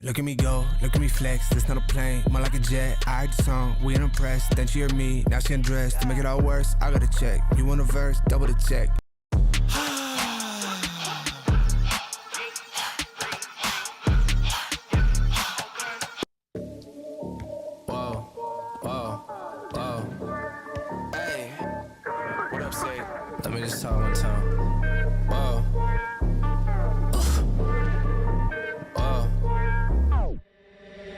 Look at me go, look at me flex, that's not a plane, more like a jet. I heard the song, we ain't impressed, then she heard me, now she undressed. To make it all worse, I gotta check. You want a verse, double the check. Whoa, whoa, whoa. Hey, what up, say? Let me just talk one time. Whoa.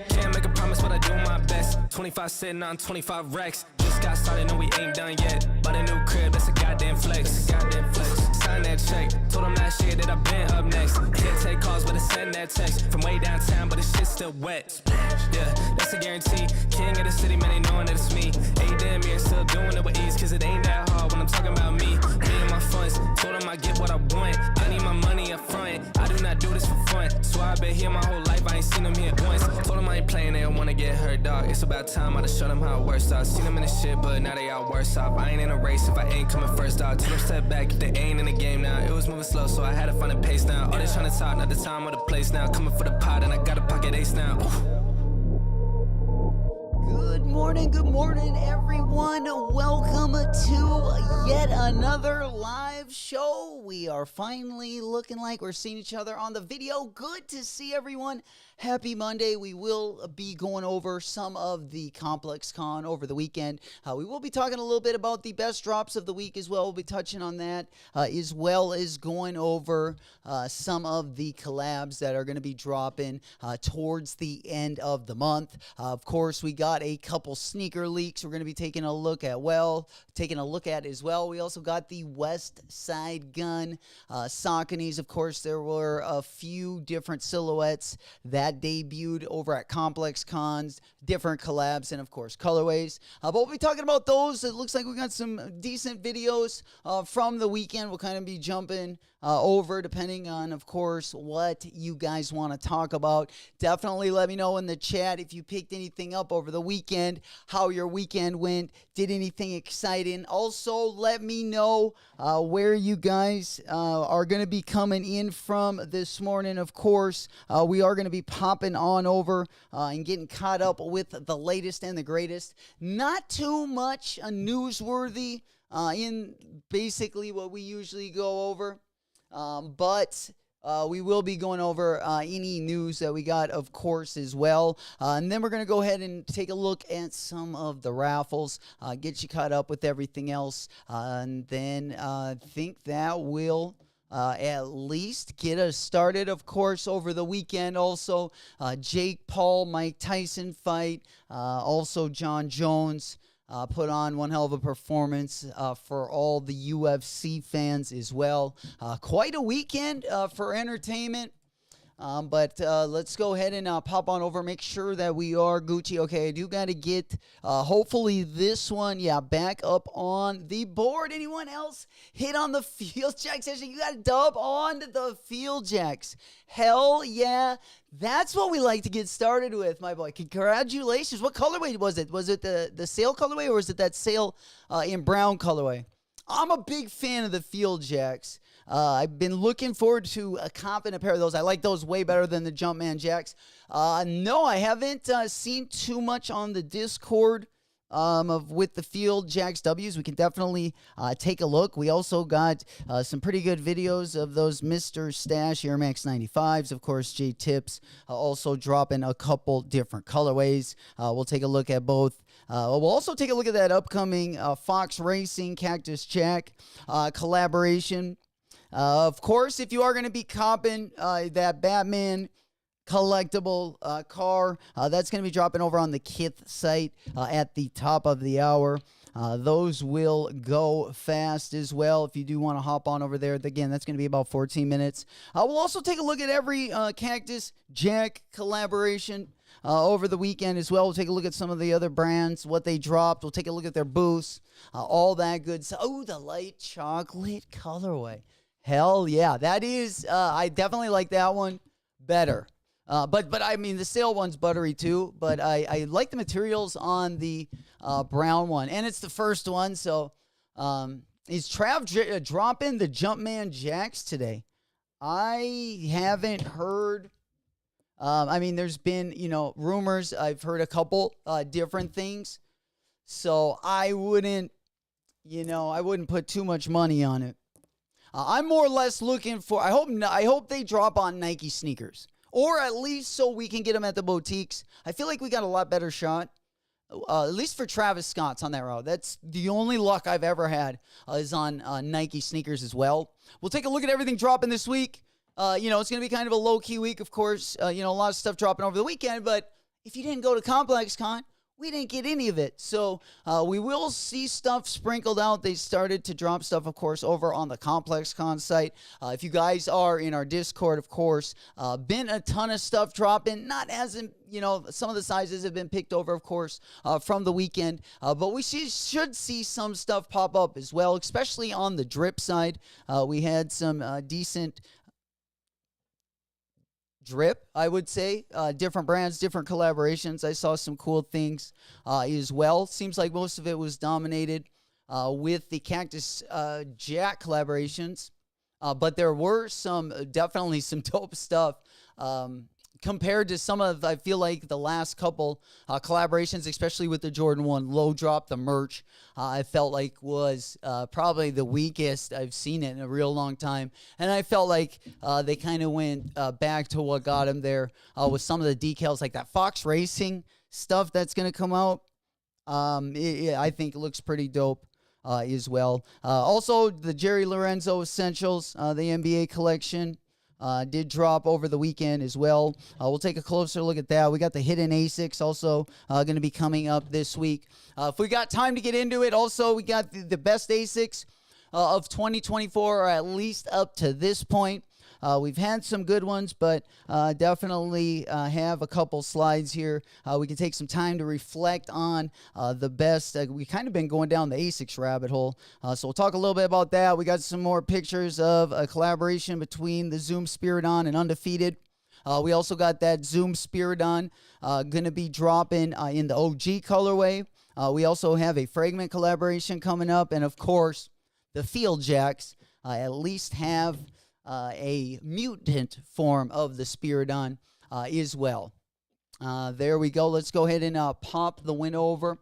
Can't make a promise, but I do my best. 25 sitting on 25 racks. Just got started, no, we ain't done yet. Bought a new crib, that's a goddamn flex. Sign that check. Told them last year that I've been up next. Can't take calls, but I send that text. From way downtown, but the shit's still wet. Yeah, that's a guarantee. King of the city, man, they knowing that it's me. Ain't damn near still doing it with ease, cause it ain't that hard when I'm talking about me. Me and my funds. Told them I get what I want. I need my money up front. I do not do this for fun. So I've been here my whole life, I ain't seen them here once. Told them I ain't playing, they don't wanna get hurt, dog. It's about time I done show them how it works out. Seen them in the shit, but now they all worse off. I ain't in a race if I ain't coming first, dog. Told them step back if they ain't in the game now. It was moving slow, so I had to find a pace now. All they trying to talk, not the time or the place now. Coming for the pot, and I got a pocket ace now. Good morning, everyone. Welcome to yet another live show. We are finally looking like we're seeing each other on the video. Good to see everyone. Happy Monday. We will be going over some of the ComplexCon over the weekend. We will be talking a little bit about the best drops of the week as well. We'll be touching on that as well as going over some of the collabs that are going to be dropping towards the end of the month. Of course, we got a couple sneaker leaks we're going to be taking a look at as well. We also got the West Side Gun Sauconys. Of course, there were a few different silhouettes that debuted over at ComplexCons, different collabs, and of course colorways. But we'll be talking about those. It looks like we got some decent videos from the weekend. We'll kind of be jumping over depending on, of course, what you guys want to talk about. Definitely let me know in the chat if you picked anything up over the weekend, how your weekend went, did anything exciting. Also, let me know where you guys are going to be coming in from this morning. Of course, we are going to be popping on over and getting caught up with the latest and the greatest. Not too much newsworthy in basically what we usually go over. But we will be going over any news that we got, of course, as well. And then we're going to go ahead and take a look at some of the raffles, get you caught up with everything else. And then I think that will at least get us started. Of course, over the weekend also, Jake Paul, Mike Tyson fight, also John Jones. Put on one hell of a performance for all the UFC fans as well. Quite a weekend for entertainment. But let's go ahead and pop on over. Make sure that we are Gucci. Okay, I do got to get, hopefully this one, back up on the board. Anyone else hit on the field jack session? You got to dub on the field jacks. Hell yeah. That's what we like to get started with, my boy. Congratulations. What colorway was it? Was it the sale colorway or was it that sale in brown colorway? I'm a big fan of the field jacks. I've been looking forward to a confident pair of those. I like those way better than the Jumpman jacks. No, I haven't seen too much on the Discord with the field jacks W's. We can definitely take a look. We also got some pretty good videos of those Mr. Stash Air Max 95s. Of course, J Tips also dropping a couple different colorways. We'll take a look at both. We'll also take a look at that upcoming Fox Racing Cactus Jack collaboration. Of course, if you are going to be copping that Batman collectible car, that's going to be dropping over on the KITH site at the top of the hour. Those will go fast as well if you do want to hop on over there. Again, that's going to be about 14 minutes. We'll also take a look at every Cactus Jack collaboration over the weekend as well. We'll take a look at some of the other brands, what they dropped. We'll take a look at their booths, all that good stuff. Oh, the light chocolate colorway. Hell yeah, that is, I definitely like that one better. But I mean, the sale one's buttery too, but I like the materials on the brown one. And it's the first one, so is Trav dropping the Jumpman jacks today? I haven't heard I mean, there's been, rumors. I've heard a couple different things. So I wouldn't put too much money on it. I'm more or less looking for, I hope they drop on Nike sneakers. Or at least so we can get them at the boutiques. I feel like we got a lot better shot. At least for Travis Scott's on that route. That's the only luck I've ever had is on Nike sneakers as well. We'll take a look at everything dropping this week. It's going to be kind of a low-key week, of course. A lot of stuff dropping over the weekend. But if you didn't go to ComplexCon, we didn't get any of it. So we will see stuff sprinkled out. They started to drop stuff, of course, over on the ComplexCon site. If you guys are in our Discord, of course, been a ton of stuff dropping. Not as in, some of the sizes have been picked over, of course, from the weekend. But we should see some stuff pop up as well, especially on the drip side. We had some decent drip, I would say. Different brands, different collaborations. I saw some cool things as well. Seems like most of it was dominated with the Cactus Jack collaborations. But there were definitely some dope stuff compared to some of, I feel like, the last couple collaborations, especially with the Jordan 1 low drop, the merch, I felt like was probably the weakest I've seen it in a real long time. And I felt like they kind of went back to what got them there with some of the decals, like that Fox Racing stuff that's going to come out. I think it looks pretty dope as well. Also, the Jerry Lorenzo Essentials, the NBA collection, did drop over the weekend as well. We'll take a closer look at that. We got the hidden ASICs also going to be coming up this week. If we got time to get into it, also we got the best ASICs of 2024, or at least up to this point. We've had some good ones, but definitely have a couple slides here. We can take some time to reflect on the best. We've kind of been going down the ASICs rabbit hole. So we'll talk a little bit about that. We got some more pictures of a collaboration between the Zoom Spiridon and Undefeated. We also got that Zoom Spiridon going to be dropping in the OG colorway. We also have a Fragment collaboration coming up. And, of course, the Field Jacks at least have a mutant form of the Spiridon as well. There we go. Let's go ahead and pop the window over.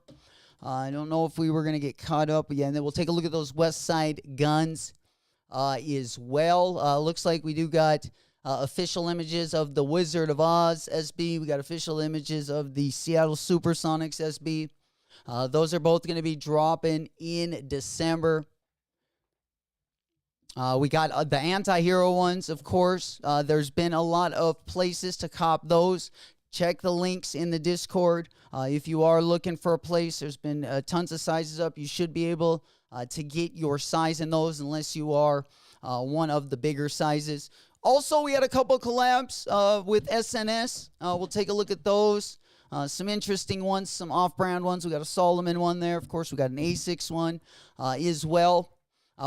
I don't know if we were going to get caught up again. Then we'll take a look at those West Side guns as well. Looks like we do got official images of the Wizard of Oz SB. We got official images of the Seattle Supersonics SB. Those are both going to be dropping in December. We got the anti-hero ones, of course. There's been a lot of places to cop those. Check the links in the Discord. If you are looking for a place, there's been tons of sizes up. You should be able to get your size in those unless you are one of the bigger sizes. Also, we had a couple collabs with SNS. We'll take a look at those. Some interesting ones, some off-brand ones. We got a Solomon one there. Of course, we got an A6 one as well.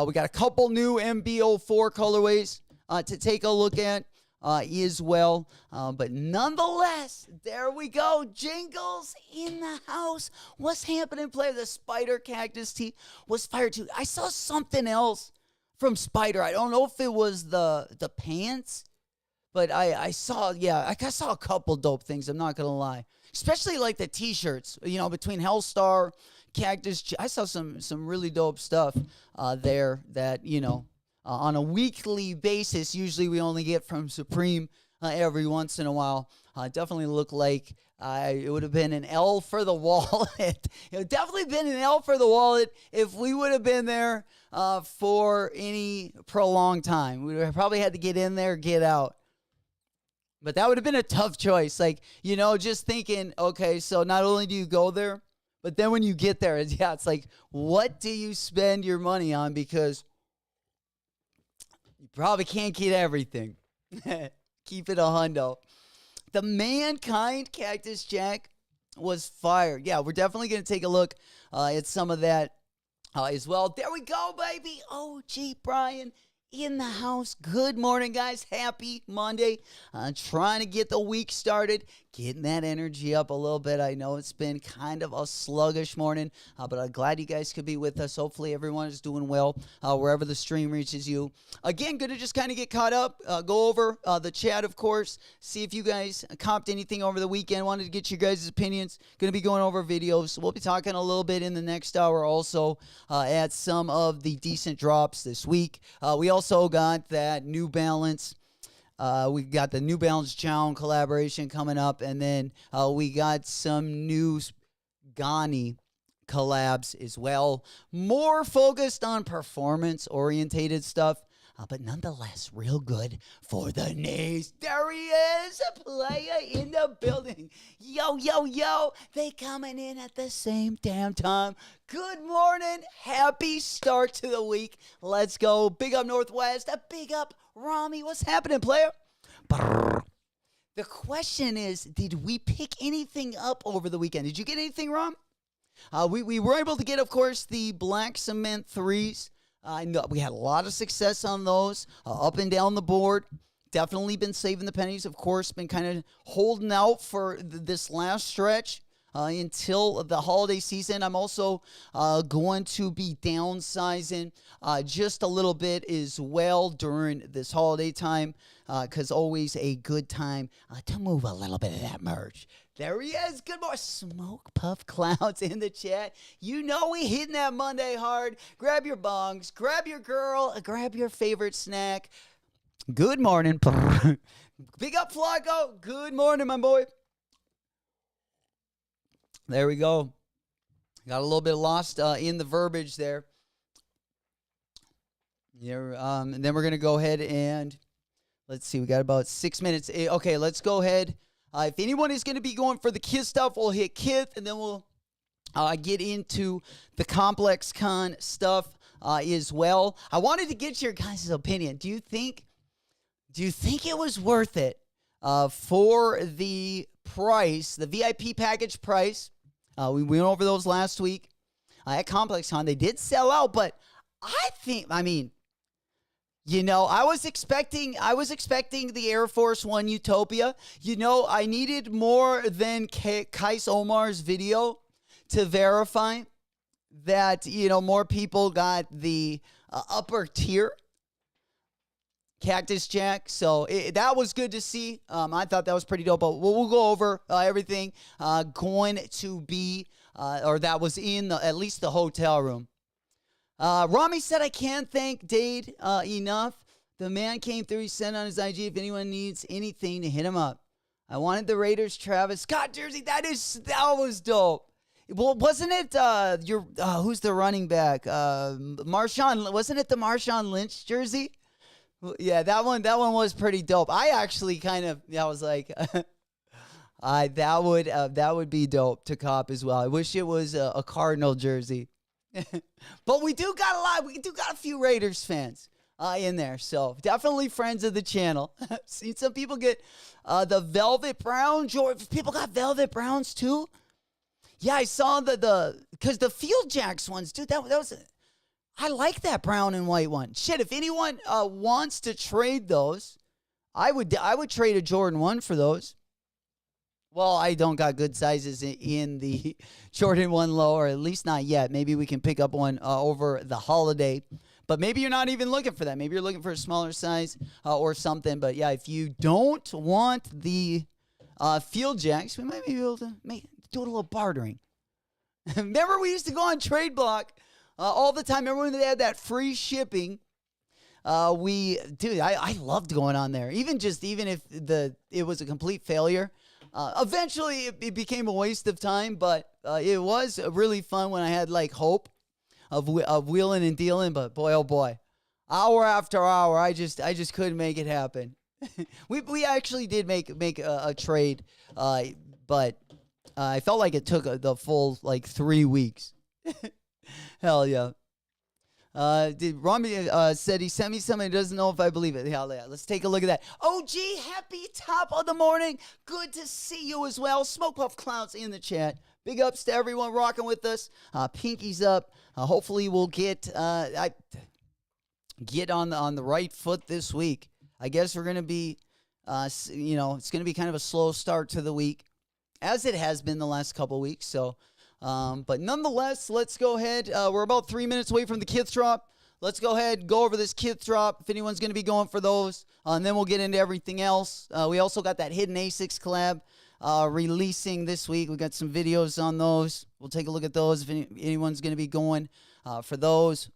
We got a couple new MB04 colorways to take a look at as well. But nonetheless, there we go. Jingles in the house. What's happening, player? The Spider Cactus tee was fire too. I saw something else from Spider. I don't know if it was the pants, but I saw a couple dope things. I'm not going to lie. Especially like the T-shirts, between Hellstar, Cactus. I saw some really dope stuff there that, on a weekly basis, usually we only get from Supreme every once in a while. Definitely looked like it would have been an L for the wallet. It would definitely been an L for the wallet if we would have been there for any prolonged time. We would have probably had to get in there, get out. But that would have been a tough choice. Like, just thinking, okay, so not only do you go there, but then when you get there, it's like, what do you spend your money on? Because you probably can't get everything. Keep it a hundo. The Mankind Cactus Jack was fire. Yeah, we're definitely going to take a look at some of that as well. There we go, baby. OG Brian in the house. Good morning, guys. Happy Monday. Trying to get the week started, getting that energy up a little bit. I know it's been kind of a sluggish morning, but I'm glad you guys could be with us. Hopefully everyone is doing well wherever the stream reaches you. Again, good to just kind of get caught up, go over the chat, of course, see if you guys copped anything over the weekend. Wanted to get your guys' opinions. Going to be going over videos. We'll be talking a little bit in the next hour also at some of the decent drops this week. We also got that New Balance. We got the New Balance Chown collaboration coming up, and then we got some new Ghani collabs as well. More focused on performance-orientated stuff, but nonetheless real good for the knees. There he is, a player in the building. Yo, yo, yo, they coming in at the same damn time. Good morning, happy start to the week. Let's go. Big up Northwest, a big up Rami. What's happening, player? Brrr. The question is, did we pick anything up over the weekend? Did you get anything, Rom? We were able to get, of course, the Black Cement 3s. We had a lot of success on those, up and down the board. Definitely been saving the pennies. Of course, been kind of holding out for this last stretch until the holiday season. I'm also going to be downsizing just a little bit as well during this holiday time, because always a good time to move a little bit of that merch. There he is. Good morning. Smoke Puff Clouds in the chat. You know we hitting that Monday hard. Grab your bongs. Grab your girl. Grab your favorite snack. Good morning. Big up, Flacco. Good morning, my boy. There we go. Got a little bit lost in the verbiage there. Yeah, and then we're going to go ahead and, let's see, we got about 6 minutes. Okay, let's go ahead. If anyone is going to be going for the KITH stuff, we'll hit KITH, and then we'll get into the ComplexCon stuff as well. I wanted to get your guys' opinion. Do you think it was worth it for the price, the VIP package price? We went over those last week at ComplexCon. They did sell out, but I was expecting the Air Force One Utopia. I needed more than Kais Omar's video to verify that, more people got the upper tier Cactus Jack. So that was good to see. I thought that was pretty dope. But we'll go over everything going to be, or that was in at least the hotel room. Rami said, I can't thank Dade enough. The man came through. He sent on his IG, if anyone needs anything, to hit him up. I wanted the Raiders Travis Scott jersey. That was dope. Well, wasn't it who's the running back? Marshawn. Wasn't it the Marshawn Lynch jersey? Yeah, that one was pretty dope. I actually I was like, that would be dope to cop as well. I wish it was a Cardinal jersey. But we do got a few Raiders fans in there, so definitely friends of the channel. Seen some people get the Velvet Brown. People got Velvet Browns too. Yeah, I saw because the Field Jacks ones, dude. That was. I like that brown and white one. Shit, if anyone wants to trade those, I would trade a Jordan 1 for those. Well, I don't got good sizes in the Jordan 1 low, or at least not yet. Maybe we can pick up one over the holiday. But maybe you're not even looking for that. Maybe you're looking for a smaller size or something. But, yeah, if you don't want the Field Jacks, we might be able to do a little bartering. Remember we used to go on Trade Block all the time. Remember when they had that free shipping? I loved going on there. Even if it was a complete failure. Eventually, it became a waste of time, but it was really fun when I had hope of wheeling and dealing. But boy, oh boy, hour after hour, I just couldn't make it happen. we actually did make a trade, but I felt like it took the full 3 weeks. Hell yeah. Rami said he sent me something. He doesn't know if I believe it. Hell yeah. Let's take a look at that. OG, happy top of the morning. Good to see you as well. Smoke Puff Clouds in the chat. Big ups to everyone rocking with us. Pinkies up. Hopefully we'll get get on the right foot this week. I guess we're going to be, it's going to be kind of a slow start to the week, as it has been the last couple weeks. So, but nonetheless, let's go ahead. We're about 3 minutes away from the KITH drop. Let's go ahead and go over this KITH drop, if anyone's going to be going for those, and then we'll get into everything else. We also got that Hidden A6 collab releasing this week. We got some videos on those. We'll take a look at those if anyone's going to be going for those.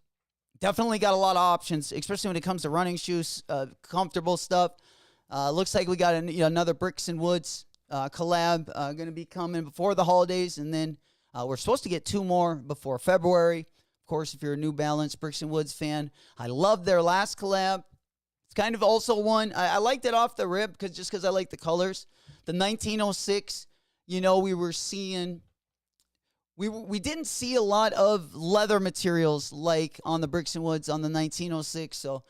Definitely got a lot of options, especially when it comes to running shoes, comfortable stuff. Looks like we got another Bricks and Woods collab going to be coming before the holidays, and then we're supposed to get 2 more before February. Of course, if you're a New Balance Bricks and Woods fan, I love their last collab. It's kind of also one I liked it off the rip because I like the colors. The 1906, we were seeing. We didn't see a lot of leather materials like on the Bricks and Woods on the 1906. So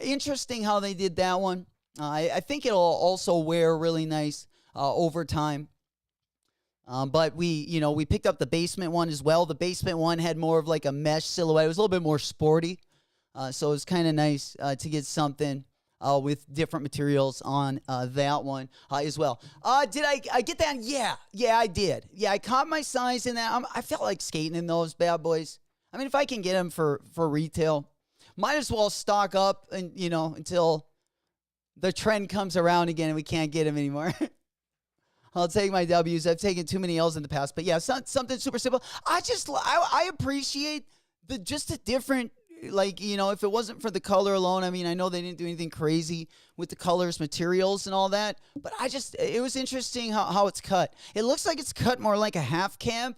interesting how they did that one. I think it'll also wear really nice over time. But we picked up the basement one as well. The basement one had more of like a mesh silhouette. It was a little bit more sporty. So it was kind of nice to get something with different materials on that one as well. Did I get that? Yeah, I did. Yeah, I caught my size in that. I felt like skating in those bad boys. I mean, if I can get them for retail, might as well stock up and until the trend comes around again and we can't get them anymore. I'll take my W's. I've taken too many L's in the past, but yeah, something super simple. I appreciate the different. If it wasn't for the color alone, I mean, I know they didn't do anything crazy with the colors, materials, and all that, but it was interesting how it's cut. It looks like it's cut more like a half cab.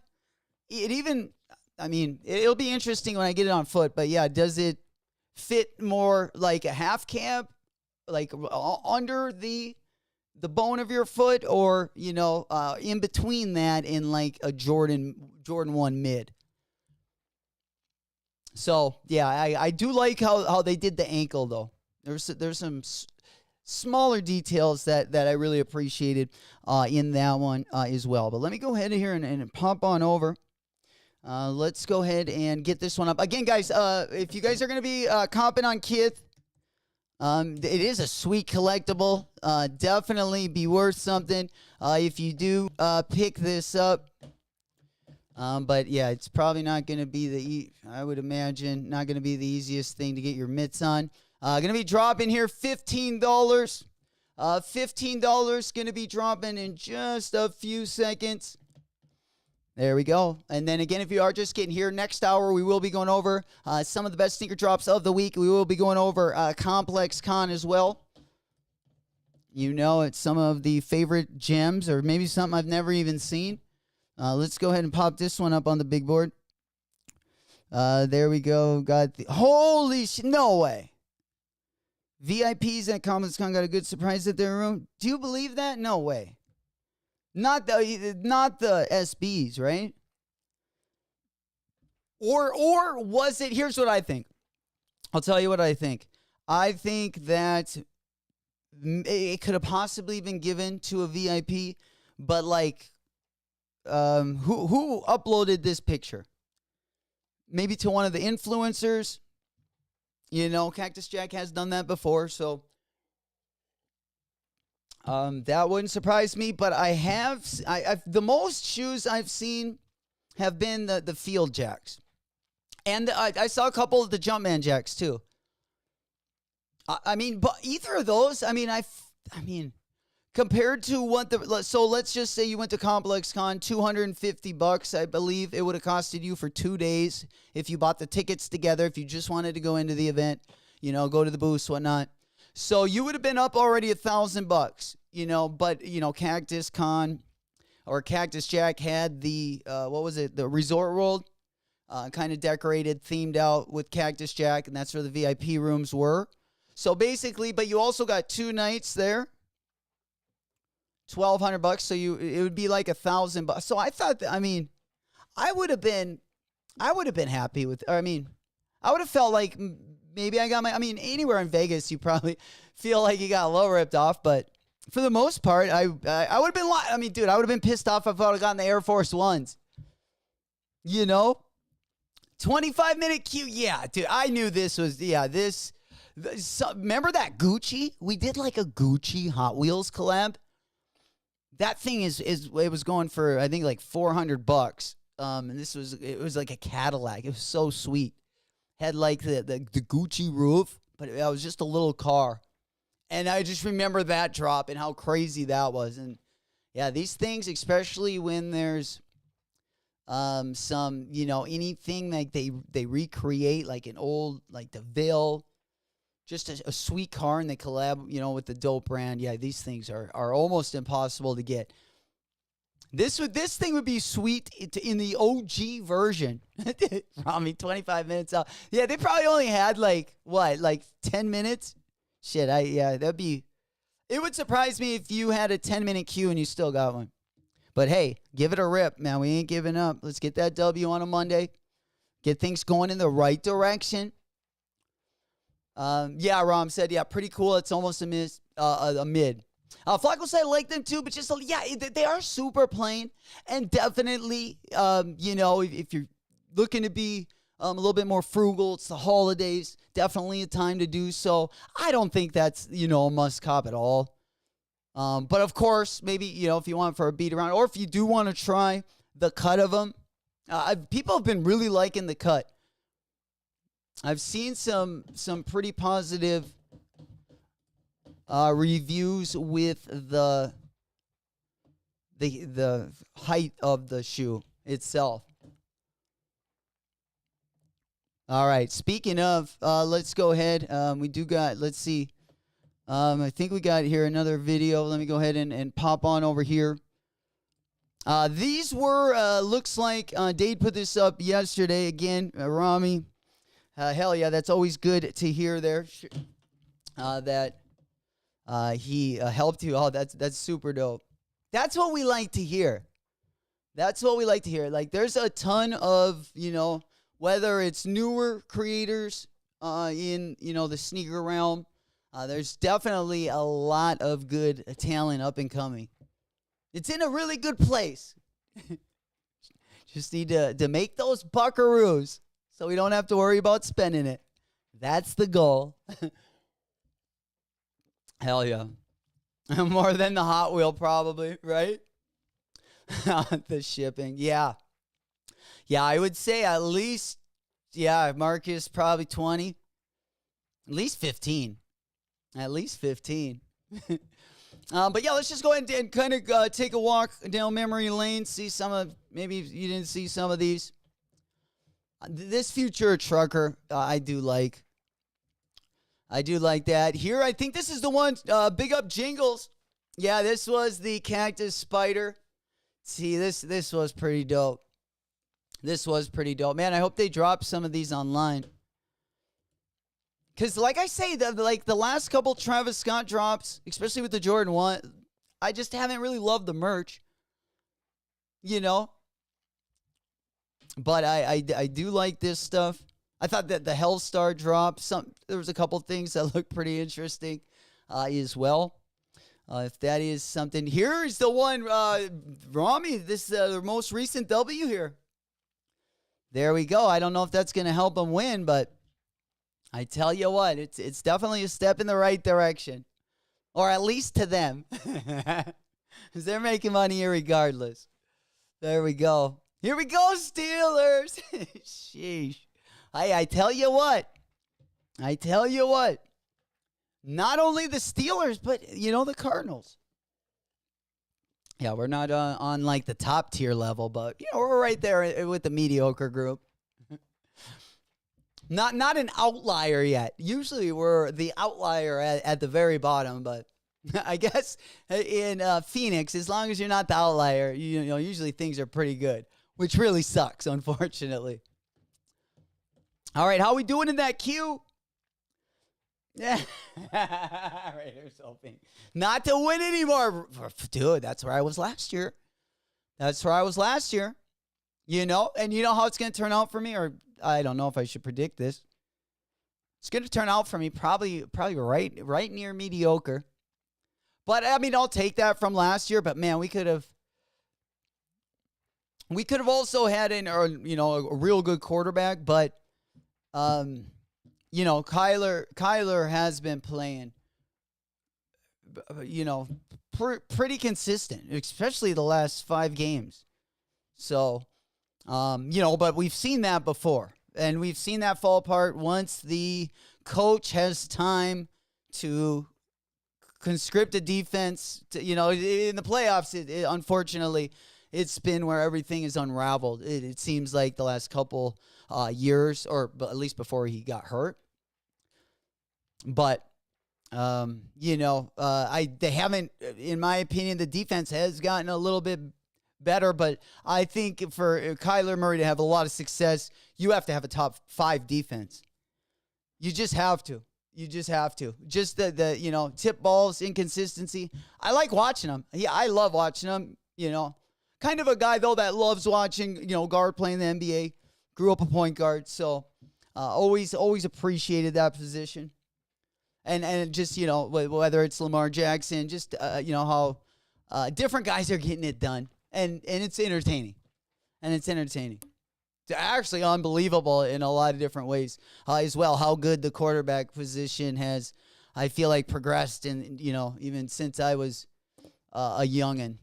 It'll be interesting when I get it on foot, but yeah, does it fit more like a half cab, like under the bone of your foot, or, in between that in like a Jordan 1 mid? So, yeah, I do like how they did the ankle, though. There's some smaller details that I really appreciated in that one as well. But let me go ahead here and pop on over. Let's go ahead and get this one up. Again, guys, if you guys are going to be comping on KITH, it is a sweet collectible. Definitely be worth something if you do pick this up. But yeah, it's probably not going to be I would imagine, not going to be the easiest thing to get your mitts on. Going to be dropping here $15. $15 going to be dropping in just a few seconds. There we go. And then again, if you are just getting here, next hour we will be going over some of the best sneaker drops of the week. We will be going over ComplexCon as well. It's some of the favorite gems, or maybe something I've never even seen. Let's go ahead and pop this one up on the big board. There we go. Got holy shit. No way. VIPs at ComplexCon got a good surprise at their room. Do you believe that? No way. Not the SBs, right? Or was it? Here's what I think. I'll tell you what I think. I think that it could have possibly been given to a VIP, but who uploaded this picture? Maybe to one of the influencers. Cactus Jack has done that before, so that wouldn't surprise me. But I've the most shoes I've seen have been the Field Jacks, and I saw a couple of the Jumpman Jacks too. But either of those, compared to so let's just say you went to ComplexCon, $250, I believe it would have costed you for 2 days if you bought the tickets together, if you just wanted to go into the event, go to the booths, whatnot. So you would have been up already $1,000, but Cactus Con or Cactus Jack had the, the Resort World, kind of decorated, themed out with Cactus Jack, and that's where the VIP rooms were. So basically, but you also got 2 nights there. $1,200, so it would be like $1,000. So I thought that, I would have been happy with. I would have felt like maybe I got anywhere in Vegas, you probably feel like you got a little ripped off, but for the most part, I would have been. I would have been pissed off if I would have gotten the Air Force Ones. 25-minute queue. Yeah, dude, I knew this was. Yeah, this Remember that Gucci? We did like a Gucci Hot Wheels collab. That thing it was going for, I think, like $400. And it was like a Cadillac. It was so sweet. Had like the Gucci roof, but it was just a little car. And I just remember that drop and how crazy that was. And yeah, these things, especially when there's some, anything like they recreate, like an old, like the Ville, just a sweet car, and they collab, with the dope brand. Yeah, these things are almost impossible to get. This thing would be sweet in the OG version. Rami, 25 minutes out. Yeah, they probably only had like 10 minutes. Shit, it would surprise me if you had a 10-minute queue and you still got one. But hey, give it a rip, man. We ain't giving up. Let's get that W on a Monday. Get things going in the right direction. Yeah, Rom said, yeah, pretty cool. It's almost a mid. Flacco said I like them too, but just, they are super plain. And definitely, if you're looking to be a little bit more frugal, it's the holidays, definitely a time to do so. I don't think that's, a must cop at all. But of course, maybe, if you want for a beat around, or if you do want to try the cut of them, people have been really liking the cut. I've seen some pretty positive reviews with the height of the shoe itself. All right. Speaking of, let's go ahead. We do got. Let's see. I think we got here another video. Let me go ahead and pop on over here. These were looks like Dade put this up yesterday again. Rami. Hell yeah, that's always good to hear there. That he helped you. Oh, that's super dope. That's what we like to hear. That's what we like to hear. Like, there's a ton of, whether it's newer creators in, the sneaker realm, there's definitely a lot of good talent up and coming. It's in a really good place. Just need to make those buckaroos, so we don't have to worry about spending it. That's the goal. Hell yeah. More than the Hot Wheel, probably, right? The shipping. Yeah. Yeah, I would say at least, Marcus, probably 20. At least 15. At least 15. But yeah, let's just go ahead and kind of take a walk down memory lane, see maybe you didn't see some of these. This Future Trucker, I do like. I do like that. Here, I think this is the one, Big Up Jingles. Yeah, this was the Cactus Spider. See, this was pretty dope. This was pretty dope. Man, I hope they drop some of these online. Because like I say, the last couple Travis Scott drops, especially with the Jordan 1, I just haven't really loved the merch. But I do like this stuff. I thought that the Hellstar drop, there was a couple things that looked pretty interesting as well. If that is something. Here's the one, Rami, this is the most recent W here. There we go. I don't know if that's going to help them win, but I tell you what, it's definitely a step in the right direction. Or at least to them. Because they're making money regardless. There we go. Here we go, Steelers. Sheesh. I tell you what. Not only the Steelers, but, the Cardinals. Yeah, we're not on like the top tier level, but, we're right there with the mediocre group. Not an outlier yet. Usually we're the outlier at the very bottom, but I guess in Phoenix, as long as you're not the outlier, usually things are pretty good, which really sucks, unfortunately. All right, how we doing in that queue? Yeah. Raiders hoping not to win anymore. Dude, that's where I was last year. And you know how it's going to turn out for me? Or I don't know if I should predict this. It's going to turn out for me probably right near mediocre. But, I mean, I'll take that from last year. But, man, we could have also had a real good quarterback. But Kyler has been playing, pretty consistent, especially the last 5 games. So, but we've seen that before, and we've seen that fall apart once the coach has time to conscript a defense. In the playoffs, unfortunately, it's been where everything is unraveled. It seems like the last couple years, or at least before he got hurt. But they haven't, in my opinion, the defense has gotten a little bit better, but I think for Kyler Murray to have a lot of success, you have to have a top 5 defense. You just have to. Just the tip balls, inconsistency. I like watching them. Yeah, I love watching them, Kind of a guy, though, that loves watching, guard playing the NBA. Grew up a point guard, so always appreciated that position. And just, whether it's Lamar Jackson, just, how different guys are getting it done. And it's entertaining. It's actually unbelievable in a lot of different ways as well, how good the quarterback position has, I feel like, progressed even since I was a youngin'.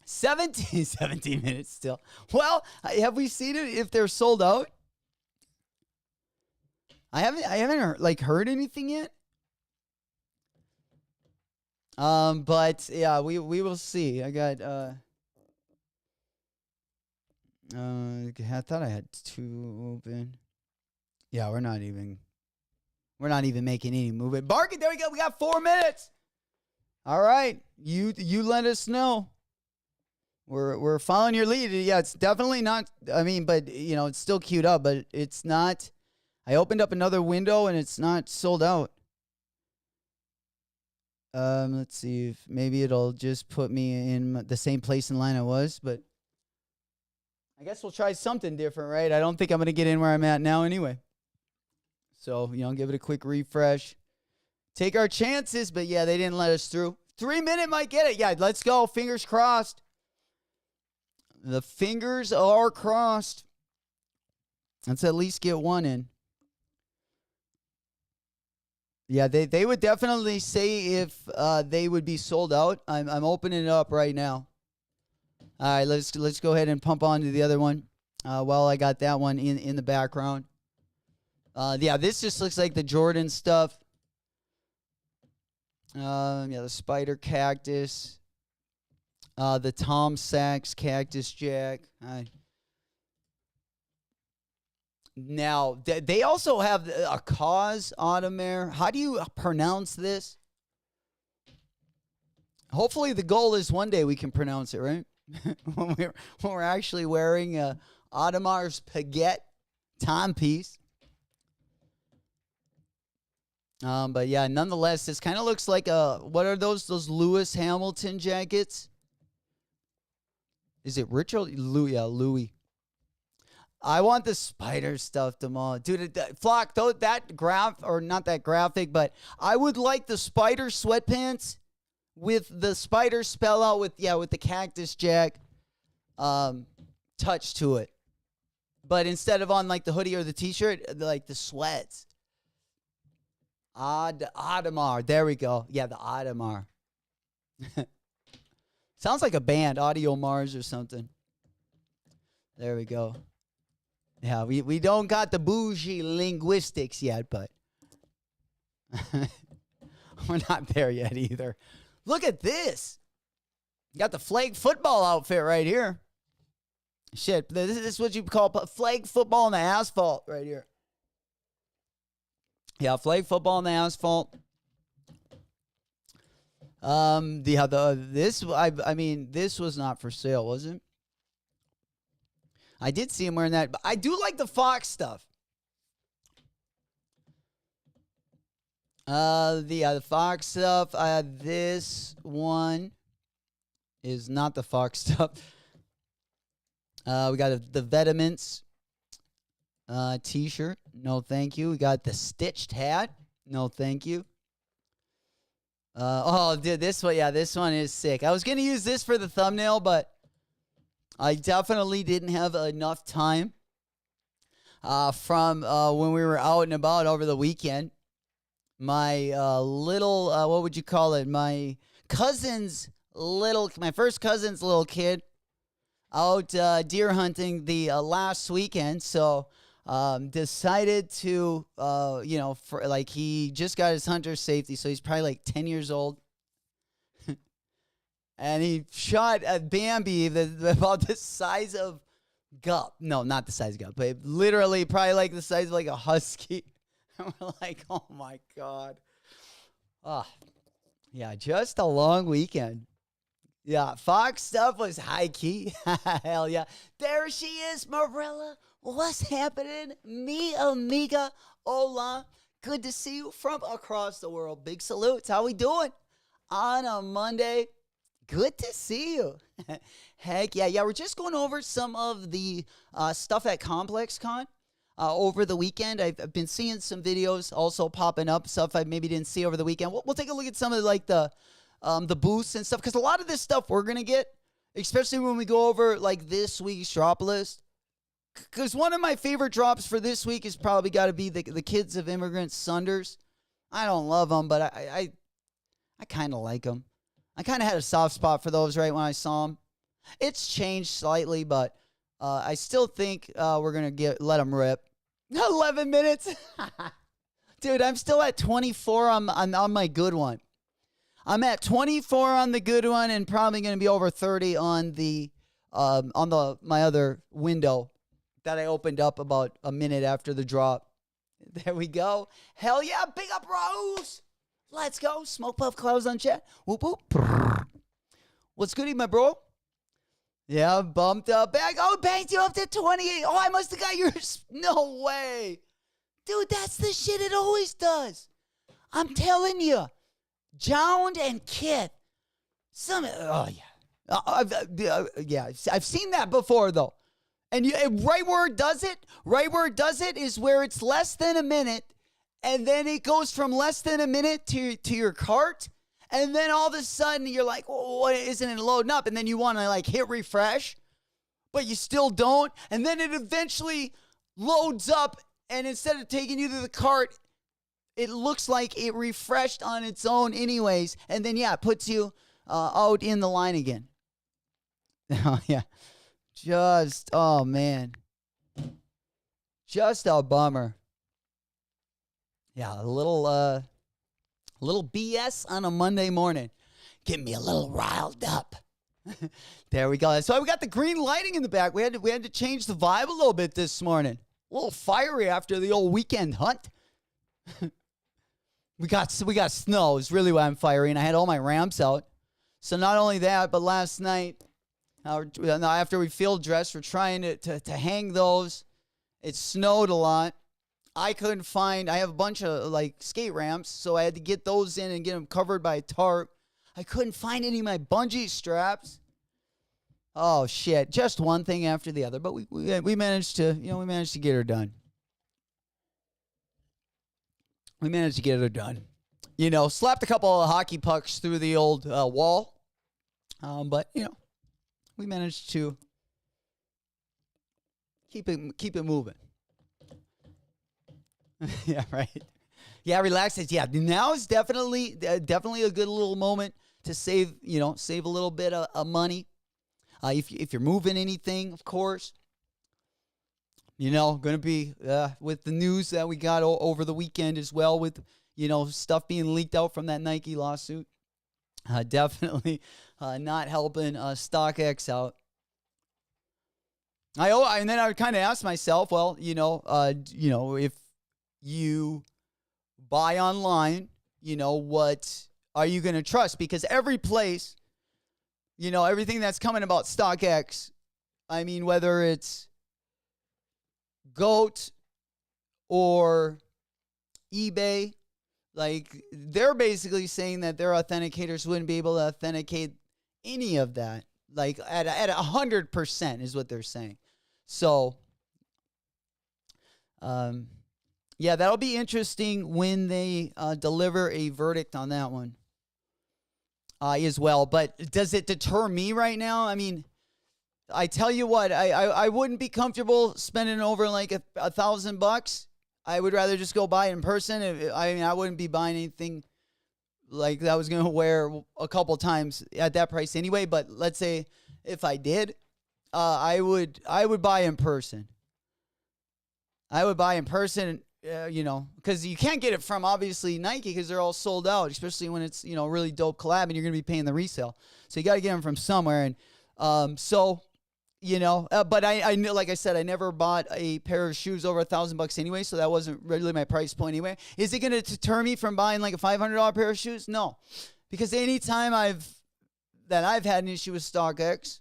17 minutes still. Well, have we seen it if they're sold out? I haven't heard anything yet. But yeah, we will see. I got I thought I had 2 open. Yeah, we're not even making any movement. Barking, there we go. We got 4 minutes. All right. You let us know. We're following your lead. Yeah, it's definitely not, but it's still queued up, but it's not. I opened up another window and it's not sold out. Let's see if maybe it'll just put me in the same place in line I was, but I guess we'll try something different, right? I don't think I'm going to get in where I'm at now anyway. So, give it a quick refresh. Take our chances, but yeah, they didn't let us through. 3 minute might get it. Yeah, let's go. Fingers crossed. The fingers are crossed. Let's at least get one in. Yeah, they would definitely say if they would be sold out. I'm opening it up right now. All right, let's go ahead and pump on to the other one while I got that one in the background. Yeah, this just looks like the Jordan stuff. The Spider Cactus. The Tom Sachs Cactus Jack. Now, they also have a Cause Automare. How do you pronounce this? Hopefully the goal is one day we can pronounce it, right? when we're actually wearing Audemare's Paget timepiece. But yeah, nonetheless, this kind of looks like what are those Lewis Hamilton jackets? Is it Richard? Louis, yeah, Louis. I want the spider stuff tomorrow. Dude, Flock, though, that or not that graphic, but I would like the spider sweatpants with the spider spell out with the Cactus Jack touch to it. But instead of on like the hoodie or the t-shirt, like the sweats. Audemars. There we go. Yeah, the Audemars. Sounds like a band, Audio Mars or something. There we go. Yeah, we don't got the bougie linguistics yet, but we're not there yet either. Look at this. You got the flag football outfit right here. Shit, this is what you call flag football on the asphalt right here. Yeah, flag football on the asphalt. This was not for sale, was it? I did see him wearing that, but I do like the Fox stuff. The Fox stuff. This one is not the Fox stuff. We got the Vitamins t-shirt. No, thank you. We got the stitched hat. No, thank you. Dude, this one, this one is sick. I was going to use this for the thumbnail, but I definitely didn't have enough time. from when we were out and about over the weekend. My little, what would you call it? My first cousin's little kid out deer hunting the last weekend. So decided to, he just got his hunter's safety. So he's probably like 10 years old. And he shot a Bambi about the size of Gup. No, not the size of Gup, but literally probably like the size of like a husky. And we're like, oh my God. Yeah, just a long weekend. Yeah, Fox stuff was high key. Hell yeah. There she is, Marilla. What's happening? Mi amiga. Hola. Good to see you from across the world. Big salutes. How we doing on a Monday? Good to see you. Heck yeah. Yeah, we're just going over some of the stuff at ComplexCon over the weekend. I've been seeing some videos also popping up, stuff I maybe didn't see over the weekend. We'll take a look at some of like the booths and stuff, because a lot of this stuff we're going to get, especially when we go over like this week's drop list. Because one of my favorite drops for this week is probably got to be the Kids of Immigrants Sunders. I don't love them, but I kind of like them. I kind of had a soft spot for those right when I saw them. It's changed slightly, but I still think we're going to let them rip. 11 minutes? Dude, I'm still at 24 on my good one. I'm at 24 on the good one and probably going to be over 30 on my other window that I opened up about a minute after the drop. There we go. Hell yeah, big up Rose. Let's go. Smoke Puff Clouds on chat. Whoop, whoop. What's goody, my bro? Yeah, bumped up back. Oh, banged you up to 28. Oh, I must have got yours. No way. Dude, that's the shit it always does. I'm telling you. Jound and KITH. Oh, yeah. I've seen that before, though. And right where it does it is where it's less than a minute. And then it goes from less than a minute to your cart. And then all of a sudden you're like, oh, what isn't it loading up? And then you want to like hit refresh, but you still don't. And then it eventually loads up. And instead of taking you to the cart, it looks like it refreshed on its own anyways. And then, yeah, it puts you out in the line again. Oh, yeah. Oh, man. Just a bummer. Yeah, a little BS on a Monday morning. Get me a little riled up. There we go. That's why we got the green lighting in the back. We had to change the vibe a little bit this morning. A little fiery after the old weekend hunt. We got snow is really why I'm fiery, and I had all my ramps out. So not only that, but last night, after we field dressed, we're trying to hang those. It snowed a lot. I have a bunch of like skate ramps, so I had to get those in and get them covered by a tarp. I couldn't find any of my bungee straps. Oh shit! Just one thing after the other, but we managed to get her done. We managed to get her done. Slapped a couple of hockey pucks through the old wall, but we managed to keep it moving. Yeah, right. Yeah, relax it. Yeah, now is definitely a good little moment to save a little bit of money. If you're moving anything, of course. Going to be with the news that we got over the weekend as well, with stuff being leaked out from that Nike lawsuit. Definitely not helping StockX out. And then I would kind of ask myself, well, if you buy online, what are you going to trust? Because every place, everything that's coming about StockX, I mean, whether it's GOAT or eBay, like they're basically saying that their authenticators wouldn't be able to authenticate any of that, like at 100% is what they're saying. So, yeah, that'll be interesting when they deliver a verdict on that one as well. But does it deter me right now? I mean, I tell you what, I wouldn't be comfortable spending over like $1,000. I would rather just go buy it in person. I wouldn't be buying anything like that I was going to wear a couple times at that price anyway. But let's say if I did, I would buy in person. I would buy in person, because you can't get it from obviously Nike because they're all sold out, especially when it's, really dope collab and you're going to be paying the resale. So you got to get them from somewhere. And but I knew, like I said, I never bought a pair of shoes over $1,000 anyway, so that wasn't really my price point anyway. Is it going to deter me from buying like a $500 pair of shoes? No, because anytime I've had an issue with StockX,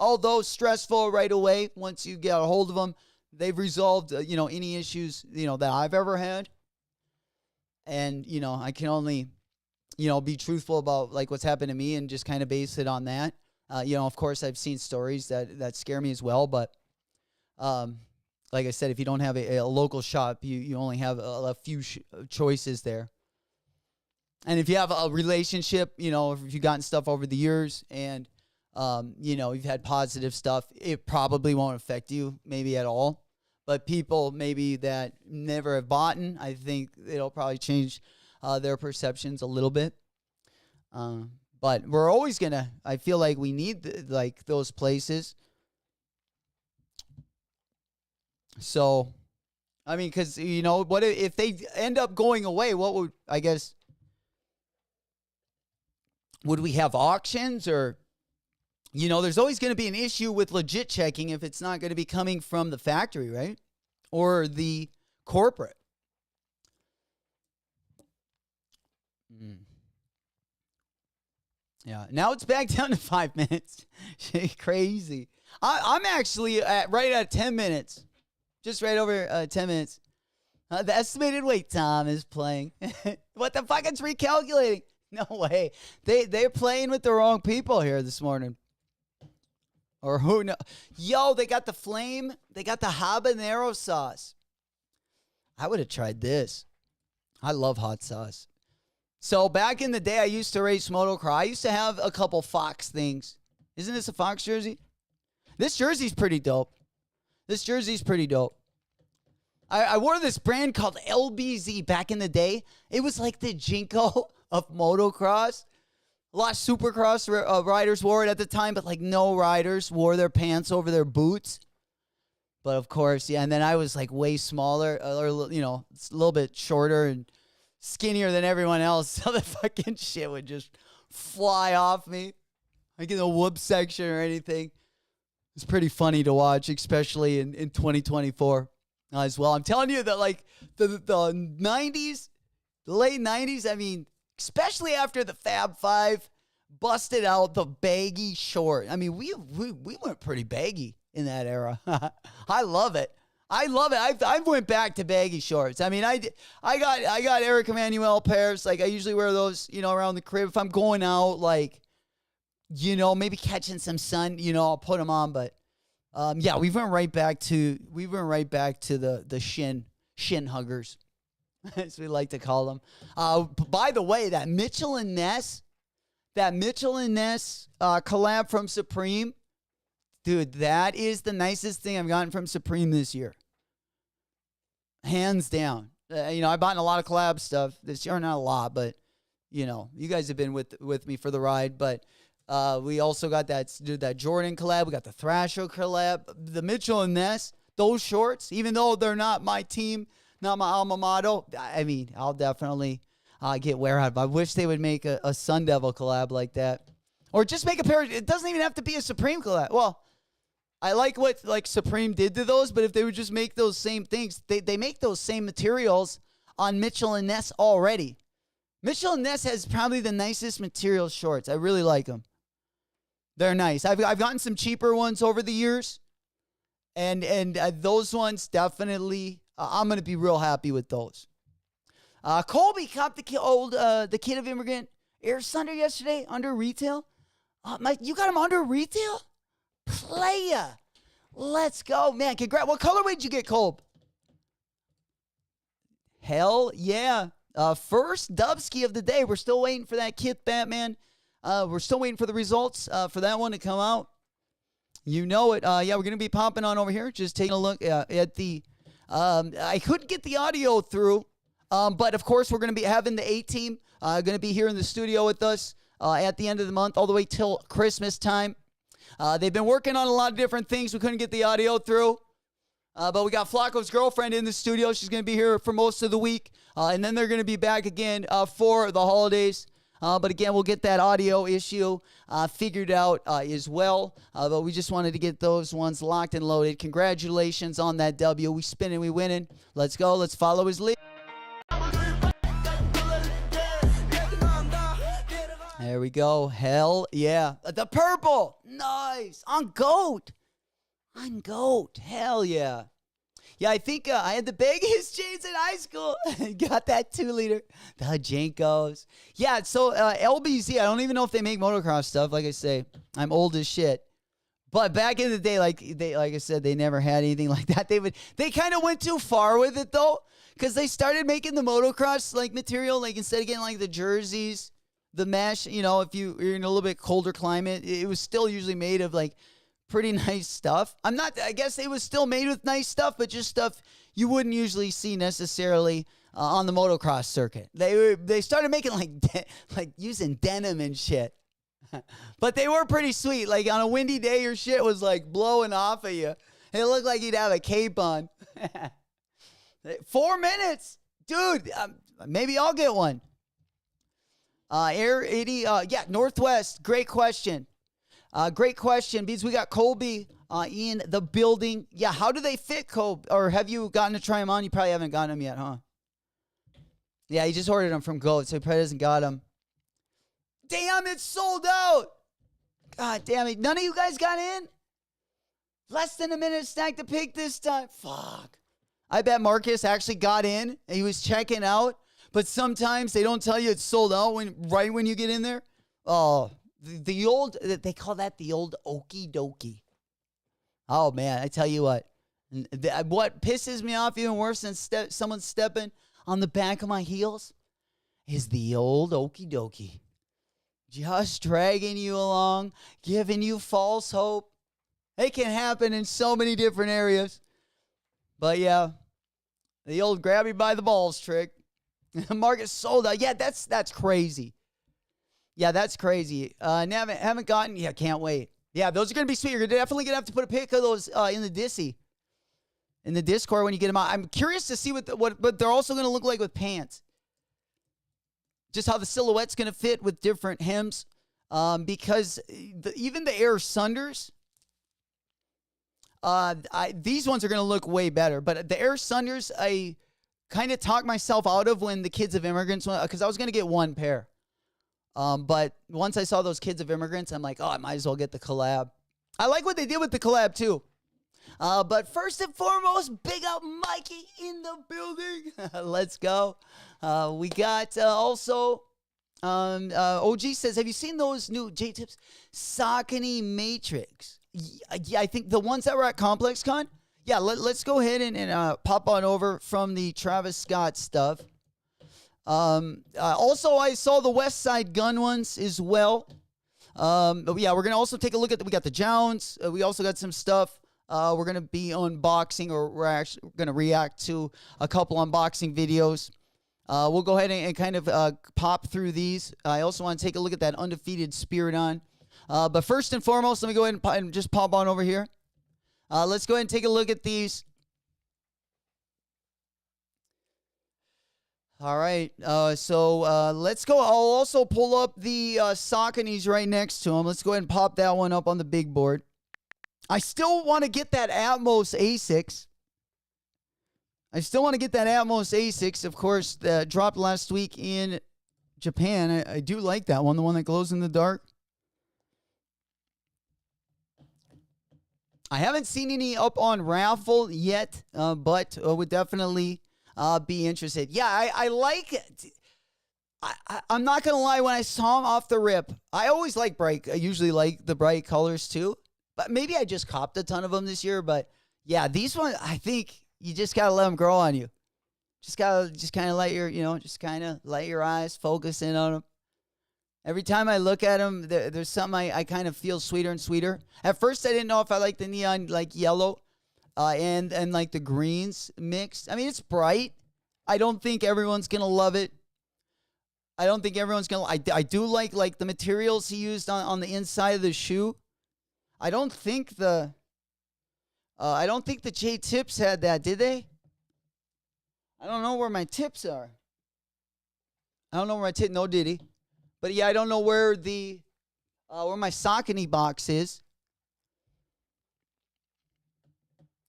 although stressful right away, once you get a hold of them, they've resolved any issues that I've ever had, and I can only be truthful about like what's happened to me and just kind of base it on that. Of course, I've seen stories that scare me as well. But like I said, if you don't have a local shop, you only have a few choices there. And if you have a relationship, if you've gotten stuff over the years and, you've had positive stuff, it probably won't affect you maybe at all. But people maybe that never have bought, I think it'll probably change their perceptions a little bit. But we're always I feel like we need those places. So, I mean, because, what if they end up going away? What would we have auctions or, there's always going to be an issue with legit checking if it's not going to be coming from the factory, right? Or the corporate. Yeah, now it's back down to 5 minutes. Crazy. I'm actually right at 10 minutes. Just right over 10 minutes. The estimated wait time is playing. What the fuck? It's recalculating. No way. They're playing with the wrong people here this morning. Or who knows? Yo, they got the flame. They got the habanero sauce. I would have tried this. I love hot sauce. So back in the day, I used to race motocross. I used to have a couple Fox things. Isn't this a Fox jersey? This jersey's pretty dope. I wore this brand called LBZ back in the day. It was like the Jinko of motocross. A lot of supercross riders wore it at the time, but like no riders wore their pants over their boots. But of course, yeah. And then I was like way smaller, or a little bit shorter and skinnier than everyone else, so the fucking shit would just fly off me, like in the whoop section or anything. It's pretty funny to watch, especially in 2024 as well. I'm telling you that like the 90s, the late 90s, I mean, especially after the Fab Five busted out the baggy short. I mean, we went pretty baggy in that era. I love it. I went back to baggy shorts. I mean, I got Eric Emanuel pairs. Like I usually wear those, around the crib. If I'm going out, like, maybe catching some sun, I'll put them on. But yeah, we went right back to the shin huggers, as we like to call them. By the way, that Mitchell and Ness collab from Supreme. Dude, that is the nicest thing I've gotten from Supreme this year. Hands down. I bought a lot of collab stuff this year. Not a lot, but, you guys have been with me for the ride. But we also got that Jordan collab. We got the Thrasher collab. The Mitchell and Ness, those shorts, even though they're not my team, not my alma mater, I mean, I'll definitely get wear out. I wish they would make a Sun Devil collab like that. Or just make a pair. It doesn't even have to be a Supreme collab. Well, I like what like Supreme did to those, but if they would just make those same things, they make those same materials on Mitchell and Ness already. Mitchell and Ness has probably the nicest material shorts. I really like them. They're nice. I've gotten some cheaper ones over the years, and those ones definitely I'm gonna be real happy with those. Colby copped the Kid of Immigrant Air Thunder yesterday under retail. You got them under retail? Playa. Let's go, man. Congrats. What colorway did you get, Colb? Hell yeah. First Dubsky of the day. We're still waiting for that KITH Batman. We're still waiting for the results for that one to come out. You know it. Yeah, we're going to be popping on over here. Just taking a look at the... I couldn't get the audio through, but of course we're going to be having the A-Team going to be here in the studio with us at the end of the month, all the way till Christmas time. They've been working on a lot of different things. We couldn't get the audio through, but we got Flacco's girlfriend in the studio. She's going to be here for most of the week, and then they're going to be back again for the holidays. But again, we'll get that audio issue figured out as well. But we just wanted to get those ones locked and loaded. Congratulations on that W. We spinning, we winning. Let's go. Let's follow his lead. There we go. Hell yeah. The purple. Nice. On GOAT. On GOAT. Hell yeah. Yeah, I think I had the biggest chains in high school. Got that 2-liter. The Jankos. Yeah, so LBZ, I don't even know if they make motocross stuff. Like I say, I'm old as shit. But back in the day, like I said, they never had anything like that. They kind of went too far with it though, because they started making the motocross like material, like instead of getting like the jerseys, the mesh. You know, if you're in a little bit colder climate, it was still usually made of like pretty nice stuff. I guess it was still made with nice stuff, but just stuff you wouldn't usually see necessarily on the motocross circuit. They started making like using denim and shit. But they were pretty sweet. Like on a windy day, your shit was like blowing off of you. It looked like you'd have a cape on. 4 minutes. Dude, maybe I'll get one. Air 80, yeah, Northwest, great question. Great question, because we got Colby in the building. Yeah, how do they fit, Colby? Or have you gotten to try them on? You probably haven't gotten them yet, huh? Yeah, he just ordered them from GOAT, so he probably hasn't got them. Damn, it's sold out. God damn it. None of you guys got in? Less than a minute stack to pick this time. Fuck. I bet Marcus actually got in, and he was checking out, but sometimes they don't tell you it's sold out right when you get in there. Oh, the old, they call that the old okie dokie. Oh, man, I tell you what. What pisses me off even worse than someone stepping on the back of my heels is the old okie dokie. Just dragging you along, giving you false hope. It can happen in so many different areas. But, yeah, the old grab you by the balls trick. Marcus sold out. Yeah, that's crazy. Yeah, that's crazy. Haven't gotten. Yeah, can't wait. Yeah, those are gonna be sweet. You're definitely gonna have to put a pic of those in the Discord when you get them out. I'm curious to see what they're also gonna look like with pants. Just how the silhouette's gonna fit with different hems, because even the Air Sunders, these ones are gonna look way better. But the Air Sunders, I kind of talked myself out of when the Kids of Immigrants went, because I was gonna get one pair. But once I saw those Kids of Immigrants, I'm like, oh, I might as well get the collab. I like what they did with the collab, too. But first and foremost, big up Mikey in the building. Let's go. We got also, OG says, have you seen those new J-Tips Saucony Matrix? Yeah, I think the ones that were at ComplexCon. Yeah, let's go ahead and pop on over from the Travis Scott stuff. Also, I saw the West Side Gun ones as well. But yeah, we're going to also take a look at we got the Jones. We also got some stuff. We're going to be unboxing, or we're actually going to react to a couple unboxing videos. We'll go ahead and kind of pop through these. I also want to take a look at that Undefeated Spirit on. But first and foremost, let me go ahead and just pop on over here. Let's go ahead and take a look at these. All right, so let's go. I'll also pull up the Sauconys right next to them. Let's go ahead and pop that one up on the big board. I still want to get that Atmos A6. Of course, that dropped last week in Japan. I do like that one, the one that glows in the dark. I haven't seen any up on raffle yet, but would definitely be interested. Yeah, I like it. I'm not going to lie, when I saw them off the rip, I always like bright. I usually like the bright colors too. But maybe I just copped a ton of them this year. But yeah, these ones, I think you just got to let them grow on you. Just kind of let your, just kind of let your eyes focus in on them. Every time I look at them, there's something I kind of feel sweeter and sweeter. At first, I didn't know if I liked the neon like yellow and like the greens mixed. I mean, it's bright. I don't think everyone's going to love it. I don't think everyone's going to. I do like the materials he used on the inside of the shoe. I don't think the J tips had that, did they? I don't know where my tips are. I don't know where my tip. No, did he? But yeah, I don't know where the where my Saucony box is.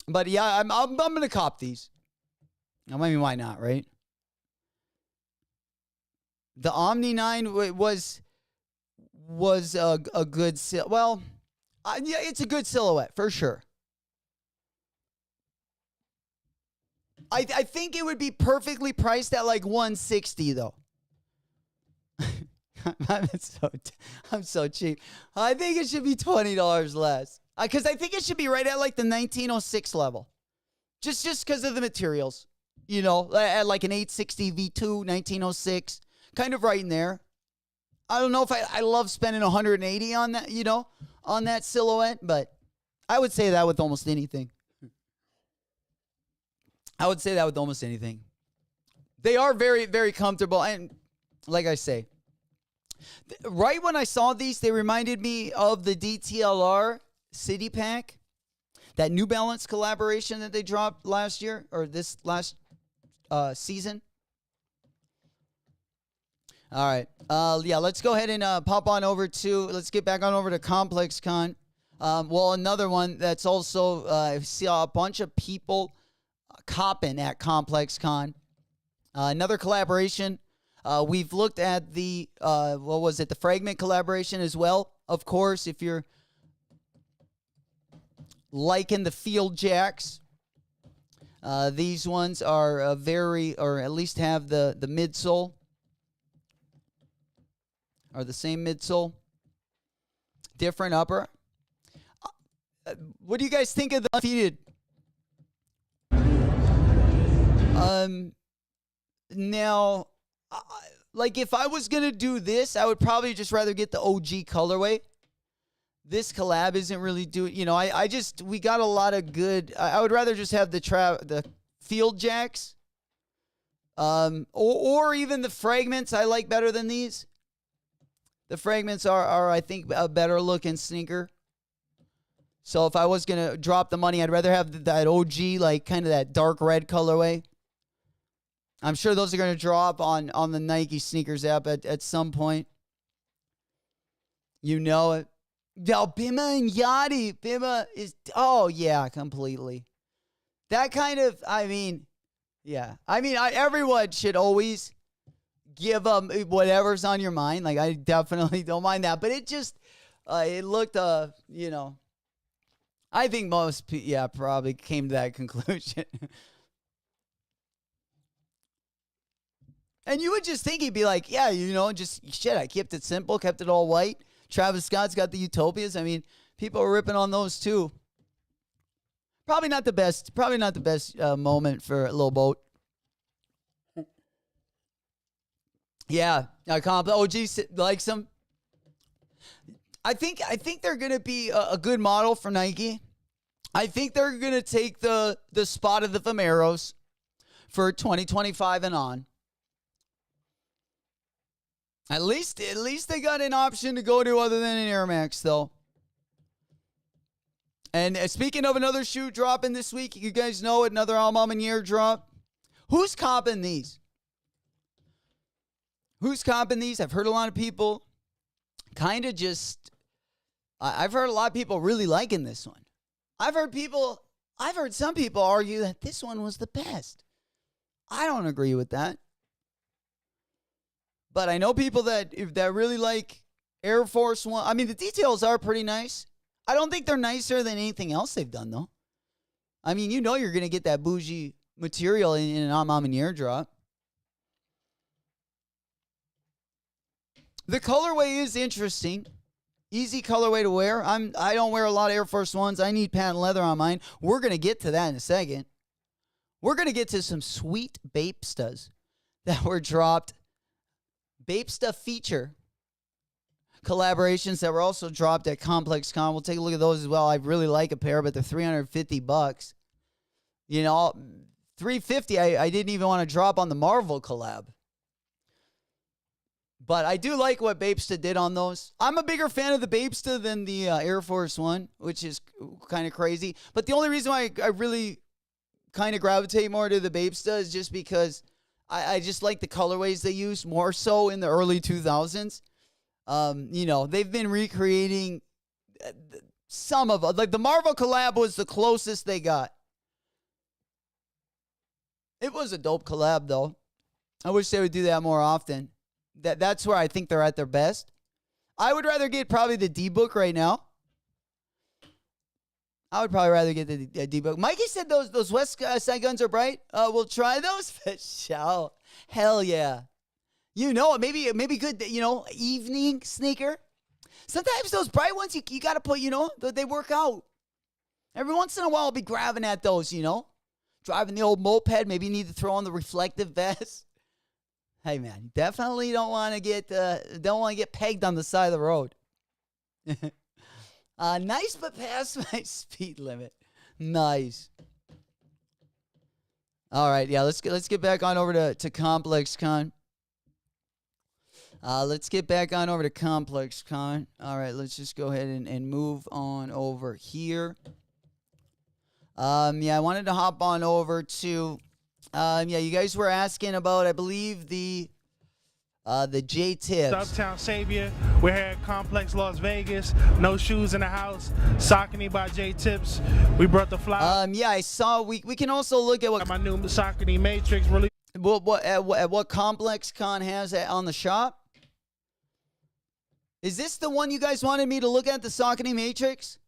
But yeah, I'm gonna cop these. I mean, why not, right? The Omni 9 was a good well, yeah, it's a good silhouette for sure. I think it would be perfectly priced at like $160 though. I'm so cheap. I think it should be $20 less. Because I think it should be right at like the 1906 level. Just because of the materials. You know, at like an 860 V2, 1906. Kind of right in there. I don't know if I love spending $180 on that, you know, on that silhouette. But I would say that with almost anything. I would say that with almost anything. They are very, very comfortable. And like I say, right when I saw these, they reminded me of the DTLR City Pack, that New Balance collaboration that they dropped last year, or this last season. All right. Yeah, let's go ahead and pop on over to, let's get back on over to ComplexCon. Well, another one that's also, I see a bunch of people copping at ComplexCon. Another collaboration. We've looked at the, what was it, the Fragment collaboration as well. Of course, if you're liking the Field Jacks, these ones are very, or at least have the midsole, or the same midsole, different upper. What do you guys think of the undefeated? Now, like if I was going to do this, I would probably just rather get the OG colorway. This collab isn't really doing, you know, we got a lot of good, I would rather just have the Field Jacks, or even the Fragments I like better than these. The Fragments are I think, a better looking sneaker. So if I was going to drop the money, I'd rather have that OG, like kind of that dark red colorway. I'm sure those are going to drop on the Nike sneakers app at some point. You know it. Yo, Bima and Yachty. Bima is, oh yeah, completely. That kind of, I mean, yeah. I mean, everyone should always give them whatever's on your mind. Like, I definitely don't mind that. But it just, it looked, you know, I think most, yeah, probably came to that conclusion. And you would just think he'd be like, yeah, you know, just shit, I kept it simple, kept it all white. Travis Scott's got the Utopias. I mean, people are ripping on those too. Probably not the best moment for Lil Boat. Yeah, OG likes them. I think they're going to be a good model for Nike. I think they're going to take the spot of the Vomeros for 2025 and on. At least they got an option to go to other than an Air Max, though. And speaking of another shoe dropping this week, you guys know another Alma Manier drop. Who's copping these? Who's copping these? I've heard a lot of people kind of just... I've heard a lot of people really liking this one. I've heard some people argue that this one was the best. I don't agree with that. But I know people that really like Air Force One. I mean, the details are pretty nice. I don't think they're nicer than anything else they've done, though. I mean, you know you're going to get that bougie material in an Alma Manier drop. The colorway is interesting. Easy colorway to wear. I don't wear a lot of Air Force Ones. I need patent leather on mine. We're going to get to that in a second. We're going to get to some sweet Bapestas that were dropped. Bapesta feature collaborations that were also dropped at ComplexCon. We'll take a look at those as well. I really like a pair, but they're $350. You know, $350. I didn't even want to drop on the Marvel collab. But I do like what Bapesta did on those. I'm a bigger fan of the Bapesta than the Air Force One, which is kind of crazy. But the only reason why I really kind of gravitate more to the Bapesta is just because I just like the colorways they use more so in the early 2000s. You know, they've been recreating some of it. Like the Marvel collab was the closest they got. It was a dope collab, though. I wish they would do that more often. That's where I think they're at their best. I would rather get probably the D-Book right now. I would probably rather get the D-Book. Mikey said those West Side guns are bright. We'll try those. Shout. Hell yeah. You know, maybe good, you know, evening sneaker. Sometimes those bright ones, you got to put, you know, they work out. Every once in a while, I'll be grabbing at those, you know. Driving the old moped, maybe you need to throw on the reflective vest. Hey man, definitely don't want to get pegged on the side of the road. Nice, but past my speed limit. Nice. All right, yeah, let's get back on over to ComplexCon. Let's get back on over to ComplexCon. All right, let's just go ahead and move on over here. Yeah, I wanted to hop on over to, yeah, you guys were asking about, I believe, the J-Tips. Uptown Savior. We're here at Complex Las Vegas. No shoes in the house. Saucony by J-Tips. We brought the fly. Yeah, I saw. We can also look at what my new Saucony Matrix release. What ComplexCon has on the shop. Is this the one you guys wanted me to look at, the Saucony Matrix?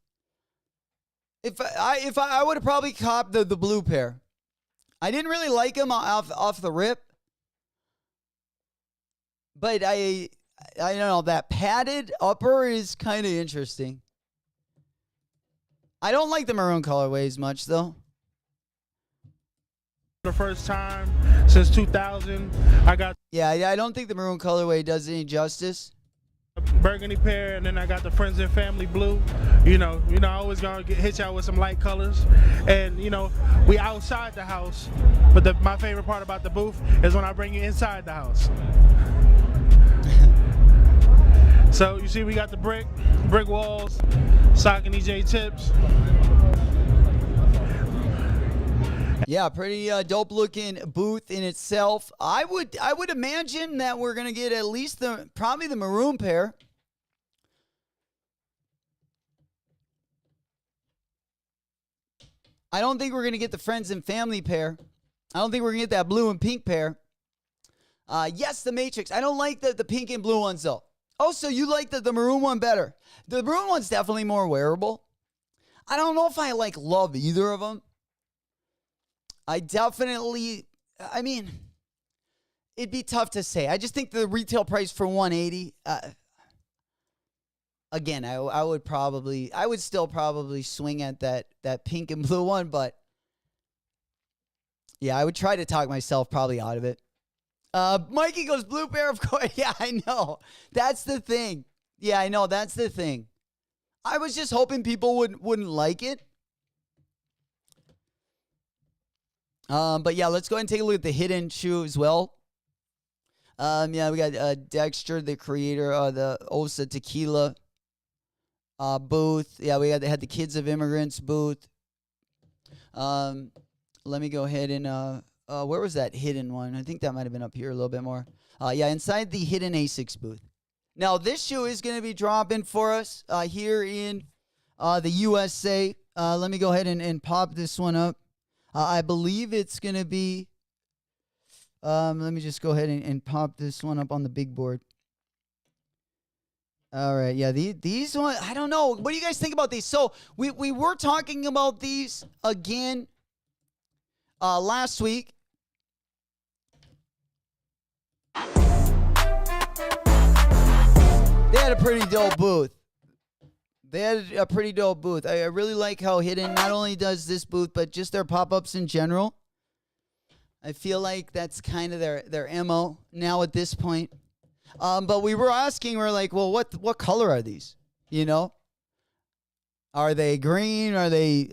If I would have probably copped the blue pair. I didn't really like them off the rip. But I don't know, that padded upper is kind of interesting. I don't like the maroon colorways much though. The first time since 2000, I got I don't think the maroon colorway does any justice. Burgundy pair, and then I got the Friends and Family blue. You know, I always gonna hit y'all with some light colors. And you know, we outside the house, but my favorite part about the booth is when I bring you inside the house. So you see, we got the brick walls, Saucony J-Tips. Yeah, pretty dope looking booth in itself. I would imagine that we're gonna get at least probably the maroon pair. I don't think we're gonna get the Friends and Family pair. I don't think we're gonna get that blue and pink pair. Yes, the Matrix. I don't like the pink and blue ones though. Oh, so you like the maroon one better? The maroon one's definitely more wearable. I don't know if I love either of them. I mean, it'd be tough to say. I just think the retail price for $180. Again, I would still probably swing at that pink and blue one, but yeah, I would try to talk myself probably out of it. Mikey goes blue pair, of course. Yeah, I know. That's the thing. Yeah, I know. That's the thing. I was just hoping people wouldn't like it. But yeah, let's go ahead and take a look at the hidden shoe as well. Yeah, we got Dexter, the creator of the Osa Tequila booth. Yeah, we had the Kids of Immigrants booth. Let me go ahead and where was that hidden one? I think that might have been up here a little bit more. Yeah, inside the hidden ASICS booth. Now, this shoe is going to be dropping for us here in the USA. Let me go ahead and pop this one up. I believe it's going to be, let me just go ahead and pop this one up on the big board. All right, yeah, these ones, I don't know. What do you guys think about these? So, we were talking about these again last week. They had a pretty dope booth. I really like how Hidden not only does this booth, but just their pop-ups in general. I feel like that's kind of their MO now at this point. But we were asking, we're like, well, what color are these? You know, are they green? Are they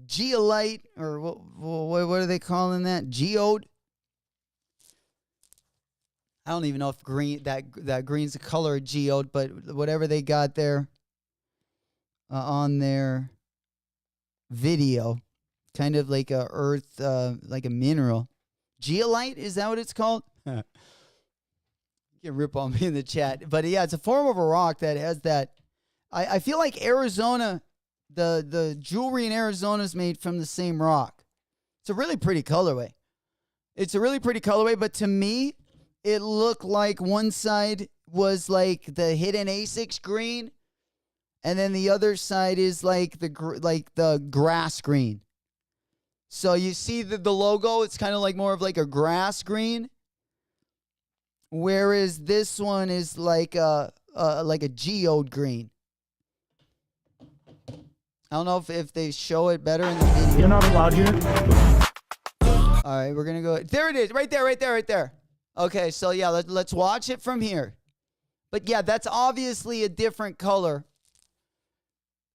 geolite, or what are they calling that? Geode? I don't even know if that green's the color of geode, but whatever they got there on their video, kind of like a earth, like a mineral. Geolite, is that what it's called? You can rip on me in the chat. But yeah, it's a form of a rock that has that. I feel like Arizona, the jewelry in Arizona is made from the same rock. It's a really pretty colorway. But to me, it looked like one side was like the hidden Asics green, and then the other side is like the grass green. So you see the logo, it's kind of like more of like a grass green, whereas this one is like a geode green. I don't know if they show it better in the video. You're not allowed here. All right, we're going to go. There it is. Right there. Okay, so yeah, let's watch it from here. But yeah, that's obviously a different color.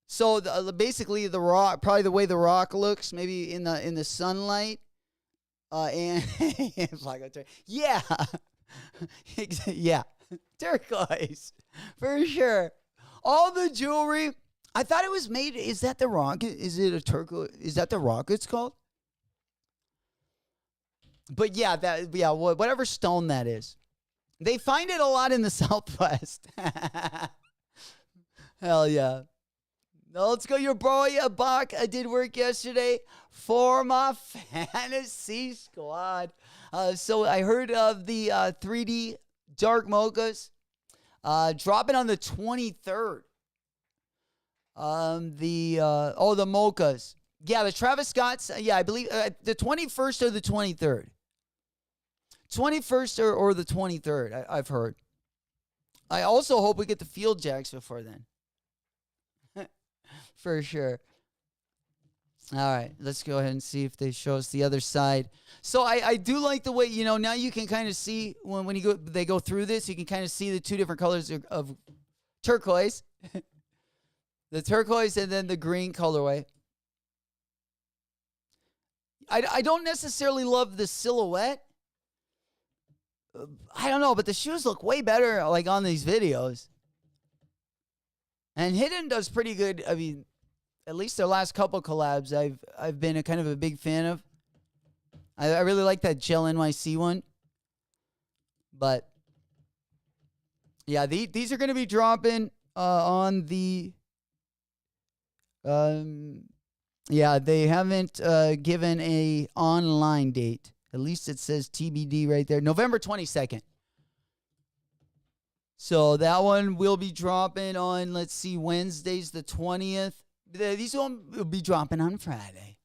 So basically the rock, probably the way the rock looks, maybe in the sunlight. And yeah. Yeah. Turquoise. For sure. All the jewelry. I thought it was made. Is that the rock? Is it a turquoise? Is that the rock it's called? But yeah, whatever stone that is. They find it a lot in the Southwest. Hell yeah. Now let's go. Your boy, Bach, did work yesterday for my fantasy squad. So I heard of the 3D dark mochas dropping on the 23rd. The mochas. Yeah, the Travis Scotts. Yeah, I believe the 21st or the 23rd. 21st or the 23rd, I've heard. I also hope we get the Field Jacks before then. For sure. All right, let's go ahead and see if they show us the other side. So I do like the way, now you can kind of see when they go through this, you can kind of see the two different colors of turquoise. The turquoise and then the green colorway. I don't necessarily love the silhouette. I don't know, but the shoes look way better like on these videos. And Hidden does pretty good. I mean, at least their last couple collabs I've been a kind of a big fan of. I really like that Gel NYC one. But yeah, these are going to be dropping on the yeah, they haven't given a online date. At least it says TBD right there. November 22nd. So that one will be dropping on, let's see, Wednesday's the 20th. These will be dropping on Friday.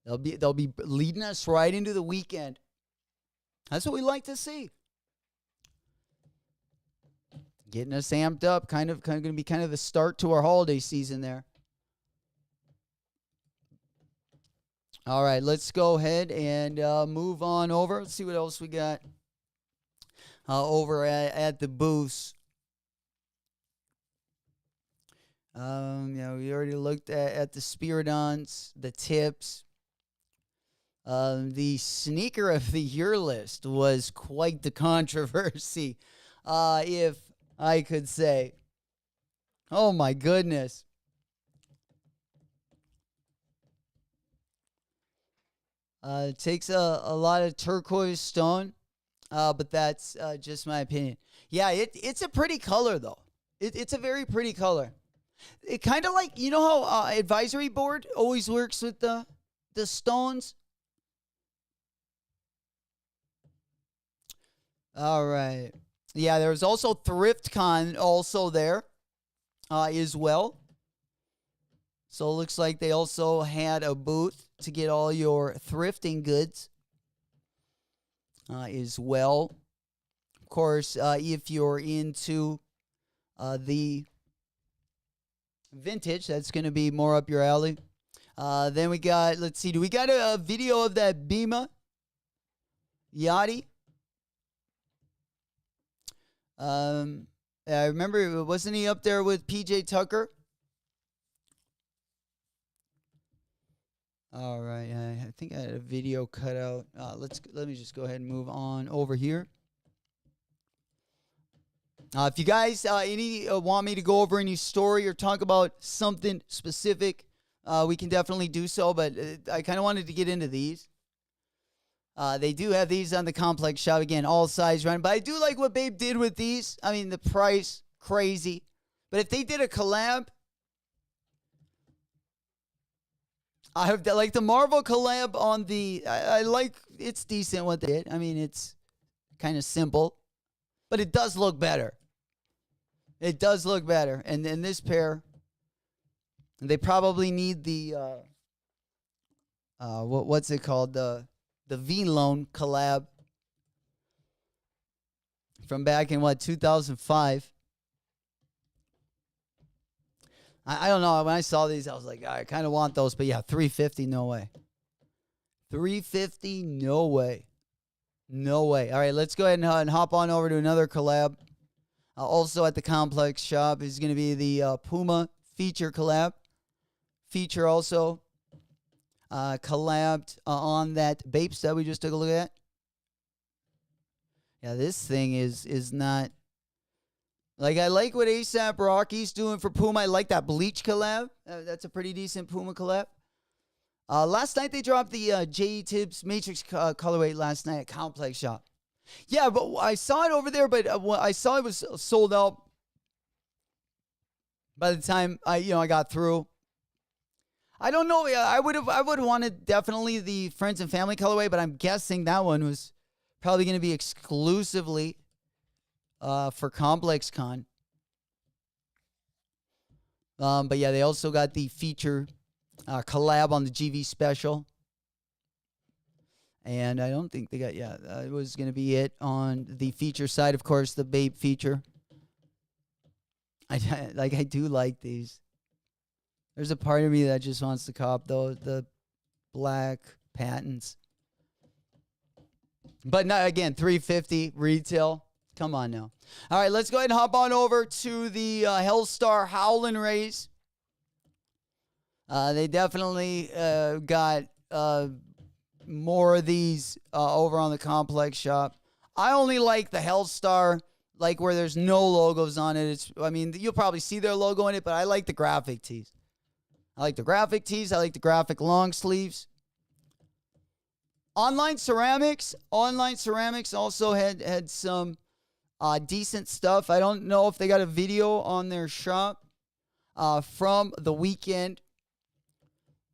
They'll be leading us right into the weekend. That's what we like to see. Getting us amped up, kind of going to be kind of the start to our holiday season there. All right, let's go ahead and move on over. Let's see what else we got over at the booths. We already looked at the Spiridons, the tips. The sneaker of the year list was quite the controversy, if I could say. Oh my goodness. It takes a lot of turquoise stone, but that's just my opinion. Yeah, it's a pretty color, though. It's a very pretty color. It kind of like, you know how advisory board always works with the stones? All right. Yeah, there's also ThriftCon also there as well. So it looks like they also had a booth to get all your thrifting goods as well. Of course, if you're into the vintage, that's going to be more up your alley. Then we got, let's see, do we got a video of that Bima Yachty? I remember, wasn't he up there with PJ Tucker? All right, I think I had a video cut out. Let me just go ahead and move on over here. If you guys want me to go over any story or talk about something specific, we can definitely do so. But I kind of wanted to get into these. They do have these on the Complex shop. Again, all size run. But I do like what Babe did with these. I mean, the price, crazy. But if they did a collab, I have like the Marvel collab on the, I like, it's decent what they did. I mean, it's kind of simple, but it does look better. It does look better. And then this pair, they probably need the, what's it called? The V-Loan collab from back in, 2005. I don't know. When I saw these, I was like, I kind of want those. But yeah, $350, no way. $350, no way. No way. All right, let's go ahead and hop on over to another collab. Also at the Complex shop is going to be the Puma feature collab. Feature also collabed on that Bapes that we just took a look at. Yeah, this thing is not... Like, I like what A$AP Rocky's doing for Puma. I like that Bleach collab. That's a pretty decent Puma collab. Last night, they dropped the J Tibbs Matrix colorway last night at Complex Shop. Yeah, but I saw it over there, but I saw it was sold out by the time I got through. I don't know. I would have wanted definitely the Friends and Family colorway, but I'm guessing that one was probably going to be exclusively for ComplexCon. But yeah, they also got the feature collab on the GV special. And I don't think they got, it was going to be it on the feature side. Of course, the Babe feature. I do like these. There's a part of me that just wants to cop the black patents. But not, again, $350 retail. Come on now. All right, let's go ahead and hop on over to the Hellstar Howlin' Rays. They definitely got more of these over on the Complex shop. I only like the Hellstar, like where there's no logos on it. You'll probably see their logo in it, but I like the graphic tees. I like the graphic tees. I like the graphic long sleeves. Online Ceramics also had some decent stuff. I don't know if they got a video on their shop from the weekend.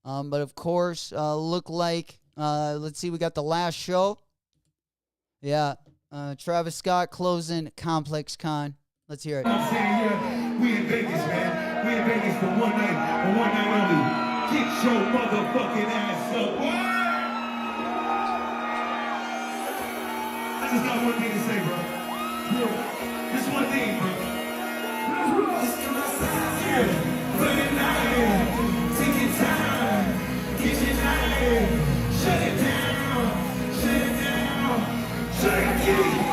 But of course, look like, let's see, we got the last show. Yeah, Travis Scott closing ComplexCon. Let's hear it. I'm saying, yeah, we in Vegas, man. We in Vegas for one night, and one night only. Get your motherfucking ass up. What? I just got one thing to say, bro. Just one thing, bro. Yeah. Play it night. Take your time. Get your night. Shut it down. Shut it down. Shut it down.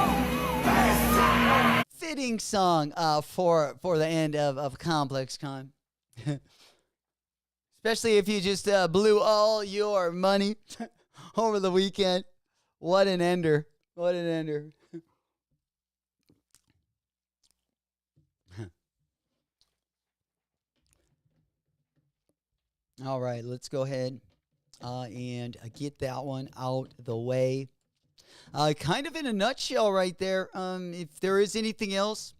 Fitting song for the end of ComplexCon. Especially if you just blew all your money over the weekend. What an ender. What an ender. All right, let's go ahead and get that one out the way. Kind of in a nutshell right there. If there is anything else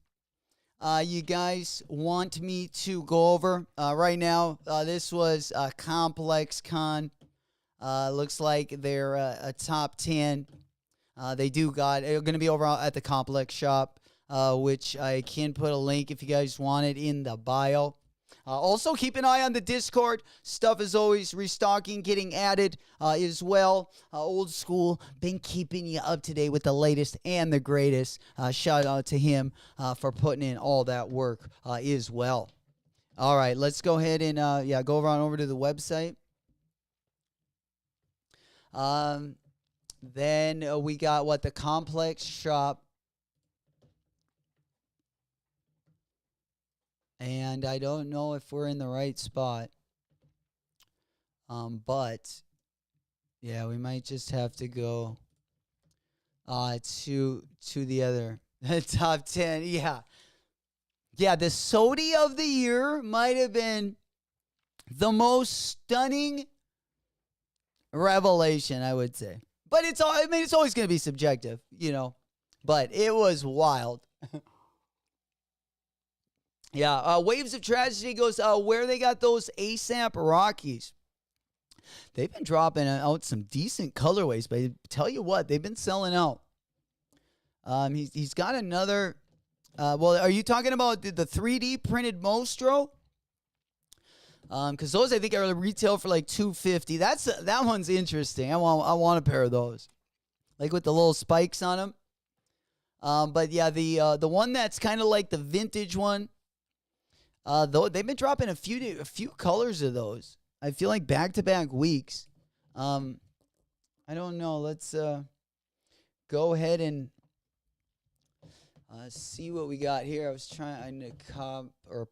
you guys want me to go over right now, this was ComplexCon. Looks like they're a top 10. They're going to be over at the Complex shop, which I can put a link if you guys want it in the bio. Also, keep an eye on the Discord. Stuff is always restocking, getting added as well. Old School, been keeping you up to date with the latest and the greatest. Shout out to him for putting in all that work as well. All right, let's go ahead and go over to the website. Then we got the Complex shop. And I don't know if we're in the right spot. But yeah, we might just have to go to the other top 10. Yeah. Yeah, the Sodi of the year might have been the most stunning revelation, I would say. But it's always going to be subjective, you know. But it was wild. Yeah, Waves of Tragedy goes, where they got those ASAP Rockies. They've been dropping out some decent colorways, but I tell you what, they've been selling out. He's got another, well, are you talking about the 3D printed Mostro? Because those I think are retail for like $250. That one's interesting. I want a pair of those, like with the little spikes on them. But yeah, the one that's kind of like the vintage one. Though they've been dropping a few colors of those. I feel like back-to-back weeks. I don't know. Let's go ahead and see what we got here. I was trying to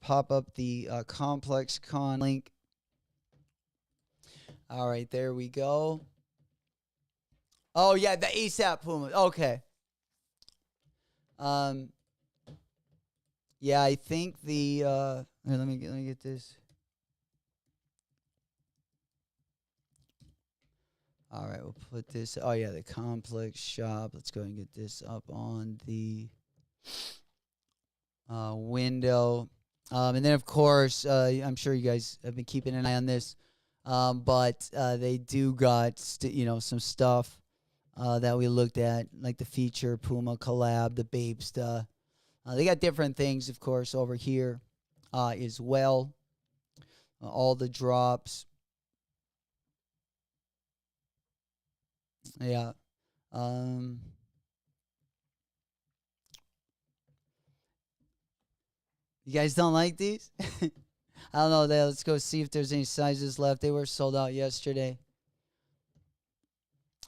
pop up the ComplexCon link. All right, there we go. Oh yeah, the ASAP Puma. Okay. Yeah, I think the here, let me get this. All right, we'll put this. Oh yeah, the Complex shop. Let's go and get this up on the window. And then of course, I'm sure you guys have been keeping an eye on this. But they do got some stuff that we looked at, like the feature Puma collab, the Babesta. They got different things, of course, over here as well. All the drops. Yeah. You guys don't like these? I don't know. Let's go see if there's any sizes left. They were sold out yesterday.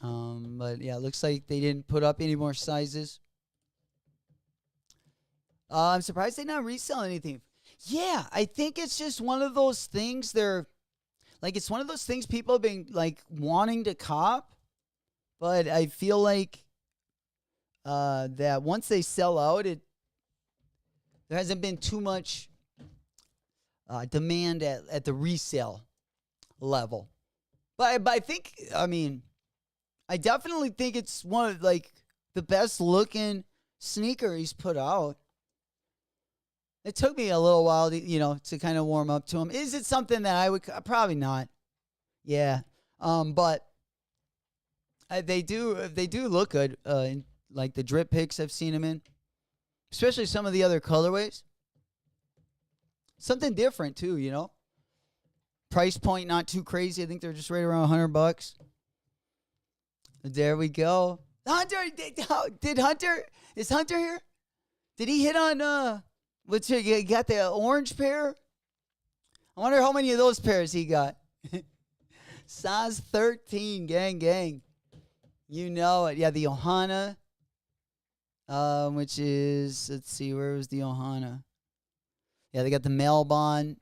But yeah, it looks like they didn't put up any more sizes. I'm surprised they not resell anything. Yeah, I think it's just one of those things. It's one of those things people have been like wanting to cop, but I feel like that once they sell out, there hasn't been too much demand at the resale level. But I think, I definitely think it's one of like the best looking sneaker he's put out. It took me a little while to kind of warm up to him. Is it something that I would probably not? Yeah. But they do look good. In, like the drip picks I've seen him in, especially some of the other colorways. Something different too, Price point not too crazy. I think they're just right around $100. There we go. Hunter, is Hunter here? Did he hit on what's here? You got the orange pair? I wonder how many of those pairs he got. Size 13, gang. You know it. Yeah, the Ohana, which is, let's see, where was the Ohana? Yeah, they got the Melbon,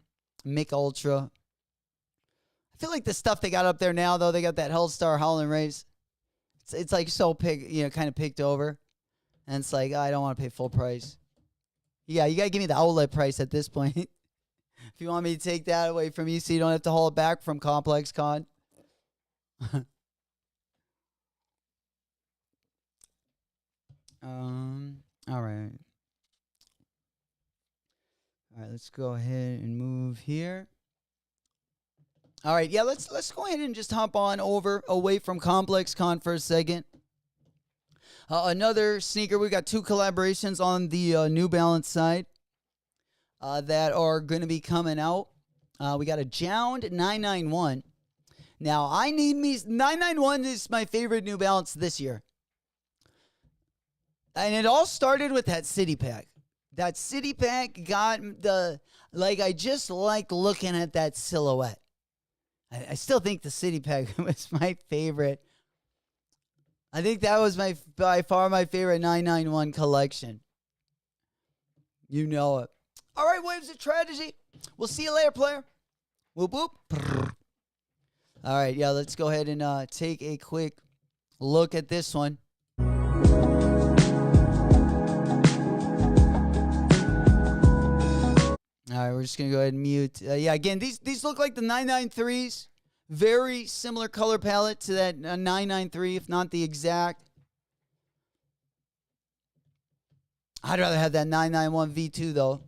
Mick Ultra. I feel like the stuff they got up there now, though, they got that Hellstar Howlin' Race. It's like so kind of picked over. And it's like, I don't want to pay full price. Yeah, you got to give me the outlet price at this point. If you want me to take that away from you so you don't have to haul it back from ComplexCon. All right. All right, let's go ahead and move here. All right, yeah, let's go ahead and just hop on away from ComplexCon for a second. Another sneaker, we got two collaborations on the New Balance side that are going to be coming out. We got a Jound 991. Now, 991 is my favorite New Balance this year. And it all started with that City Pack. That City Pack got I just like looking at that silhouette. I still think the City Pack was my favorite. I think that was by far my favorite 991 collection. You know it. All right, Waves of Tragedy. We'll see you later, player. Whoop, whoop. All right, yeah, let's go ahead and take a quick look at this one. All right, we're just going to go ahead and mute. Yeah, again, these look like the 993s. Very similar color palette to that 993, if not the exact. I'd rather have that 991 V2, though.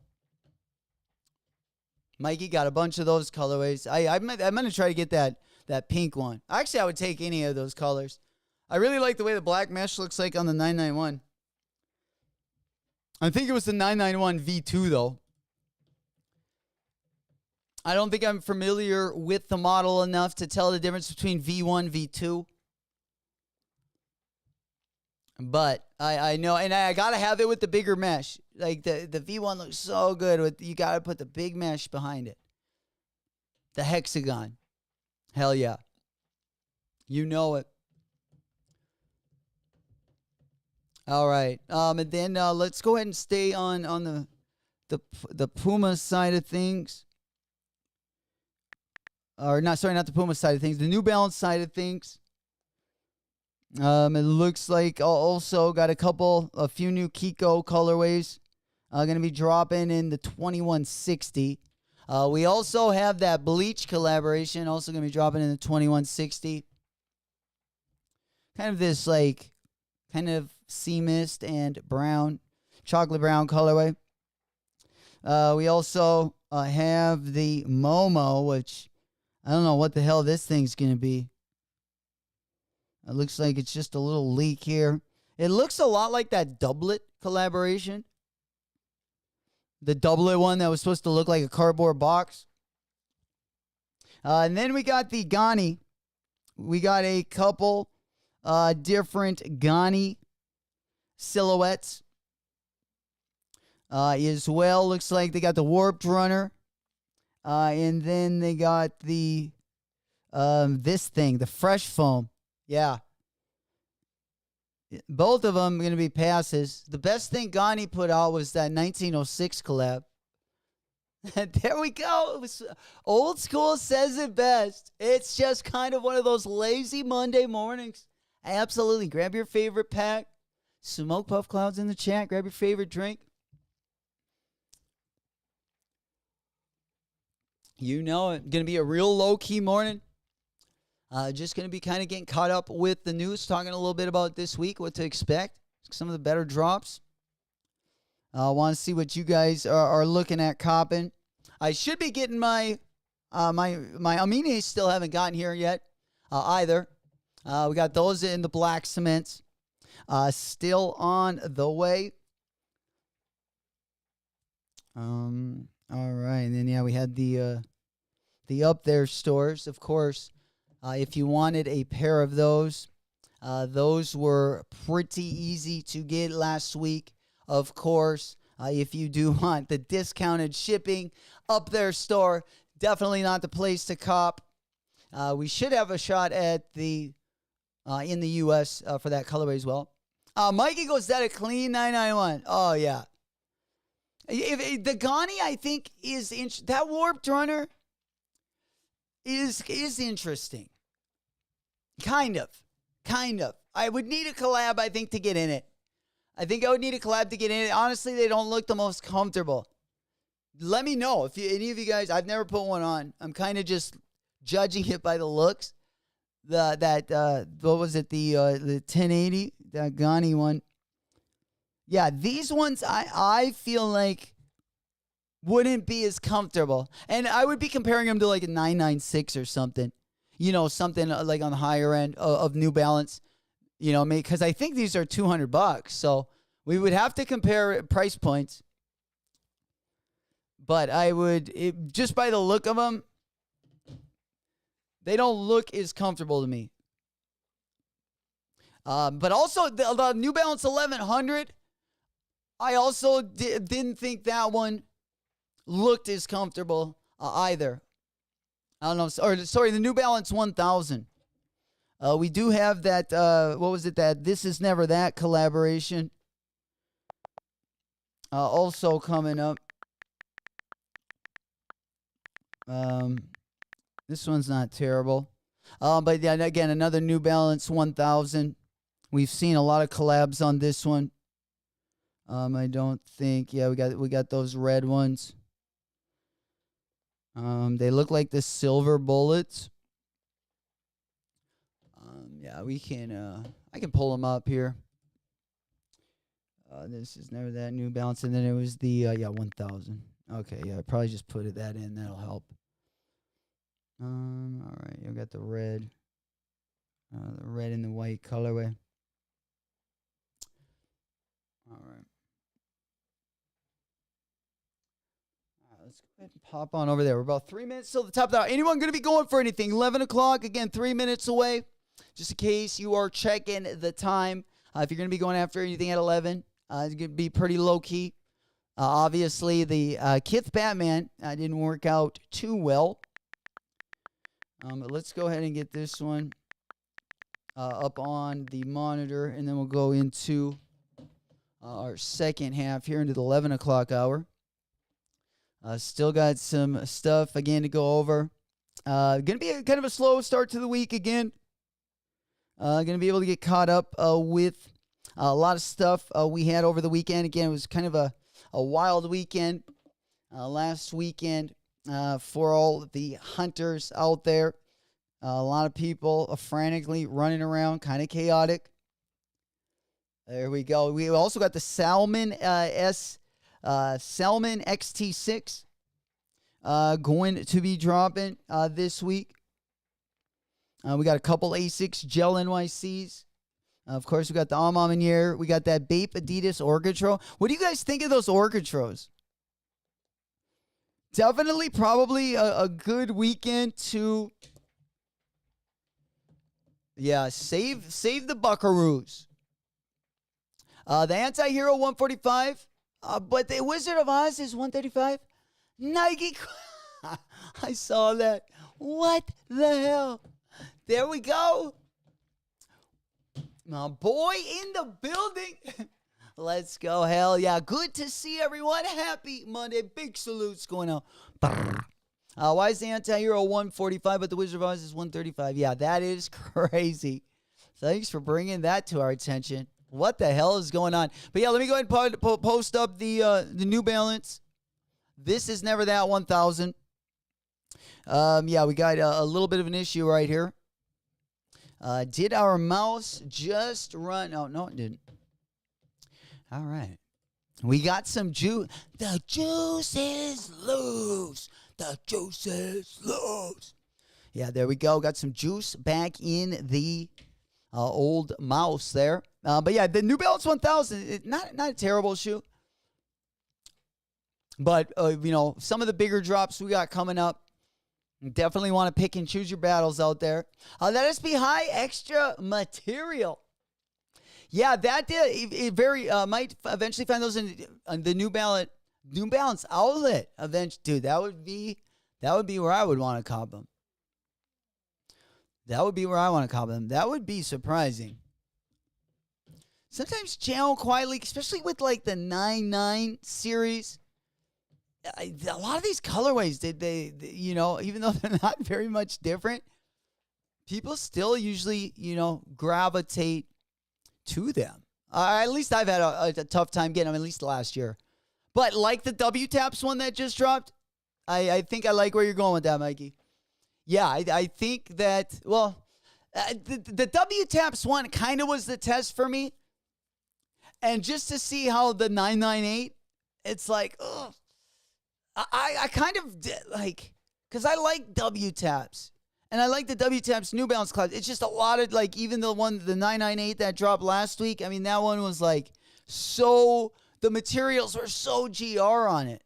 Mikey got a bunch of those colorways. I'm going to try to get that pink one. Actually, I would take any of those colors. I really like the way the black mesh looks like on the 991. I think it was the 991 V2, though. I don't think I'm familiar with the model enough to tell the difference between V1, V2. But I know, and I got to have it with the bigger mesh. Like, the V1 looks so good. You got to put the big mesh behind it. The hexagon. Hell yeah. You know it. All right. And then let's go ahead and stay on the Puma side of things. Or not the Puma side of things. The New Balance side of things. It looks like also got a few new Kiko colorways. Going to be dropping in the 2160. We also have that Bleach collaboration. Also going to be dropping in the 2160. Kind of this sea mist and chocolate brown colorway. We also have the Momo, which I don't know what the hell this thing's going to be. It looks like it's just a little leak here. It looks a lot like that Doublet collaboration. The Doublet one that was supposed to look like a cardboard box. And then we got the Gani. We got a couple different Gani silhouettes. As well, looks like they got the Warped Runner. And then they got the this thing, the Fresh Foam. Yeah. Both of them are going to be passes. The best thing Gani put out was that 1906 collab. There we go. It was, old school says it best. It's just kind of one of those lazy Monday mornings. Absolutely. Grab your favorite pack. Smoke Puff Clouds in the chat. Grab your favorite drink. You know it. Going to be a real low-key morning. Just going to be kind of getting caught up with the news, talking a little bit about this week, what to expect, some of the better drops. I want to see what you guys are looking at copping. I should be getting my Amines still haven't gotten here yet either. We got those in the black cements. Still on the way. All right. And then, yeah, we had the Up There stores, of course. If you wanted a pair of those were pretty easy to get last week. Of course, if you do want the discounted shipping, Up There store, definitely not the place to cop. We should have a shot at the in the U.S. For that colorway as well. Mikey goes, that a clean 991? Oh, yeah. The Gani, I think, is that Warped Runner is interesting. Kind of. I would need a collab, I think, to get in it. I think I would need a collab to get in it. Honestly, they don't look the most comfortable. Let me know if any of you guys, I've never put one on. I'm kind of just judging it by the looks. What was it? The 1080, that Gani one. Yeah, these ones I feel like wouldn't be as comfortable. And I would be comparing them to like a 996 or something. You know, something like on the higher end of New Balance. You know, because I think these are $200. So we would have to compare price points. But I would, just by the look of them, they don't look as comfortable to me. But also the New Balance 1100, I also didn't think that one looked as comfortable either. I don't know. Sorry, the New Balance 1000. We do have that, what was it, that This Is Never That collaboration. Also coming up. This one's not terrible. But yeah, again, another New Balance 1000. We've seen a lot of collabs on this one. I don't think. Yeah, we got those red ones. They look like the silver bullets. Yeah, we can. I can pull them up here. This is never that New Balance, and then it was the 1000. Okay, yeah, I probably just put that in. That'll help. All right, you got the red and the white colorway. All right. Let's go ahead and pop on over there. We're about 3 minutes till the top of the hour. Anyone going to be going for anything? 11 o'clock, again, 3 minutes away. Just in case you are checking the time. If you're going to be going after anything at 11, it's going to be pretty low-key. Obviously, the KITH Batman didn't work out too well. But let's go ahead and get this one up on the monitor, and then we'll go into our second half here into the 11 o'clock hour. Still got some stuff, again, to go over. Going to be kind of a slow start to the week again. Going to be able to get caught up with a lot of stuff we had over the weekend. Again, it was kind of a wild weekend last weekend for all the hunters out there. A lot of people frantically running around, kind of chaotic. There we go. We also got the Salmon Salmon XT6 going to be dropping this week. We got a couple A6 Gel NYCs. Of course, we got the Amamanier. We got that Bape Adidas Orgatro. What do you guys think of those Orgatros? Definitely, probably a good weekend to, save the Buckaroos. The Anti-Hero 145, but the Wizard of Oz is 135. Nike, I saw that. What the hell? There we go. My boy in the building. Let's go. Hell yeah. Good to see everyone. Happy Monday. Big salutes going on. Why is the Anti-Hero 145, but the Wizard of Oz is 135? Yeah, that is crazy. Thanks for bringing that to our attention. What the hell is going on? But yeah, let me go ahead and post up the New Balance. This is never that 1000. Yeah, we got a little bit of an issue right here. Did our mouse just run? Oh, no, it didn't. All right. We got some juice. The juice is loose. The juice is loose. Yeah, there we go. Got some juice back in the old mouse there. But yeah, the New Balance 1000, not a terrible shoe. But, some of the bigger drops we got coming up. Definitely want to pick and choose your battles out there. That SB High extra material. Yeah, that did. It very might eventually find those in the New Balance outlet. Eventually, dude, that would be where I would want to cop them. That would be where I want to cop them. That would be surprising. Sometimes channel quietly, especially with like the 9.9 series. A lot of these colorways, they even though they're not very much different, people still usually, gravitate to them. At least I've had a tough time getting them, at least last year. But like the W-Taps one that just dropped, I think I like where you're going with that, Mikey. Yeah, I think that, the W-Taps one kind of was the test for me. And just to see how the 998, it's like, ugh. I kind of like, because I like W-Taps. And I like the W-Taps New Balance Cloud. It's just a lot of, like, even the 998 that dropped last week, I mean, that one was, like, so, the materials were so GR on it.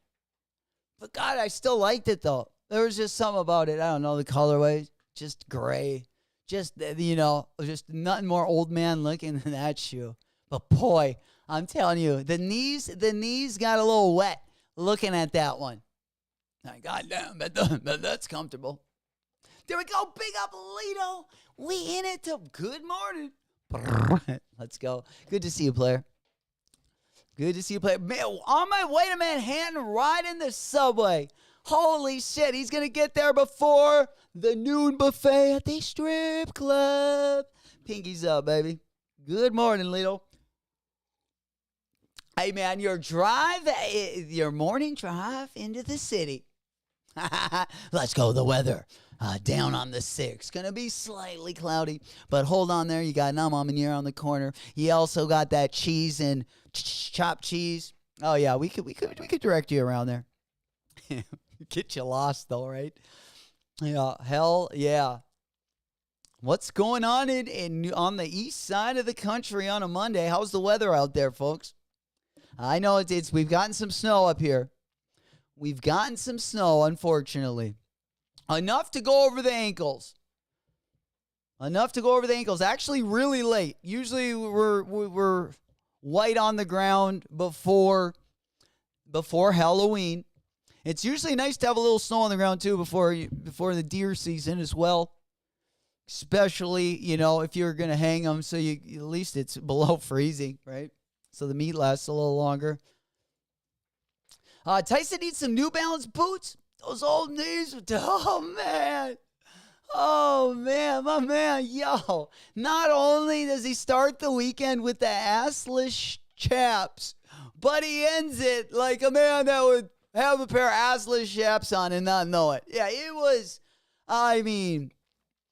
But, God, I still liked it, though. There was just something about it. I don't know, the colorway, just gray. Just, just nothing more old man looking than that shoe. But, boy, I'm telling you, the knees got a little wet looking at that one. God damn, that's comfortable. There we go. Big up, Lito. We in it till good morning. Let's go. Good to see you, player. Good to see you, player. Man, on my way to Manhattan, riding the subway. Holy shit, he's going to get there before the noon buffet at the strip club. Pinkies up, baby. Good morning, Lito. Hey, man, your morning drive into the city. Let's go. The weather down on the 6th. Gonna be slightly cloudy, but hold on there. You got Namamanier on the corner. You also got that cheese and chopped cheese. Oh yeah, we could direct you around there. Get you lost though, right? Yeah, hell yeah. What's going on on the east side of the country on a Monday? How's the weather out there, folks? I know we've gotten some snow up here. We've gotten some snow, unfortunately. Enough to go over the ankles. Actually, really late. Usually, we're white on the ground before Halloween. It's usually nice to have a little snow on the ground too before the deer season as well. Especially, if you're gonna hang them, so at least it's below freezing, right? So the meat lasts a little longer. Tyson needs some New Balance boots. Those old knees. Oh, man, my man. Yo, not only does he start the weekend with the assless chaps, but he ends it like a man that would have a pair of assless chaps on and not know it. Yeah, it was, I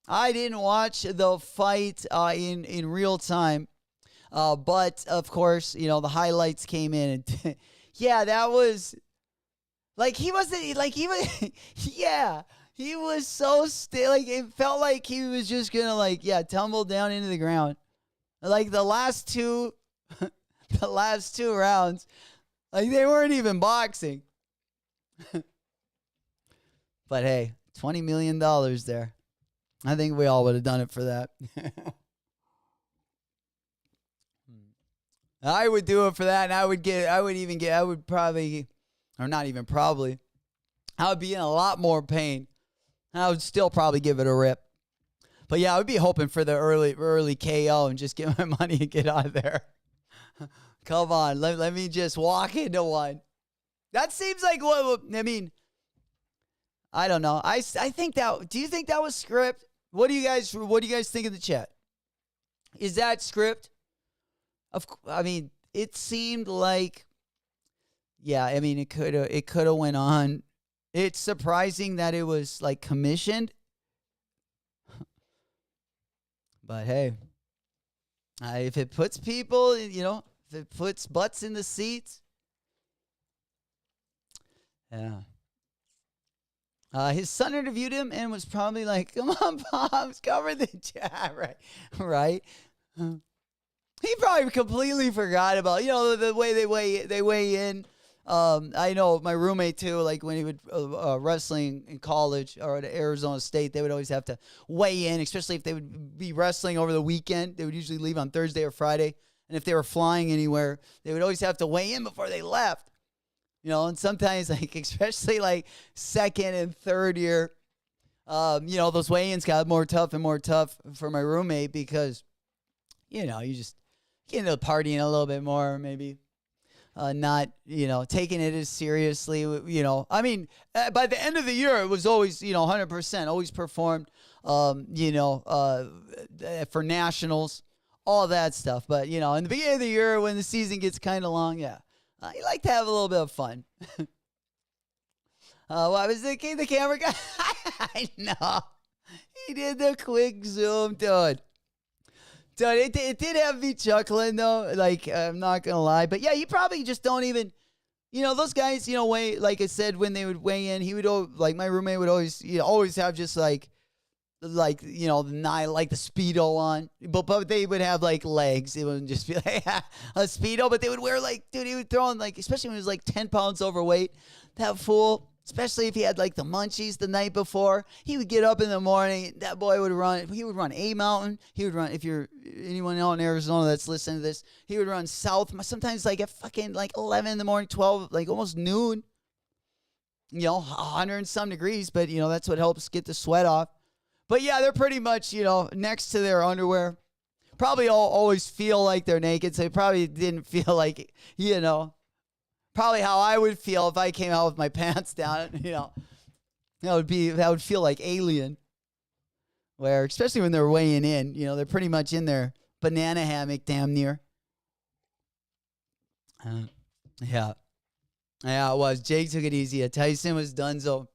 didn't watch the fight in real time, but, of course, the highlights came in. And yeah, that was... he was so still. It felt like he was just gonna tumble down into the ground. The last two rounds, they weren't even boxing. But hey, $20 million there. I think we all would have done it for that. I would do it for that, and I would probably. Or not even probably. I would be in a lot more pain. I would still probably give it a rip. But yeah, I would be hoping for the early KO and just get my money and get out of there. Come on, let me just walk into one. That seems like what I don't know. I think that. Do you think that was script? What do you guys think of the chat? Is that script? It seemed like. Yeah, it could have went on. It's surprising that it was commissioned. But hey, if it puts people, if it puts butts in the seats. Yeah. His son interviewed him and was probably like, "Come on, Pops, cover the chat." Right. He probably completely forgot about the way they weigh in. I know my roommate too, when he would wrestling in college or at Arizona State, they would always have to weigh in, especially if they would be wrestling over the weekend. They would usually leave on Thursday or Friday. And if they were flying anywhere, they would always have to weigh in before they left. And sometimes especially second and third year, those weigh-ins got more tough and more tough for my roommate because, you just get into partying a little bit more, maybe. Not, taking it as seriously, by the end of the year, it was always, 100%, always performed, for nationals, all that stuff. But, in the beginning of the year, when the season gets kind of long, yeah, you like to have a little bit of fun. What was the camera guy? I know. He did the quick zoom, dude. Dude, it did have me chuckling, though. I'm not going to lie. But, yeah, you probably just don't even, those guys, weigh, like I said, when they would weigh in, he would, my roommate would always have just, the Speedo on. But they would have, legs. It wouldn't just be, a Speedo. But they would wear, he would throw on, especially when he was, 10 pounds overweight. That fool. Especially if he had the munchies the night before, he would get up in the morning. That boy would run. He would run A Mountain. He would run. If you're anyone out in Arizona that's listening to this, he would run south. Sometimes at fucking 11 in the morning, 12, almost noon. 100 and some degrees, but that's what helps get the sweat off. But yeah, they're pretty much next to their underwear. Probably always feel like they're naked, so they probably didn't feel like Probably how I would feel if I came out with my pants down. That would feel like Alien. Where, especially when they're weighing in, they're pretty much in their banana hammock, damn near. Yeah, it was. Jake took it easy. Tyson was donezo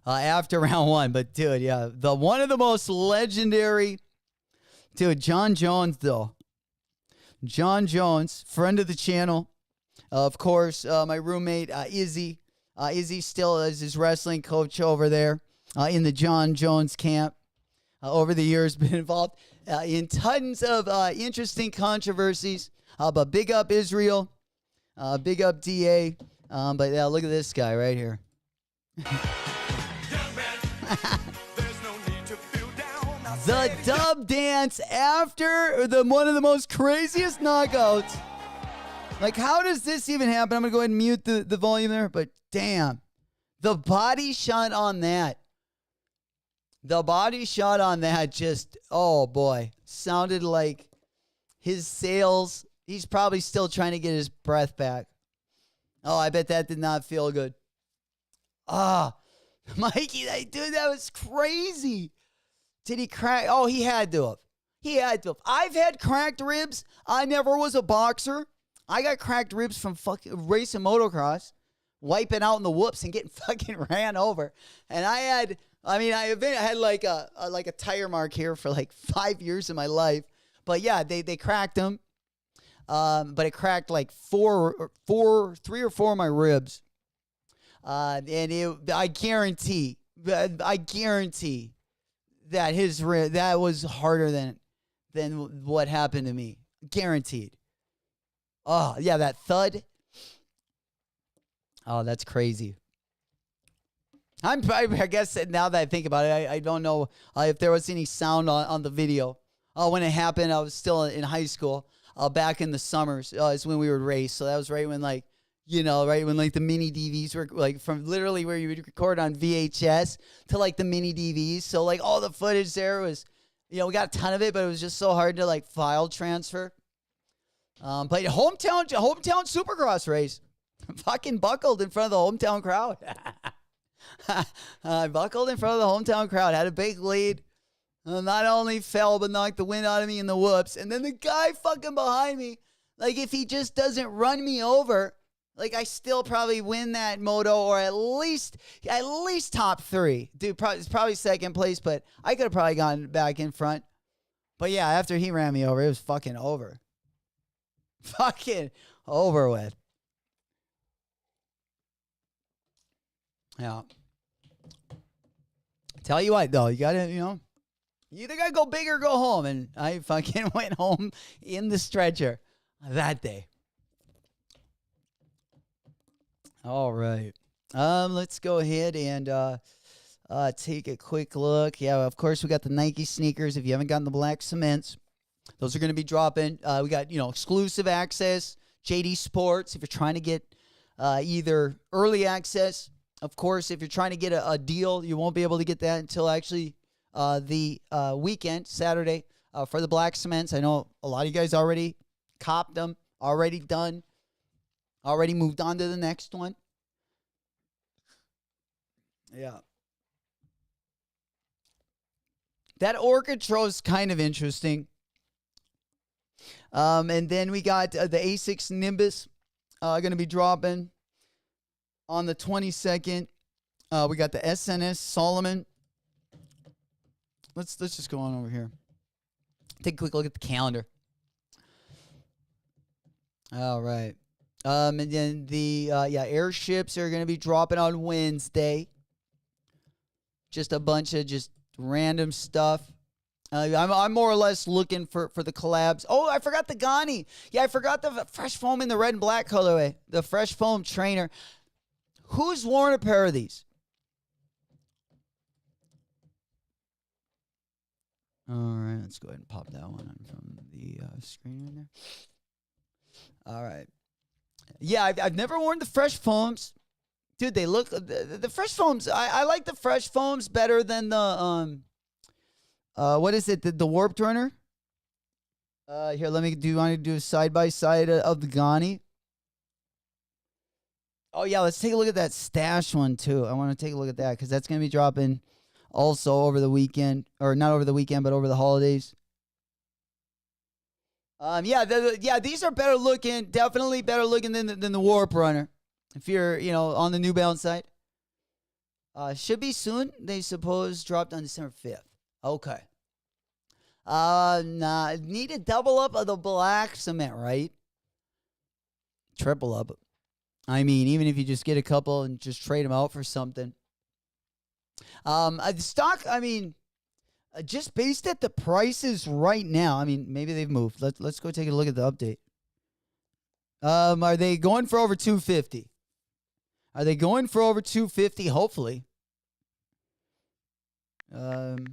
after round one. But, dude, yeah, one of the most legendary, dude, John Jones, though. John Jones, friend of the channel. Of course, my roommate, Izzy. Izzy still is his wrestling coach over there in the John Jones camp. Over the years, been involved in tons of interesting controversies. But big up Israel. Big up DA. But yeah, look at this guy right here. The dub dance after one of the most craziest knockouts. Like, how does this even happen? I'm going to go ahead and mute the volume there. But damn, the body shot on that. The body shot on that just, oh boy, sounded like his sails. He's probably still trying to get his breath back. Oh, I bet that did not feel good. Mikey, dude, that was crazy. Did he crack? Oh, he had to have. He had to have. I've had cracked ribs. I never was a boxer. I got cracked ribs from fucking racing motocross, wiping out in the whoops and getting fucking ran over. And I had like a tire mark here for like 5 years of my life. But yeah, they cracked them. But it cracked like three or four of my ribs. I guarantee that his rib, that was harder than what happened to me. Guaranteed. Oh, yeah, that thud. Oh, that's crazy. I guess now that I think about it, I don't know if there was any sound on the video. When it happened, I was still in high school. Back in the summers is when we would race. So that was right when right when like the mini DVs were like from literally where you would record on VHS to like the mini DVs. So like all the footage there was, we got a ton of it, but it was just so hard to like file transfer. But hometown Supercross race, fucking buckled in front of the hometown crowd. I buckled in front of the hometown crowd, had a big lead. Not only fell, but knocked the wind out of me in the whoops. And then the guy fucking behind me, like if he just doesn't run me over, like I still probably win that moto or at least top three. Dude, it's probably second place, but I could have probably gotten back in front. But yeah, after he ran me over, it was fucking over. Fucking over with. Yeah. Tell you what, though, you gotta, you either gotta go big or go home. And I fucking went home in the stretcher that day. All right. Let's go ahead and take a quick look. Yeah, of course, we got the Nike sneakers. If you haven't gotten the black cements, those are going to be dropping. We got, exclusive access, JD Sports. If you're trying to get either early access, of course, if you're trying to get a deal, you won't be able to get that until actually the weekend, Saturday, for the black cements. I know a lot of you guys already copped them, already done, already moved on to the next one. Yeah. That Orchestro is kind of interesting. And then we got the A6 Nimbus going to be dropping on the 22nd. We got the SNS Solomon. Let's just go on over here. Take a quick look at the calendar. All right. And then the airships are going to be dropping on Wednesday. Just a bunch of just random stuff. I'm more or less looking for the collabs. Oh, I forgot the Ghani. Yeah, I forgot the Fresh Foam in the red and black colorway. The Fresh Foam trainer. Who's worn a pair of these? All right, let's go ahead and pop that one from the screen in there. All right. Yeah, I've never worn the Fresh Foams. Dude, they look... The Fresh Foams, I like the Fresh Foams better than the... what is it? The Warped Runner? Here, let me do... I want to do a side-by-side of the Ghani. Oh, yeah, let's take a look at that stash one, too. I want to take a look at that because that's going to be dropping also over the weekend. Or not over the weekend, but over the holidays. Yeah, these are better looking. Definitely better looking than the Warp Runner. If you're, on the New Balance side. Should be soon. They suppose dropped on December 5th. Okay. Need to double up of the black cement, right? Triple up. I mean, even if you just get a couple and just trade them out for something. Stock, just based at the prices right now, I mean, maybe they've moved. Let's go take a look at the update. Are they going for over 250? Are they going for over 250? Hopefully. The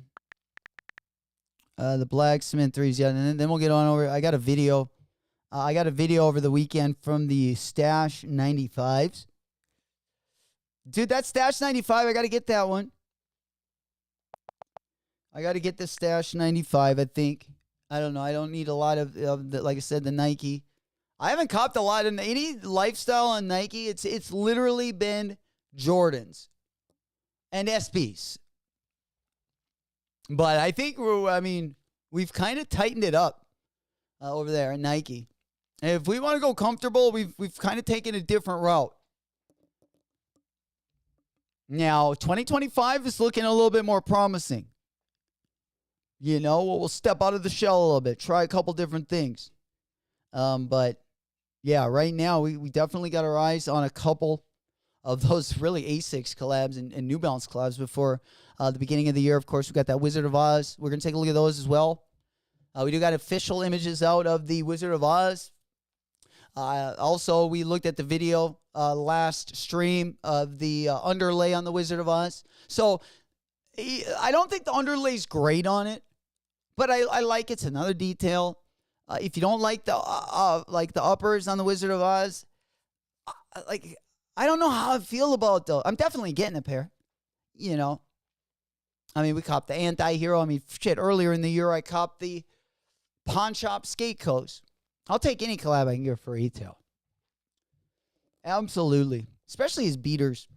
black cement threes, yeah, and then we'll get on over. I got a video. Over the weekend from the Stash 95s. Dude, that Stash 95, I got to get that one. I got to get the Stash 95, I think. I don't know. I don't need a lot of the, like I said, the Nike. I haven't copped a lot of any lifestyle on Nike. It's literally been Jordans and SBs. But I think we've kind of tightened it up over there at Nike. And if we want to go comfortable, we've kind of taken a different route. Now, 2025 is looking a little bit more promising. We'll step out of the shell a little bit, try a couple different things. But yeah, right now we definitely got our eyes on a couple of those really ASICS collabs and New Balance collabs before the beginning of the year. Of course, we got that Wizard of Oz. We're going to take a look at those as well. We do got official images out of the Wizard of Oz. Also, we looked at the video last stream of the underlay on the Wizard of Oz. So I don't think the underlay's great on it, but I like it's another detail. If you don't like the uppers on the Wizard of Oz, I don't know how I feel about though. I'm definitely getting a pair. We copped the anti-hero. Earlier in the year I copped the Pawn Shop Skate Coats. I'll take any collab I can get for retail. Absolutely. Especially his beaters.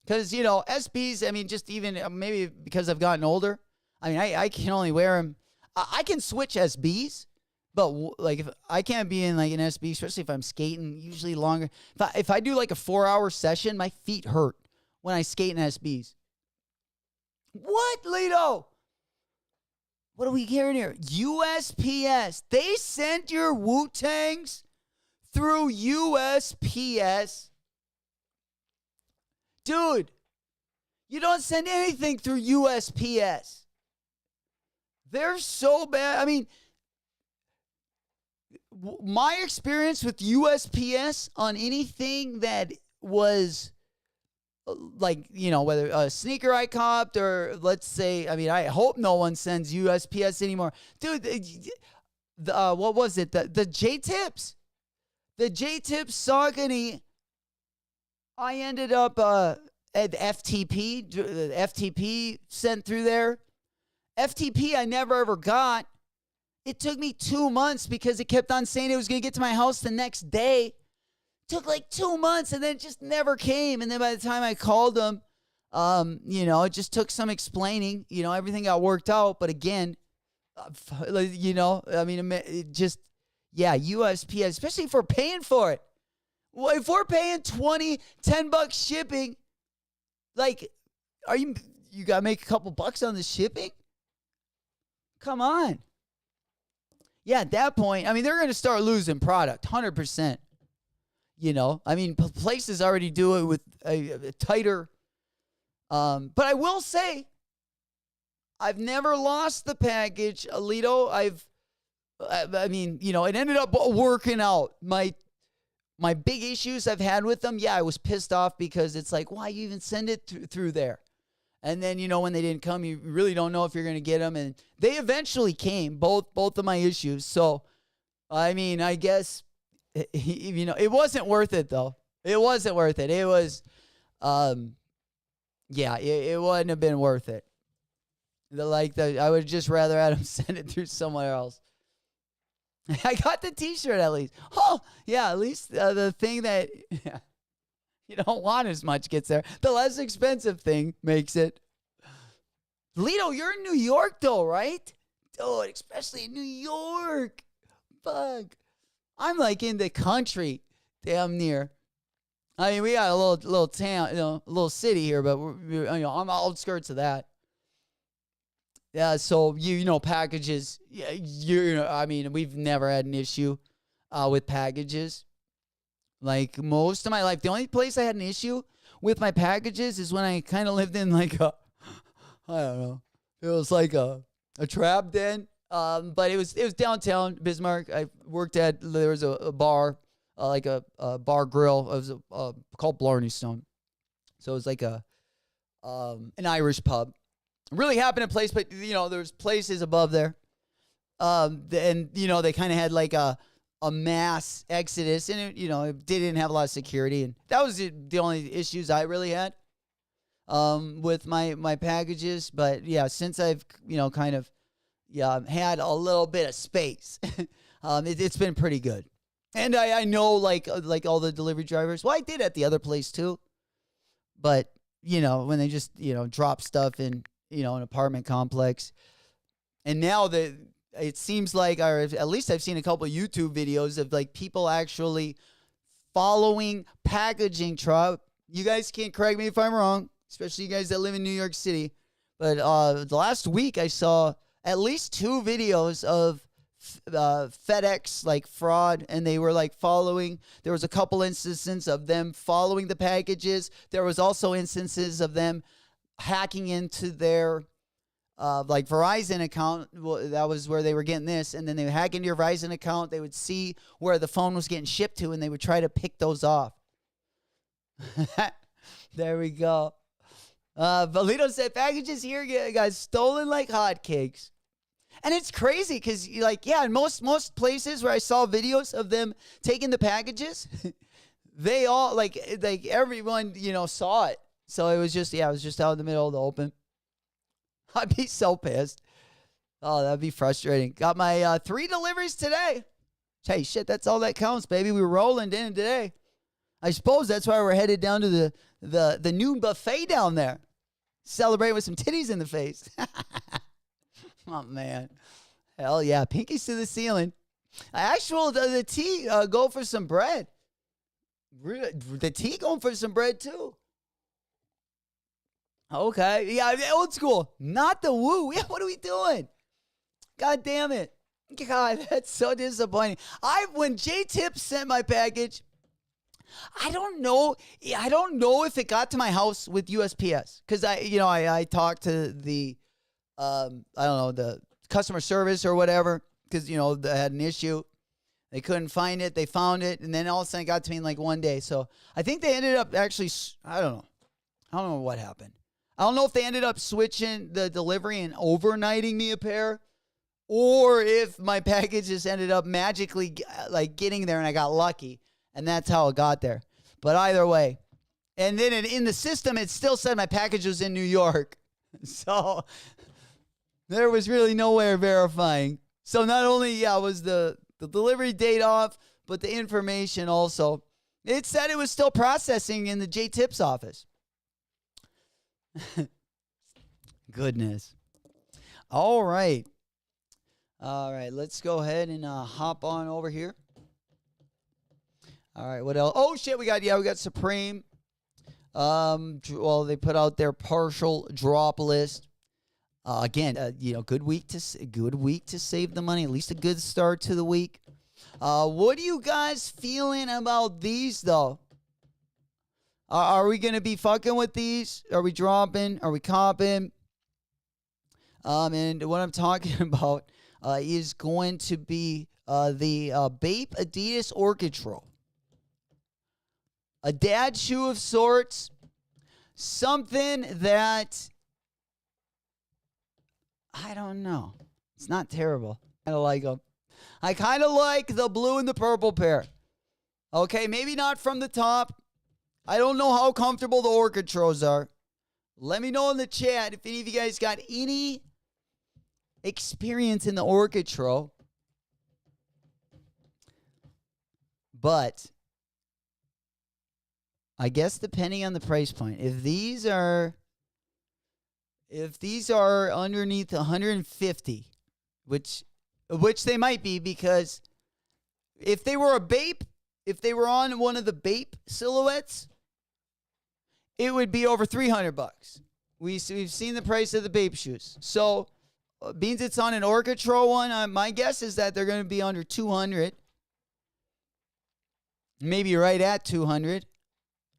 Because, SBs, just even maybe because I've gotten older, I can only wear them. I can switch SBs, but if I can't be in an SB, especially if I'm skating, usually longer. If I do a 4-hour session, my feet hurt when I skate in SBs. What, Lito? What are we hearing here? USPS. They sent your Wu-Tangs through USPS. Dude, you don't send anything through USPS. They're so bad. My experience with USPS on anything that was whether a sneaker I copped or let's say, I hope no one sends USPS anymore. Dude, what was it? The J-Tips. The J-Tips Saucony, I ended up at FTP. The FTP sent through there. FTP I never ever got. It took me 2 months because it kept on saying it was going to get to my house the next day. Took 2 months and then it just never came. And then by the time I called them, it just took some explaining. Everything got worked out. But again, it just, USPS, especially if we're paying for it. Well, if we're paying $10 shipping, you got to make a couple bucks on the shipping? Come on. Yeah, at that point, they're going to start losing product, 100%. Places already do it with a tighter. But I will say, I've never lost the package, Alito. It ended up working out. My big issues I've had with them, I was pissed off because it's why you even send it through there? And then, when they didn't come, you really don't know if you're going to get them. And they eventually came, both of my issues. So, I guess, it wasn't worth it, though. It wasn't worth it. It was, it wouldn't have been worth it. I would just rather have them send it through somewhere else. I got the T-shirt at least. Oh, yeah, at least the thing that, you don't want as much gets there. The less expensive thing makes it. Lito, you're in New York though, right? Dude, especially in New York. Fuck. I'm like in the country, damn near. I mean, we got a little town, a little city here, but we're on the outskirts of that. Yeah, so you know packages. Yeah, I mean, we've never had an issue with packages. Like most of my life, the only place I had an issue with my packages is when I kind of lived in like I don't know, it was like a trap den. But it was downtown Bismarck. I worked at, there was a bar, like a bar grill. It was called Blarney Stone. So it was like an Irish pub. Really happened place, but you know, there's places above there. And you know, they kind of had like a mass exodus, and it, you know, it didn't have a lot of security, and that was the only issues I really had with my packages. But yeah, since I've, you know, kind of had a little bit of space, it's been pretty good. And I know like all the delivery drivers. Well, I did at the other place too, but you know, when they just, you know, drop stuff in, you know, an apartment complex, and now it seems like, or at least I've seen a couple of YouTube videos of like people actually following packaging truck. You guys can't correct me if I'm wrong, especially you guys that live in New York City. But the last week I saw at least 2 videos of FedEx like fraud, and they were like following. There was a couple instances of them following the packages. There was also instances of them hacking into their like Verizon account. Well, that was where they were getting this, and then they would hack into your Verizon account. They would see where the phone was getting shipped to, and they would try to pick those off. There we go. Valito said packages here got stolen like hotcakes. And it's crazy because, like, yeah, in most places where I saw videos of them taking the packages, they all, like everyone, you know, saw it. So it was just out in the middle of the open. I'd be so pissed. Oh, that'd be frustrating. Got my 3 deliveries today. Hey, shit, that's all that counts, baby. We were rolling in today. I suppose that's why we're headed down to the new buffet down there. Celebrate with some titties in the face. Oh, man. Hell yeah. Pinkies to the ceiling. The tea go for some bread. The tea going for some bread, too. Okay. Yeah, old school. Not the woo. Yeah, what are we doing? God damn it. God, that's so disappointing. When J-Tip sent my package, I don't know if it got to my house with USPS. Because I talked to the I don't know, the customer service or whatever, because, you know, they had an issue. They couldn't find it. They found it. And then all of a sudden it got to me in like one day. So I think they ended up actually, I don't know what happened. I don't know if they ended up switching the delivery and overnighting me a pair, or if my package just ended up magically like getting there and I got lucky. And that's how it got there. But either way. And then in the system, it still said my package was in New York. So there was really no way of verifying. So not only, was the delivery date off, but the information also. It said it was still processing in the J-Tips office. Goodness. All right. Let's go ahead and hop on over here. All right, what else? Oh, shit, we got Supreme. Well, they put out their partial drop list. Again, good week to save the money. At least a good start to the week. What are you guys feeling about these though? Are we gonna be fucking with these? Are we dropping? Are we copping? And what I'm talking about is going to be the Bape Adidas Orchidro. A dad shoe of sorts. Something that, I don't know. It's not terrible. I kind of like them. I kind of like the blue and the purple pair. Okay, maybe not from the top. I don't know how comfortable the Orchidros are. Let me know in the chat if any of you guys got any experience in the Orchidro. But I guess depending on the price point. If these are underneath 150, which they might be, because if they were a Bape, if they were on one of the Bape silhouettes, it would be over $300. We've seen the price of the Bape shoes. So, means it's on an Orchitro one. My guess is that they're going to be under 200. Maybe right at 200.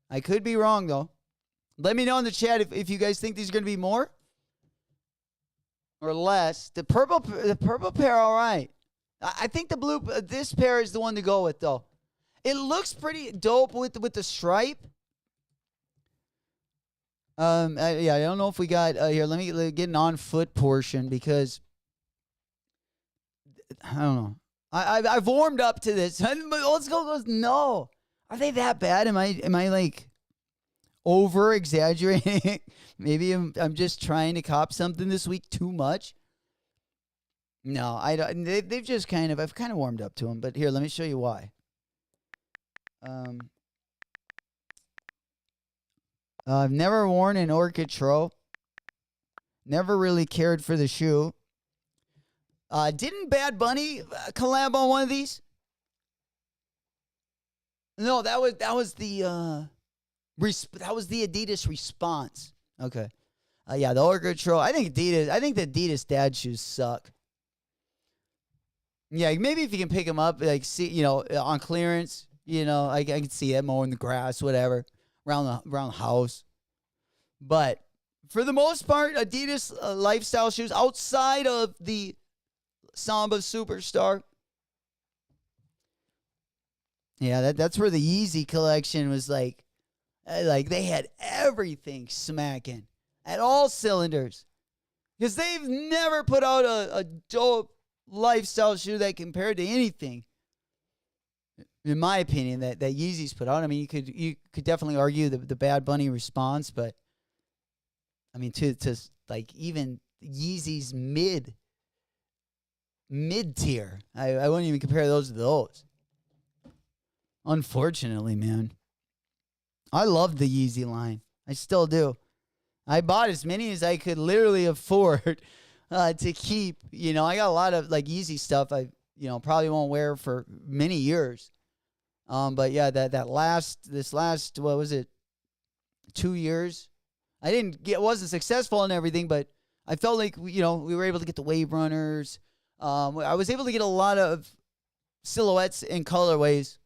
I could be wrong, though. Let me know in the chat if you guys think these are going to be more or less. The purple pair, all right. I think the blue, this pair is the one to go with, though. It looks pretty dope with the stripe. I don't know if we got here. Let me get an on-foot portion because I don't know. I've warmed up to this. Let's go. No, are they that bad? Am I like over exaggerating? Maybe I'm just trying to cop something this week too much. No, I don't. They've just I've kind of warmed up to them. But here, let me show you why. I've never worn an Orchitro. Never really cared for the shoe. Didn't Bad Bunny collab on one of these? No, that was the Adidas Response. Okay. Yeah, the Orchitro. I think the Adidas dad shoes suck. Yeah, maybe if you can pick them up, like see, on clearance, I can see it mowing the grass, whatever, around the house. But for the most part, Adidas lifestyle shoes outside of the Samba Superstar. Yeah, that's where the Yeezy collection was like they had everything smacking at all cylinders. Because they've never put out a dope lifestyle shoe that compared to anything, in my opinion, that Yeezy's put out. I mean, you could definitely argue the Bad Bunny Response, but I mean, to like even Yeezy's mid tier, I wouldn't even compare those to those. Unfortunately, man. I love the Yeezy line. I still do. I bought as many as I could literally afford to keep. I got a lot of like Yeezy stuff I probably won't wear for many years. But yeah, this last what was it? 2 years. Wasn't successful and everything, but I felt like we were able to get the Wave Runners. I was able to get a lot of silhouettes and colorways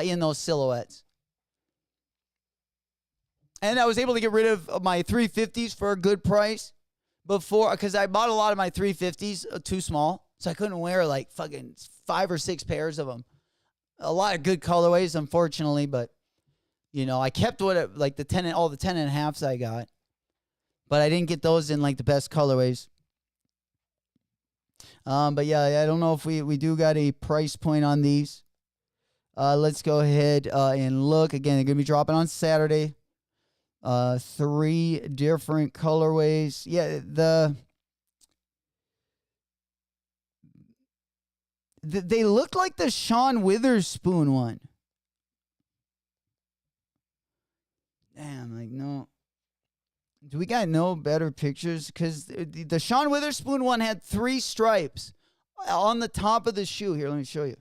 in those silhouettes. And I was able to get rid of my 350s for a good price before, because I bought a lot of my 350s too small, so I couldn't wear like fucking 5 or 6 pairs of them. A lot of good colorways, unfortunately, but I kept all the 10 and a halves I got, but I didn't get those in like the best colorways. But yeah, I don't know if we do got a price point on these. Let's go ahead and look again. They're gonna be dropping on Saturday. 3 different colorways. Yeah, they look like the Sean Witherspoon one. Damn, like no. Do we got no better pictures? Because the Sean Witherspoon one had 3 stripes on the top of the shoe. Here, let me show you.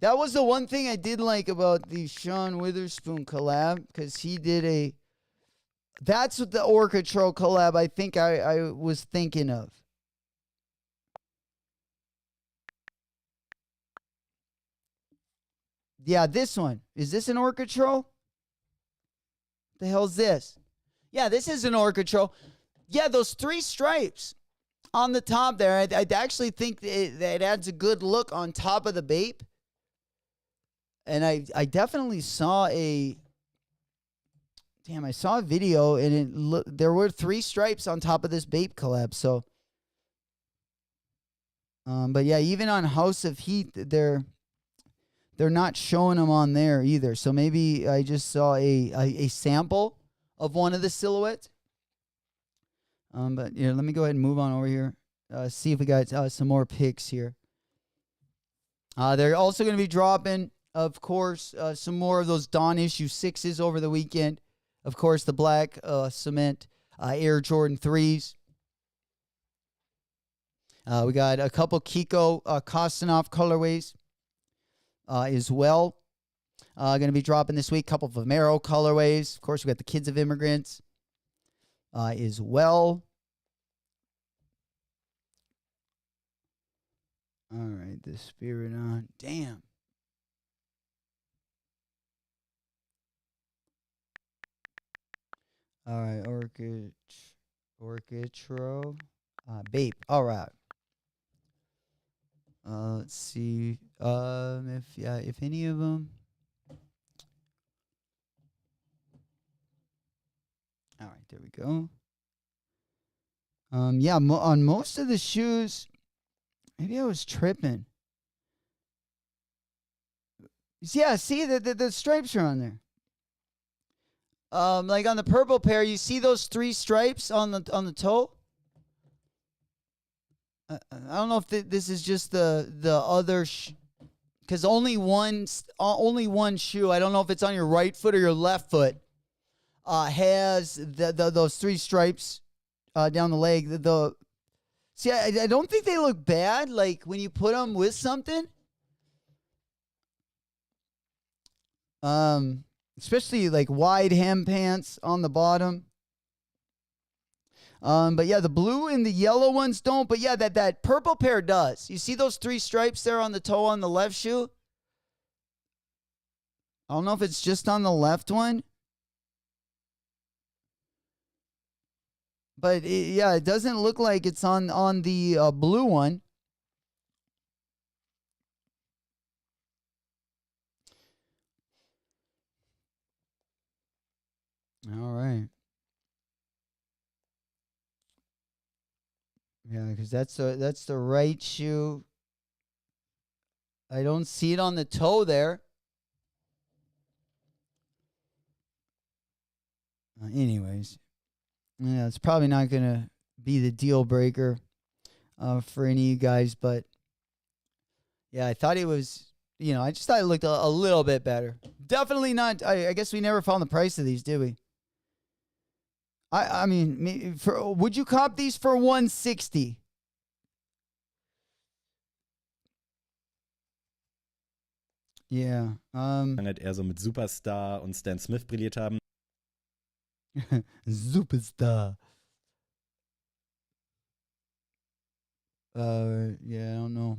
That was the one thing I did like about the Sean Witherspoon collab, because he did that's what the Orchitro collab I think I was thinking of. Yeah, this one. Is this an Orchitro? The hell's this? Yeah, this is an Orchitro. Yeah, those 3 stripes on the top there. I actually think that adds a good look on top of the Bape. And I definitely saw I saw a video, and there were 3 stripes on top of this Bape collab. So, but yeah, even on House of Heat, they're not showing them on there either. So maybe I just saw a sample of one of the silhouettes. But yeah, let me go ahead and move on over here. See if we got some more pics here. They're also going to be dropping Of course, some more of those Dawn issue 6s over the weekend. Of course, the black cement Air Jordan 3s. We got a couple Kiko Kostanov colorways as well. Going to be dropping this week. A couple of Vomero colorways. Of course, we got the Kids of Immigrants as well. All right, the Spirit on. Damn. All right, Orchitro. Bape. All right. Let's see. If any of them. All right, there we go. On most of the shoes, maybe I was tripping. Yeah, see the stripes are on there. Like on the purple pair, you see those 3 stripes on the toe. I don't know if this is just the other, because only one shoe. I don't know if it's on your right foot or your left foot. Has those 3 stripes down the leg. See, I don't think they look bad. Like when you put them with something. Especially like wide hem pants on the bottom. But yeah, the blue and the yellow ones don't. But yeah, that purple pair does. You see those 3 stripes there on the toe on the left shoe? I don't know if it's just on the left one. But it doesn't look like it's on the blue one. All right. Yeah, because that's the right shoe. I don't see it on the toe there. Anyways, yeah, it's probably not gonna be the deal breaker for any of you guys, but yeah, I thought it was. I just thought it looked a little bit better. Definitely not. I guess we never found the price of these, did we? I mean, would you cop these for $160? Yeah. Halt eher so mit Superstar und Stan Smith brilliert haben. Superstar. Yeah, I don't know.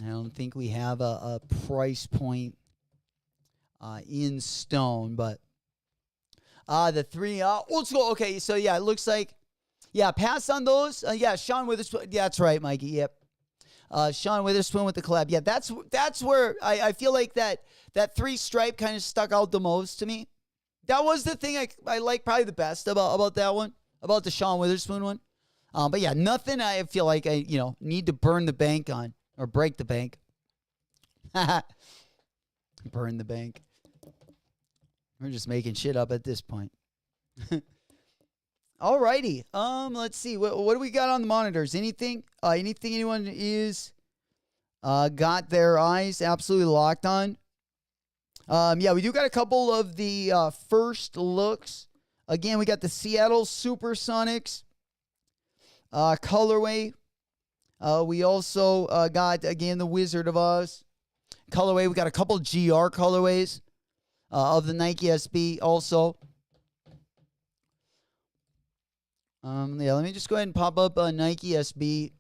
I don't think we have a price point in stone, but the 3 let's go. Okay, so yeah, it looks like pass on those. Sean Witherspoon. Yeah, that's right, Mikey. Yep. Sean Witherspoon with the collab. Yeah, that's where I feel like that 3 stripe kind of stuck out the most to me. That was the thing I like probably the best about that one, about the Sean Witherspoon one. But yeah, nothing I feel like I need to burn the bank on or break the bank. Burn the bank. We're just making shit up at this point. Alrighty. Let's see. What do we got on the monitors? Anything? Anything anyone is got their eyes absolutely locked on? Yeah, we do got a couple of the first looks. Again, we got the Seattle Supersonics colorway. We also got, again, the Wizard of Oz colorway. We got a couple GR colorways of the Nike SB also. Yeah, let me just go ahead and pop up a Nike SB.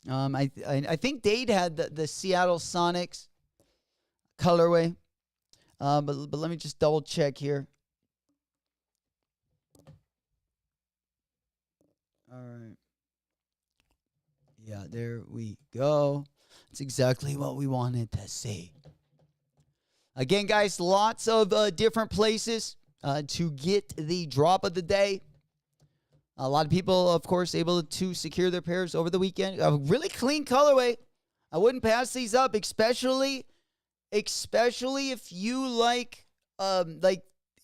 I think Dade had the Seattle Sonics colorway. But let me just double check here. All right. Yeah, there we go. That's exactly what we wanted to see. Again, guys, lots of different places to get the drop of the day. A lot of people, of course, able to secure their pairs over the weekend. A really clean colorway. I wouldn't pass these up, especially if you like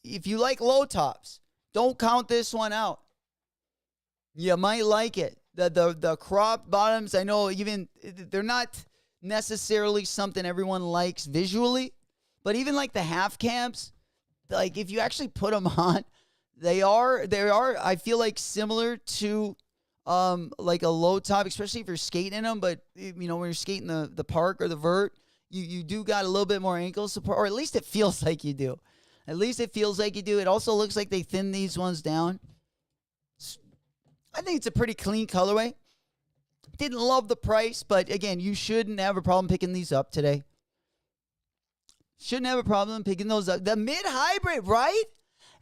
if you like low tops. Don't count this one out. You might like it. The cropped bottoms, I know even they're not necessarily something everyone likes visually, but even like the half cabs, like if you actually put them on, they are I feel like similar to like a low top, especially if you're skating in them. But you know, when you're skating the park or the vert, you do got a little bit more ankle support, or at least it feels like you do. At least it feels like you do. It also looks like they thinned these ones down. I think it's a pretty clean colorway. Didn't love the price, but again, you shouldn't have a problem picking these up today. Shouldn't have a problem picking those up. The mid hybrid, right?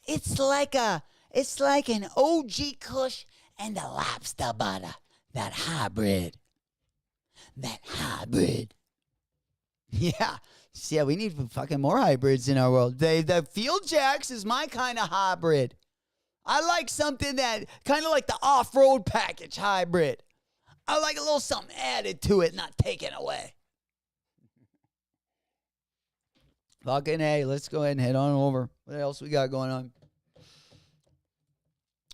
It's like an OG Kush and the lobster butter. That hybrid. Yeah. Yeah, we need fucking more hybrids in our world. The Field Jacks is my kind of hybrid. I like something that kind of like the off-road package hybrid. I like a little something added to it, not taken away. Fucking A, let's go ahead and head on over. What else we got going on?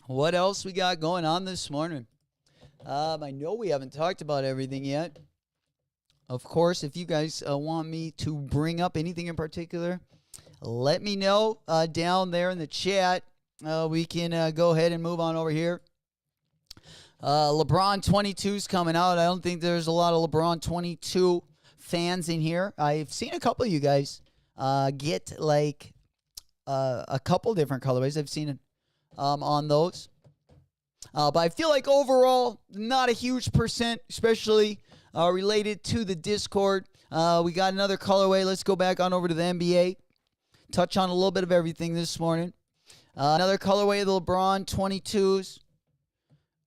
What else we got going on this morning? I know we haven't talked about everything yet. Of course, if you guys want me to bring up anything in particular, let me know down there in the chat. We can go ahead and move on over here. LeBron 22's coming out. I don't think there's a lot of LeBron 22 fans in here. I've seen a couple of you guys get like a couple different colorways. I've seen it on those. But I feel like overall, not a huge percent, especially related to the Discord. We got another colorway. Let's go back on over to the NBA. Touch on a little bit of everything this morning. Another colorway of the LeBron 22s.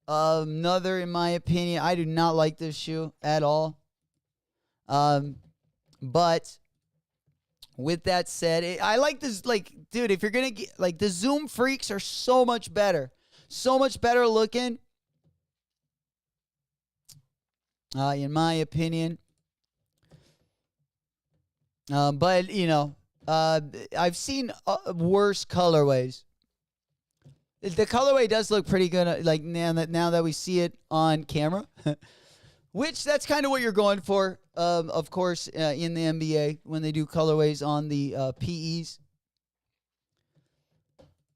Another, in my opinion, I do not like this shoe at all. But with that said, I like this. Like, dude, if you're gonna get like the Zoom Freaks are so much better looking. In my opinion. But you know, I've seen worse colorways. The colorway does look pretty good, like now that we see it on camera, which that's kind of what you're going for, of course, in the NBA when they do colorways on the PEs.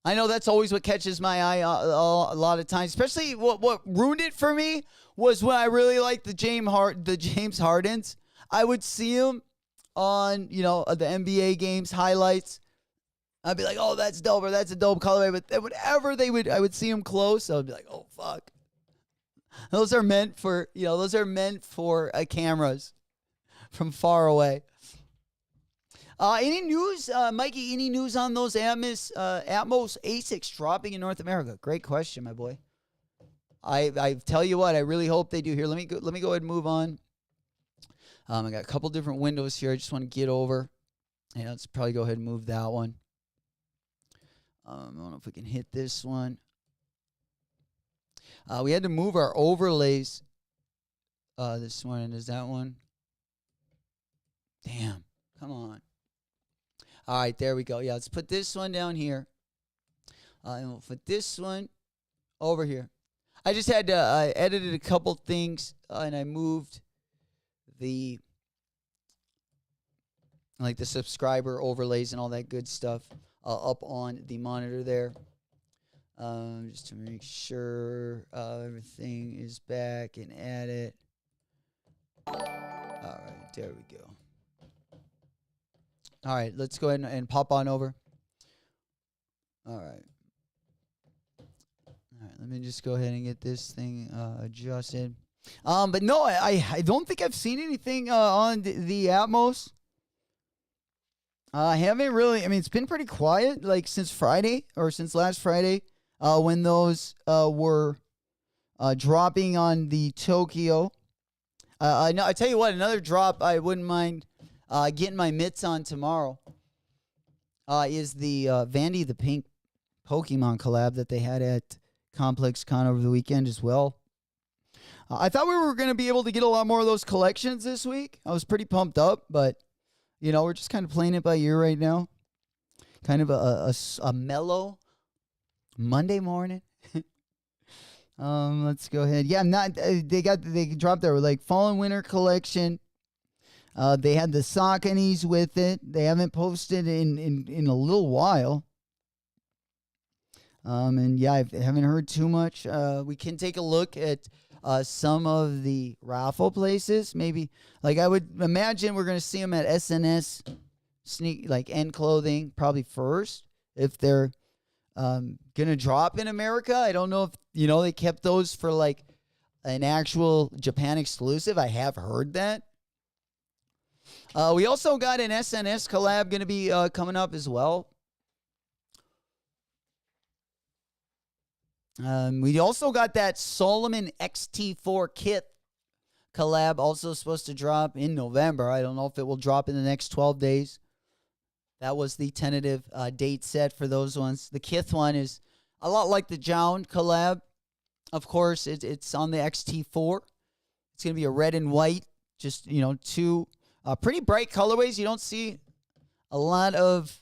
I know that's always what catches my eye a lot of times, especially what ruined it for me was when I really liked the James Hardens. I would see him on, you know, the NBA games highlights. I'd be like, oh, that's dope, or that's a dope colorway. But then whenever I would see them close, I would be like, oh, fuck. Those are meant for, cameras from far away. Any news, Mikey, any news on those Atmos ASICs dropping in North America? Great question, my boy. I tell you what, I really hope they do here. Let me go ahead and move on. I got a couple different windows here. I just want to get over. Yeah, let's probably go ahead and move that one. I don't know if we can hit this one. We had to move our overlays this morning. Is that one? Damn. Come on. All right, there we go. Yeah, let's put this one down here. And we'll put this one over here. I just had to, I edited a couple things, and I moved the subscriber overlays and all that good stuff up on the monitor there. Just to make sure everything is back and at it. All right, there we go. All right, let's go ahead and pop on over. All right. All right, let me just go ahead and get this thing adjusted. But no, I don't think I've seen anything on the Atmos. I haven't really. I mean, it's been pretty quiet, like since Friday or since last Friday, when those were dropping on the Tokyo. I tell you what, another drop I wouldn't mind getting my mitts on tomorrow. Is the Vandy the Pink Pokemon collab that they had at ComplexCon over the weekend as well. I thought we were going to be able to get a lot more of those collections this week. I was pretty pumped up, but, you know, we're just kind of playing it by ear right now. Kind of a mellow Monday morning. Let's go ahead. Yeah, they dropped their like fall and winter collection. They had the Sauconys with it. They haven't posted in a little while. And yeah, I haven't heard too much. We can take a look at some of the raffle places. Maybe, like, I would imagine we're going to see them at SNS sneak, like, End Clothing probably first if they're going to drop in America. I don't know if, they kept those for, like, an actual Japan exclusive. I have heard that. We also got an SNS collab going to be coming up as well. We also got that Solomon XT4 KITH collab also supposed to drop in November. I don't know if it will drop in the next 12 days. That was the tentative date set for those ones. The KITH one is a lot like the Jound collab. Of course, it's on the XT4. It's going to be a red and white, just, two pretty bright colorways. You don't see a lot of,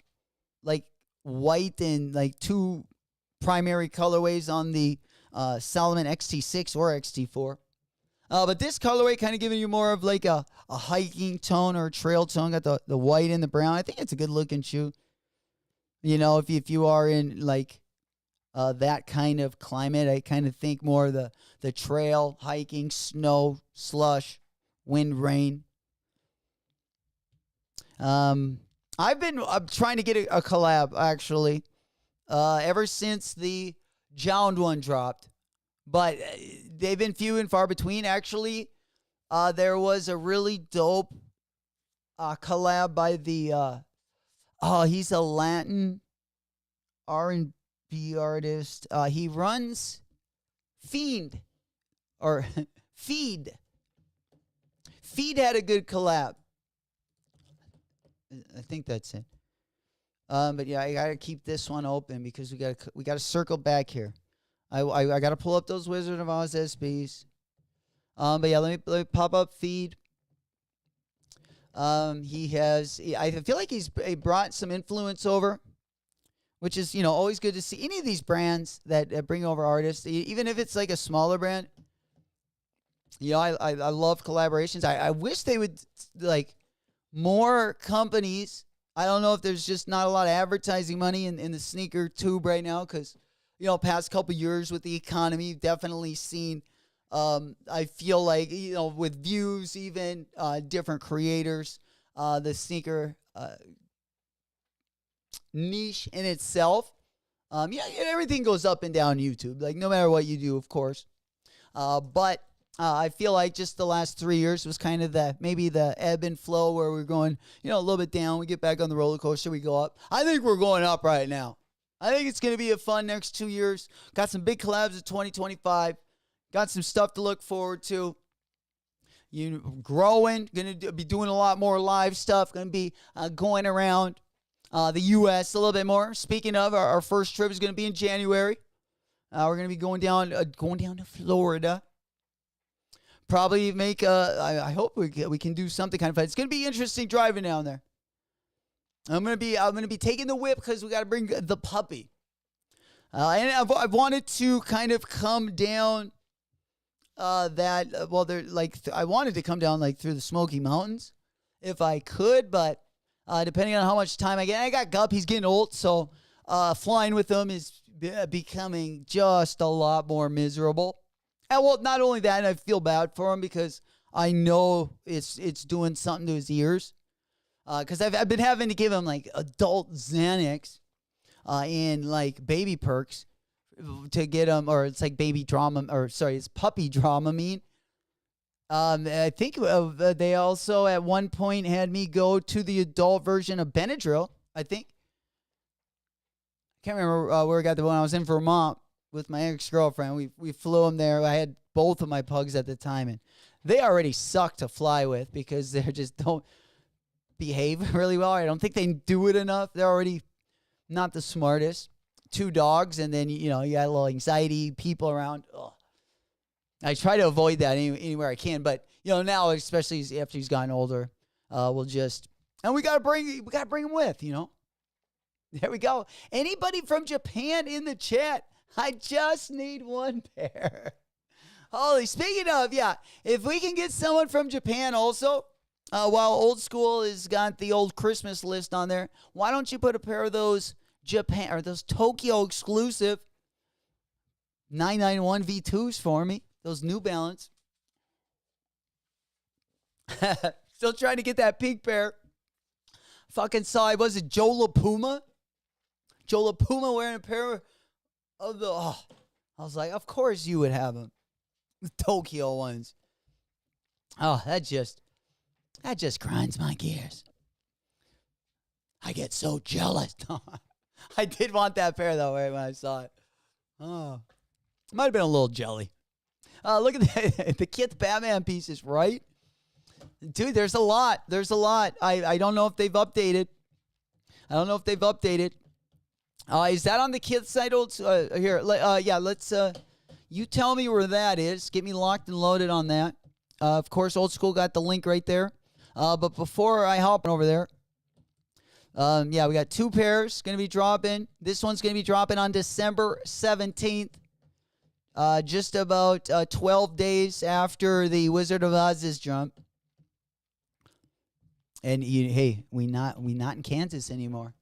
like, white and, like, two primary colorways on the Solomon XT6 or XT4. But this colorway kind of giving you more of like a hiking tone or a trail tone. Got the white and the brown. I think it's a good looking shoe. If you are in like that kind of climate, I kind of think more of the trail, hiking, snow, slush, wind, rain. I've been trying to get a collab actually. Ever since the Jound one dropped. But they've been few and far between. Actually, there was a really dope collab by the... he's a Latin R&B artist. He runs Fiend. Or Feed. Feed had a good collab. I think that's it. But yeah, I gotta keep this one open because we gotta circle back here. I gotta pull up those Wizard of Oz SBs. But yeah, let me pop up Feed. I feel like he brought some influence over, which is always good to see. Any of these brands that bring over artists, even if it's like a smaller brand. I love collaborations. I wish they would like more companies. I don't know if there's just not a lot of advertising money in the sneaker tube right now because, past couple years with the economy, you've definitely seen, I feel like, with views, even different creators, the sneaker niche in itself. Everything goes up and down YouTube, like no matter what you do, of course. But I feel like just the last 3 years was kind of maybe the ebb and flow where we're going, a little bit down. We get back on the roller coaster. We go up. I think we're going up right now. I think it's going to be a fun next 2 years. Got some big collabs in 2025. Got some stuff to look forward to. Growing. Going to be doing a lot more live stuff. Going to be going around the U.S. a little bit more. Speaking of, our first trip is going to be in January. We're going to be going down to Florida. Probably make I hope we can do something kind of fun. It's gonna be interesting driving down there. I'm gonna be taking the whip because we gotta bring the puppy. And I've wanted to kind of come down I wanted to come down like through the Smoky Mountains if I could, but depending on how much time I get, I got Gup. He's getting old, so flying with him is becoming just a lot more miserable. And well, not only that, I feel bad for him because I know it's doing something to his ears. Because I've been having to give him like adult Xanax and like baby perks to get him, or it's like baby drama, or sorry, it's puppy Dramamine. I think they also at one point had me go to the adult version of Benadryl. I think. Can't remember where I got the one. I was in Vermont with my ex-girlfriend. We flew them there. I had both of my pugs at the time, and they already suck to fly with because they just don't behave really well. I don't think they do it enough. They're already not the smartest. 2 dogs, and then you got a little anxiety, people around. Ugh. I try to avoid that anywhere I can, but now, especially after he's gotten older, we'll just, and we gotta bring him with. There we go. Anybody from Japan in the chat? I just need 1 pair. Holy, speaking of, yeah, if we can get someone from Japan also, while Old School has got the old Christmas list on there, why don't you put a pair of those Japan or those Tokyo exclusive 991 V2s for me? Those New Balance. Still trying to get that pink pair. Fucking saw, was it Joe LaPuma? Joe LaPuma wearing a pair of the, I was like, of course you would have them. The Tokyo ones. Oh, that just grinds my gears. I get so jealous. I did want that pair though, right, when I saw it. Oh, might have been a little jelly. Look at the KITH Batman pieces, right? Dude, there's a lot. I don't know if they've updated. Is that on the KITH site? Here, yeah, let's, you tell me where that is. Get me locked and loaded on that. Of course, Old School got the link right there. But before I hop over there, yeah, we got 2 pairs going to be dropping. This one's going to be dropping on December 17th. Just about 12 days after the Wizard of Oz's jump. And hey, we not in Kansas anymore.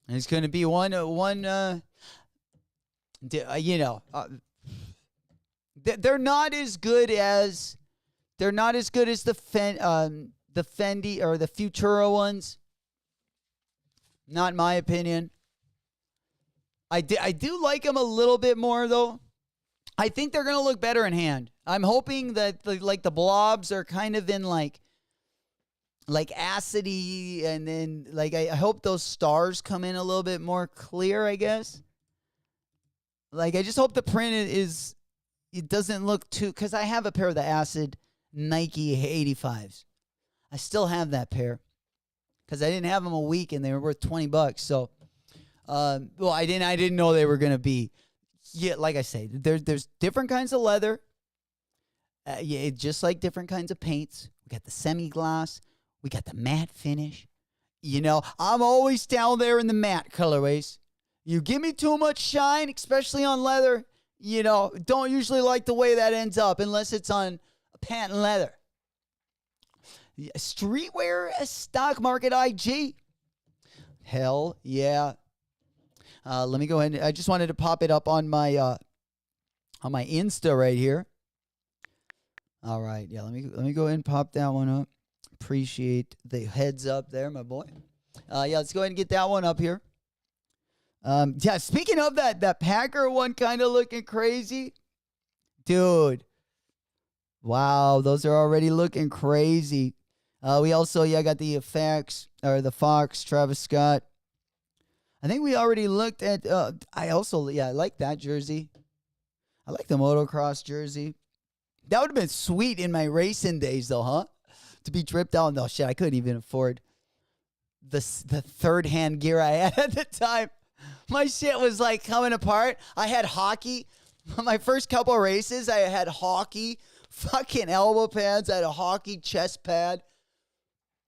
And it's going to be they're not as good as the Fendi or the Futura ones. Not in my opinion. I do like them a little bit more though. I think they're going to look better in hand. I'm hoping that the blobs are kind of in like acidy, and then I hope those stars come in a little bit more clear, I guess. I just hope the print it doesn't look too, because I have a pair of the acid Nike 85s. I still have that pair because I didn't have them a week and they were worth $20. So, I didn't know they were going to be, yeah, like I say, there's different kinds of leather. Yeah, just like different kinds of paints. We got the semi-gloss. We got the matte finish. I'm always down there in the matte colorways. You give me too much shine, especially on leather, don't usually like the way that ends up unless it's on patent leather. Streetwear, stock market IG. Hell yeah. Let me go ahead. I just wanted to pop it up on my Insta right here. All right. Yeah, let me go ahead and pop that one up. Appreciate the heads up there, my boy. Yeah, let's go ahead and get that one up here. Yeah, speaking of that Packer one kind of looking crazy. Dude. Wow, those are already looking crazy. We also, got the Fox, Travis Scott. I think we already looked at, I like that jersey. I like the motocross jersey. That would have been sweet in my racing days though, huh? To be dripped out. No, shit, I couldn't even afford the third-hand gear I had at the time. My shit was coming apart. I had hockey. My first couple races, I had hockey fucking elbow pads. I had a hockey chest pad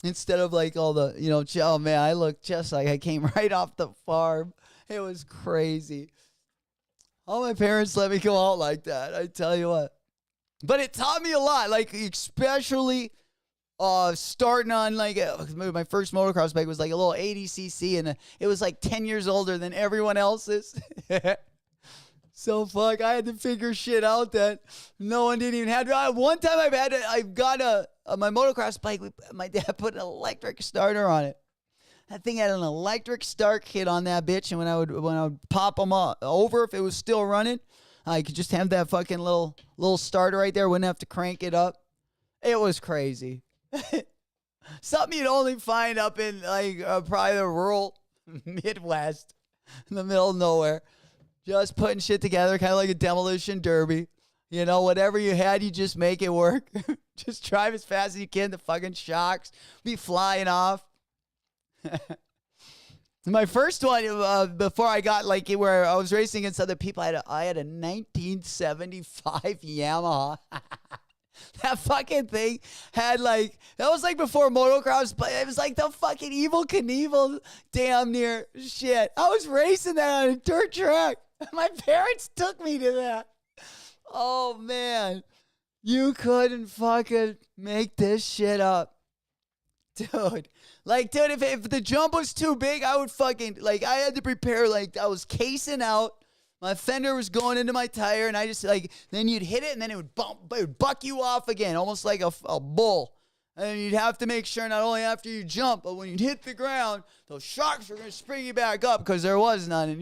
instead of all the, oh man, I looked just like I came right off the farm. It was crazy. All my parents let me go out like that. I tell you what. But it taught me a lot, especially starting on my first motocross bike was a little 80cc, and it was 10 years older than everyone else's. So fuck, I had to figure shit out that no one didn't even have to. One time I got my motocross bike. My dad put an electric starter on it. That thing had an electric start kit on that bitch, and when I would pop them over, if it was still running, I could just have that fucking little starter right there. Wouldn't have to crank it up. It was crazy. Something you'd only find up in probably the rural Midwest, in the middle of nowhere. Just putting shit together, kind of like a demolition derby. Whatever you had, you just make it work. Just drive as fast as you can. The fucking shocks be flying off. My first one, before I got where I was racing against other people, I had a 1975 Yamaha. That fucking thing had that was before motocross, but it was the fucking Evel Knievel damn near shit. I was racing that on a dirt track. My parents took me to that. Oh man. You couldn't fucking make this shit up. Dude. Like, dude, if the jump was too big, I would fucking, like, I had to prepare, like, I was casing out. My fender was going into my tire, and I just, like, then you'd hit it, and then it would buck you off again, almost like a bull. And you'd have to make sure not only after you jump, but when you hit the ground, those shocks were going to spring you back up because there was none. And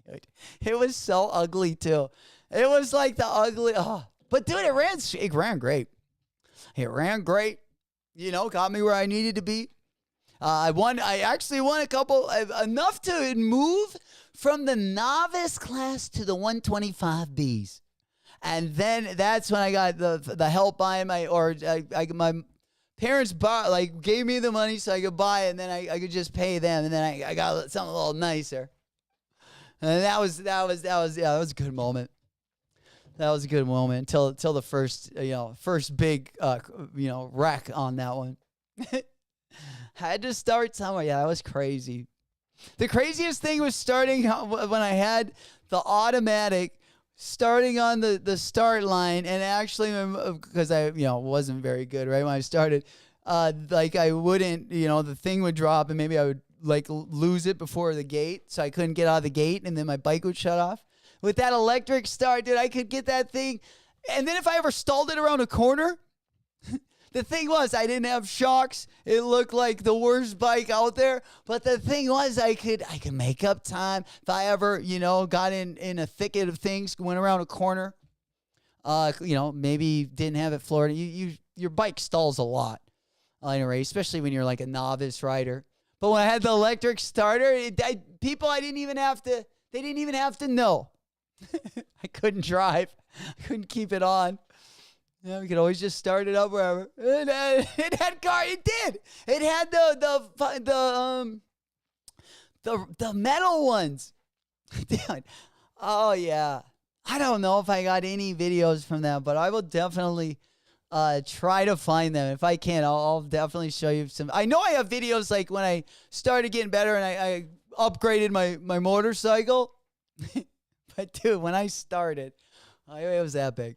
dude, it was so ugly, too. It was like the ugly, But, dude, it ran great. It ran great. You know, got me where I needed to be. I actually won a couple, enough to move from the novice class to the 125Bs. And then that's when I got the help buying my parents gave me the money so I could buy it, and then I could just pay them, and then I got something a little nicer. And that was a good moment. That was a good moment until the first big wreck on that one. Had to start somewhere. Yeah, that was crazy. The craziest thing was starting when I had the automatic starting on the start line, and actually because I wasn't very good right when I started, I wouldn't, the thing would drop and maybe I would lose it before the gate, so I couldn't get out of the gate, and then my bike would shut off. With that electric start, dude, I could get that thing, and then if I ever stalled it around a corner, the thing was, I didn't have shocks. It looked like the worst bike out there. But the thing was, I could make up time. If I ever, got in a thicket of things, went around a corner, maybe didn't have it floored. Your bike stalls a lot, anyway, especially when you're like a novice rider. But when I had the electric starter, people I didn't even have to, they didn't even have to know. I couldn't drive. I couldn't keep it on. Yeah, we could always just start it up wherever. It had car. It did. It had the metal ones. Oh yeah. I don't know if I got any videos from that, but I will definitely try to find them. If I can, I'll definitely show you some. I know I have videos like when I started getting better and I upgraded my motorcycle. But dude, when I started, it was that big.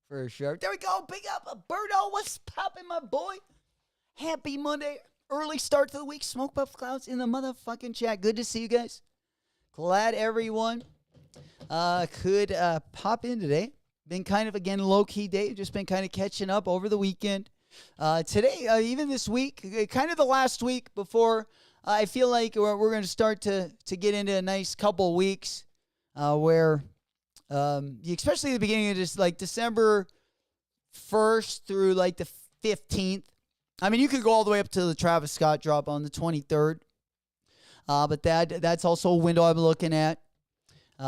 For sure. There we go. Big up. Birdo, what's poppin', my boy? Happy Monday. Early start to the week. Smoke Puff Clouds in the motherfucking chat. Good to see you guys. Glad everyone could pop in today. Been kind of, again, low-key day. Just been kind of catching up over the weekend. Today, even this week, kind of the last week before I feel like we're going to start to get into a nice couple weeks where... especially the beginning of just like December 1st through like the 15th. I mean, you could go all the way up to the Travis Scott drop on the 23rd. But that's also a window I'm looking at.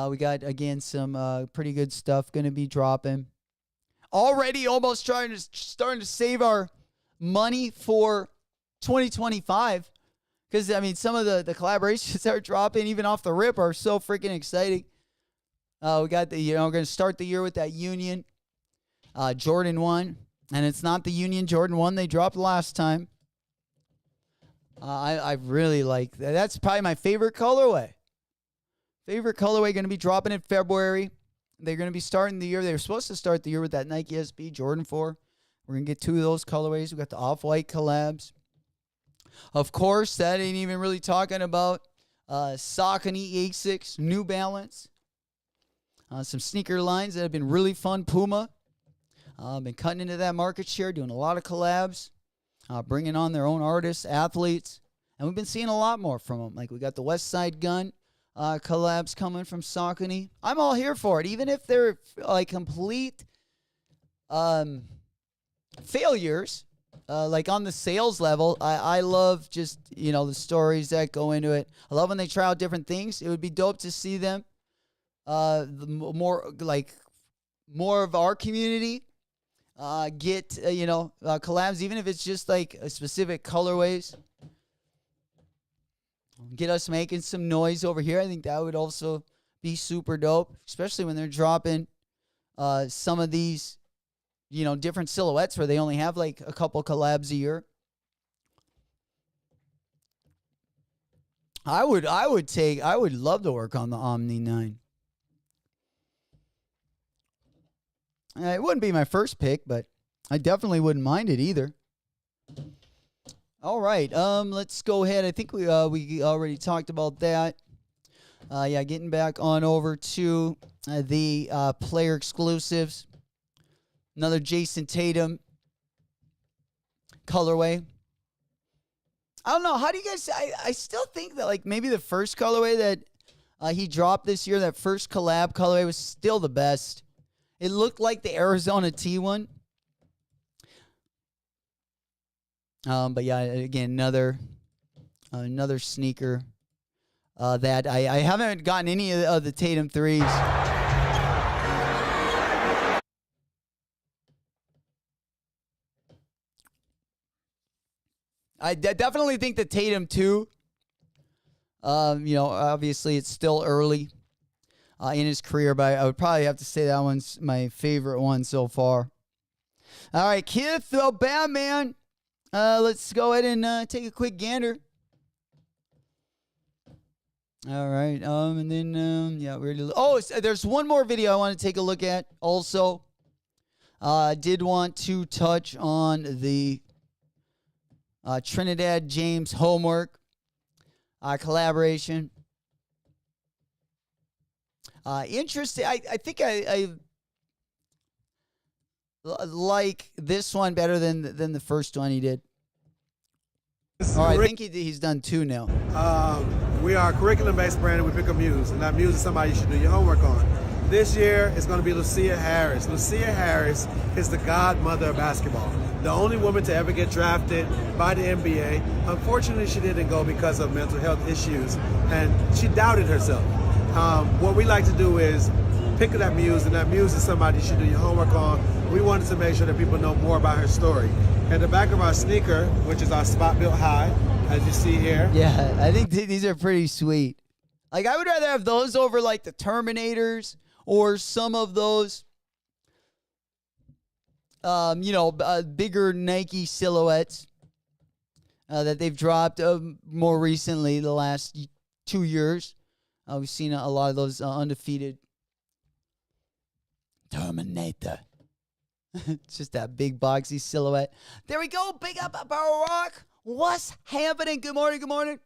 We got, again, some pretty good stuff going to be dropping. Already almost starting to save our money for 2025. Because, I mean, some of the collaborations that are dropping, even off the rip, are so freaking exciting. We got we're going to start the year with that Union Jordan 1. And it's not the Union Jordan 1 they dropped last time. I really like that. That's probably my favorite colorway. Favorite colorway going to be dropping in February. They're going to be starting the year. They were supposed to start the year with that Nike SB Jordan 4. We're going to get two of those colorways. We got the Off-White collabs. Of course, that ain't even really talking about Saucony Asics, New Balance. Some sneaker lines that have been really fun. Puma. Been cutting into that market share, doing a lot of collabs, bringing on their own artists, athletes. And we've been seeing a lot more from them. Like we got the West Side Gun collabs coming from Saucony. I'm all here for it. Even if they're like complete failures, like on the sales level, I love just, the stories that go into it. I love when they try out different things. It would be dope to see them. More of our community get collabs, even if it's just like a specific colorways. Get us making some noise over here. I think that would also be super dope, especially when they're dropping some of these different silhouettes where they only have like a couple collabs a year. I would love to work on the Omni 9. It wouldn't be my first pick, but I definitely wouldn't mind it either. All right, let's go ahead. I think we already talked about that. Yeah, getting back on over to the player exclusives. Another Jason Tatum colorway. I don't know. How do you guys... I still think that, like, maybe the first colorway that he dropped this year, that first collab colorway, was still the best. It looked like the Arizona T one. But yeah, again, another sneaker that I haven't gotten any of the Tatum 3s. I definitely think the Tatum 2, obviously it's still early in his career, but I would probably have to say that one's my favorite one so far. All right, KITH, Batman. Let's go ahead and take a quick gander. All right, and then, yeah, there's one more video I want to take a look at also. I did want to touch on the Trinidad James Homework collaboration. Interesting. I think I like this one better than the first one he did. Or I think he's done two now. We are a curriculum-based brand, and we pick a muse, and that muse is somebody you should do your homework on. This year, it's going to be Lucia Harris. Lucia Harris is the godmother of basketball, the only woman to ever get drafted by the NBA. Unfortunately, she didn't go because of mental health issues, and she doubted herself. What we like to do is pick that muse, and that muse is somebody you should do your homework on. We wanted to make sure that people know more about her story. At the back of our sneaker, which is our spot-built high, as you see here. Yeah, I think these are pretty sweet. Like, I would rather have those over, like, the Terminators or some of those, bigger Nike silhouettes that they've dropped more recently, the last 2 years. We've seen a lot of those undefeated Terminator. It's just that big boxy silhouette. There we go. Big up Barack. What's happening? Good morning. Good morning.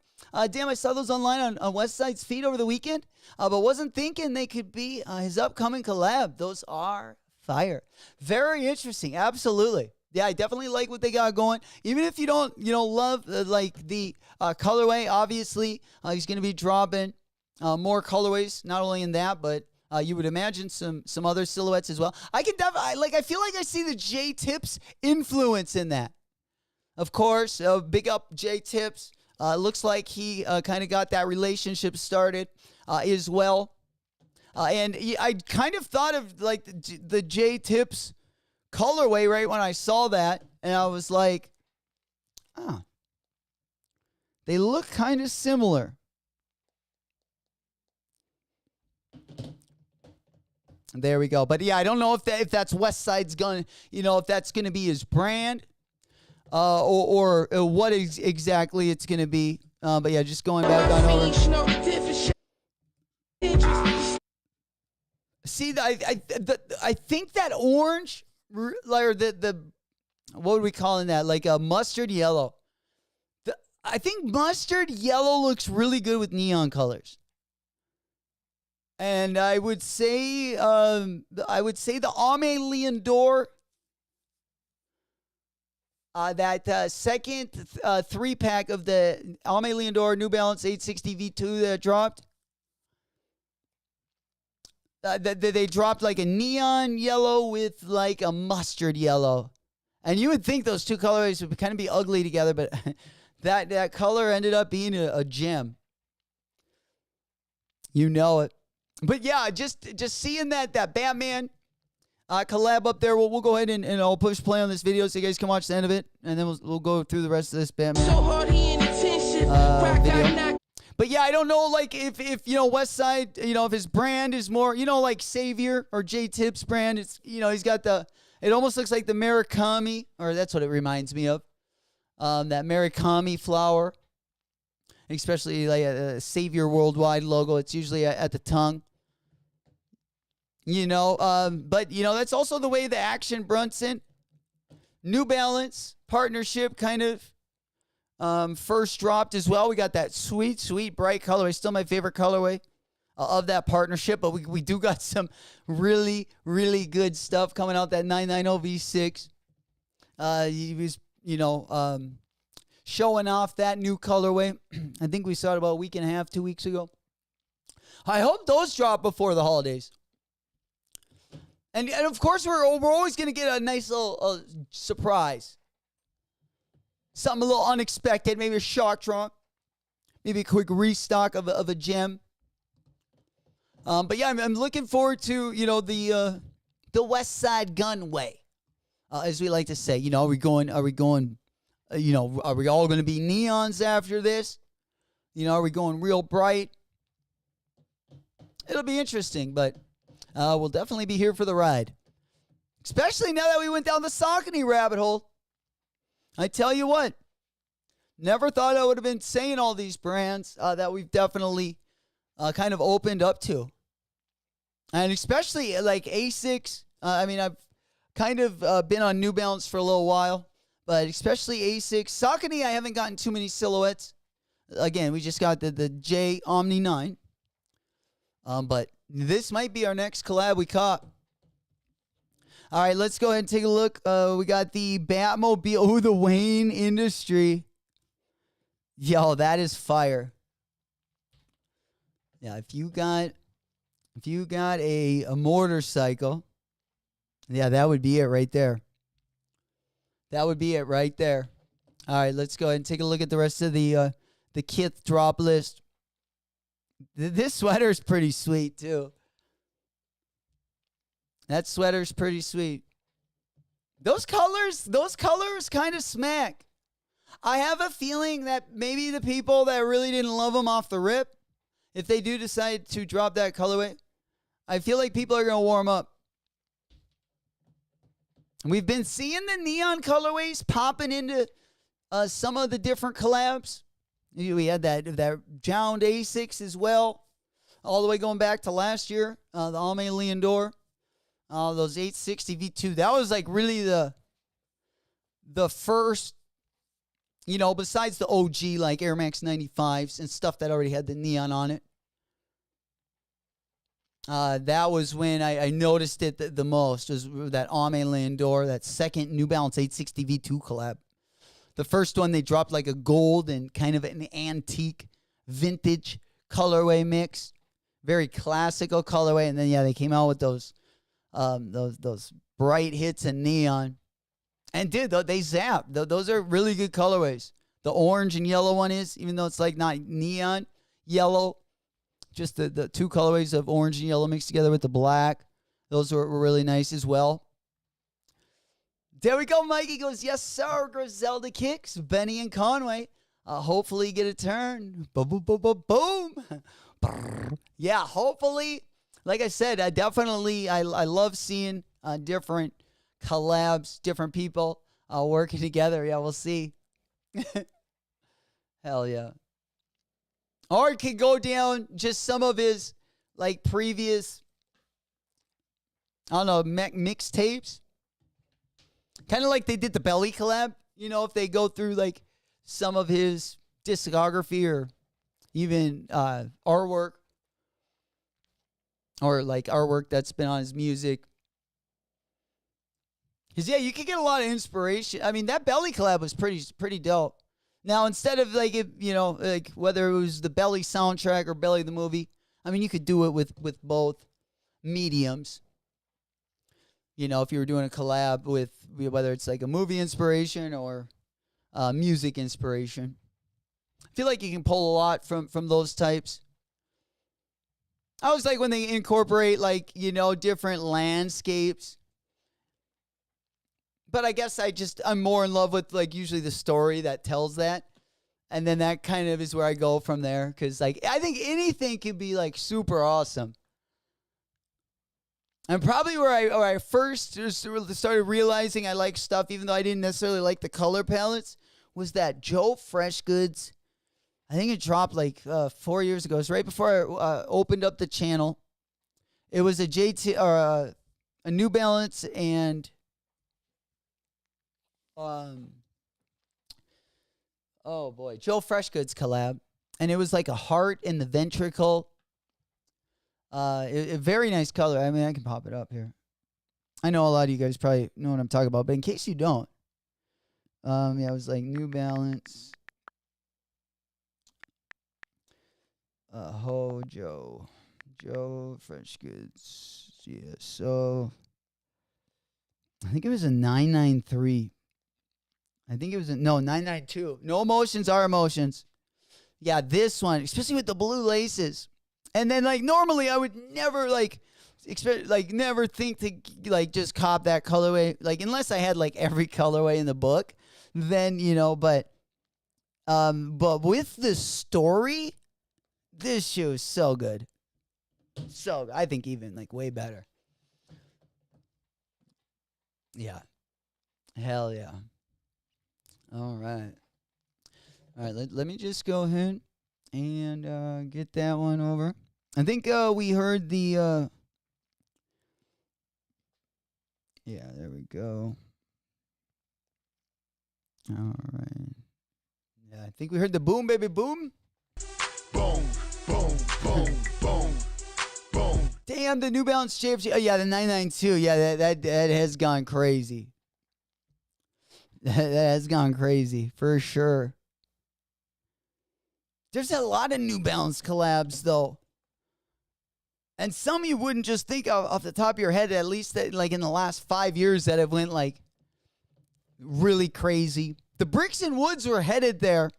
Damn, I saw those online on Westside's feed over the weekend, but wasn't thinking they could be his upcoming collab. Those are fire. Very interesting. Absolutely. Yeah, I definitely like what they got going. Even if you don't, love the colorway, obviously he's going to be dropping more colorways, not only in that, but you would imagine some other silhouettes as well. I feel like I see the J-Tips influence in that. Of course, big up J-Tips. Looks like he kind of got that relationship started as well. And I kind of thought of like the J-Tips colorway right when I saw that. And I was like, they look kind of similar. There we go. But yeah, I don't know if that's Westside's gonna, if that's gonna be his brand, or what exactly it's gonna be. But yeah, just going back on over. See, I think that orange, or the what would we call in that? Like a mustard yellow. I think mustard yellow looks really good with neon colors. And I would say the Ame Leondor, that second 3-pack of the Ame Leondor New Balance 860 V2 that dropped. They dropped like a neon yellow with like a mustard yellow. And you would think those two colorways would kind of be ugly together, but that color ended up being a gem. You know it. But yeah, just seeing that Batman collab up there, we'll go ahead and I'll push play on this video so you guys can watch the end of it, and then we'll go through the rest of this Batman video. But yeah, I don't know, like if Westside, if his brand is more, like Savior or J-Tips brand, it's he's got it almost looks like the Murakami, or that's what it reminds me of, that Murakami flower. Especially like a Savior Worldwide logo. It's usually at the tongue. But that's also the way the Action Brunson New Balance partnership kind of first dropped as well. We got that sweet bright colorway, still my favorite colorway of that partnership, but we do got some really good stuff coming out. That 990 V6 he was showing off that new colorway. I think we saw it about a week and a half, 2 weeks ago. I hope those drop before the holidays. And of course, we're always going to get a nice little surprise. Something a little unexpected, maybe a shock drop, maybe a quick restock of a gem. But yeah, I'm looking forward to the West Side Gunway, as we like to say. Are we all going to be neons after this? Are we going real bright? It'll be interesting, but we'll definitely be here for the ride. Especially now that we went down the Saucony rabbit hole. I tell you what, never thought I would have been saying all these brands that we've definitely kind of opened up to. And especially like Asics. I've kind of been on New Balance for a little while, but especially Asics. Saucony, I haven't gotten too many silhouettes. Again, we just got the J Omni 9. But this might be our next collab we caught. All right, let's go ahead and take a look. We got the Batmobile. Oh, the Wayne Industry. Yo, that is fire. Yeah, if you got a motorcycle, yeah, that would be it right there. That would be it right there. All right, let's go ahead and take a look at the rest of the KITH drop list. This sweater's pretty sweet too. That sweater's pretty sweet. Those colors kind of smack. I have a feeling that maybe the people that really didn't love them off the rip, if they do decide to drop that colorway, I feel like people are going to warm up. We've been seeing the neon colorways popping into some of the different collabs. We had that Jound A6 as well, all the way going back to last year, the Alme Leondor. Those 860 V2, that was like really the first, besides the OG like Air Max 95s and stuff that already had the neon on it. That was when I noticed it the most, was that Alme Leondor, that second New Balance 860 V2 collab. The first one, they dropped like a gold and kind of an antique vintage colorway mix. Very classical colorway. And then, yeah, they came out with those bright hits in neon. And dude, they zap. Those are really good colorways. The orange and yellow one is, even though it's like not neon yellow, just the two colorways of orange and yellow mixed together with the black. Those were really nice as well. There we go, Mikey goes, yes, sir, Griselda Kicks, Benny and Conway. Hopefully get a turn. Boom, boom, boom, boom, boom. Yeah, hopefully. Like I said, I love seeing different collabs, different people working together. Yeah, we'll see. Hell yeah. Or it could go down just some of his, like, previous, I don't know, mixtapes. Kind of like they did the Belly collab. If they go through, like, some of his discography or even artwork. Or, like, artwork that's been on his music. Because, yeah, you could get a lot of inspiration. I mean, that Belly collab was pretty dope. Now, instead of, like, like whether it was the Belly soundtrack or Belly the movie, I mean, you could do it with both mediums. If you were doing a collab with, whether it's like a movie inspiration or music inspiration. I feel like you can pull a lot from those types. I always like when they incorporate, like, different landscapes. But I guess I'm more in love with, like, usually the story that tells that. And then that kind of is where I go from there. Because, like, I think anything can be, like, super awesome. And probably where I first just started realizing I like stuff, even though I didn't necessarily like the color palettes, was that Joe Freshgoods. I think it dropped like 4 years ago. It's right before I opened up the channel. It was a JT or a New Balance and oh boy, Joe Freshgoods collab, and it was like a heart in the ventricle. A very nice color. I mean, I can pop it up here. I know a lot of you guys probably know what I'm talking about, but in case you don't, yeah, it was like New Balance. Joe Freshgoods. Yeah, so I think it was a 993. I think it was 992. No emotions are emotions. Yeah, this one, especially with the blue laces. And then like normally I would never never think to like just cop that colorway, like unless I had like every colorway in the book, then but with the story, this shoe is so good. So I think even like way better. Yeah. Hell yeah. All right. Let me just go ahead and get that one over. I think we heard the yeah, there we go. All right. Yeah, I think we heard the boom, baby, boom. Boom, boom, boom, boom, boom. Damn, the New Balance champs. Oh, yeah, the 992. Yeah, that has gone crazy. That has gone crazy for sure. There's a lot of New Balance collabs though, and some you wouldn't just think of off the top of your head. At least that, like in the last 5 years, that have went like really crazy. The Bricks and Woods were headed there,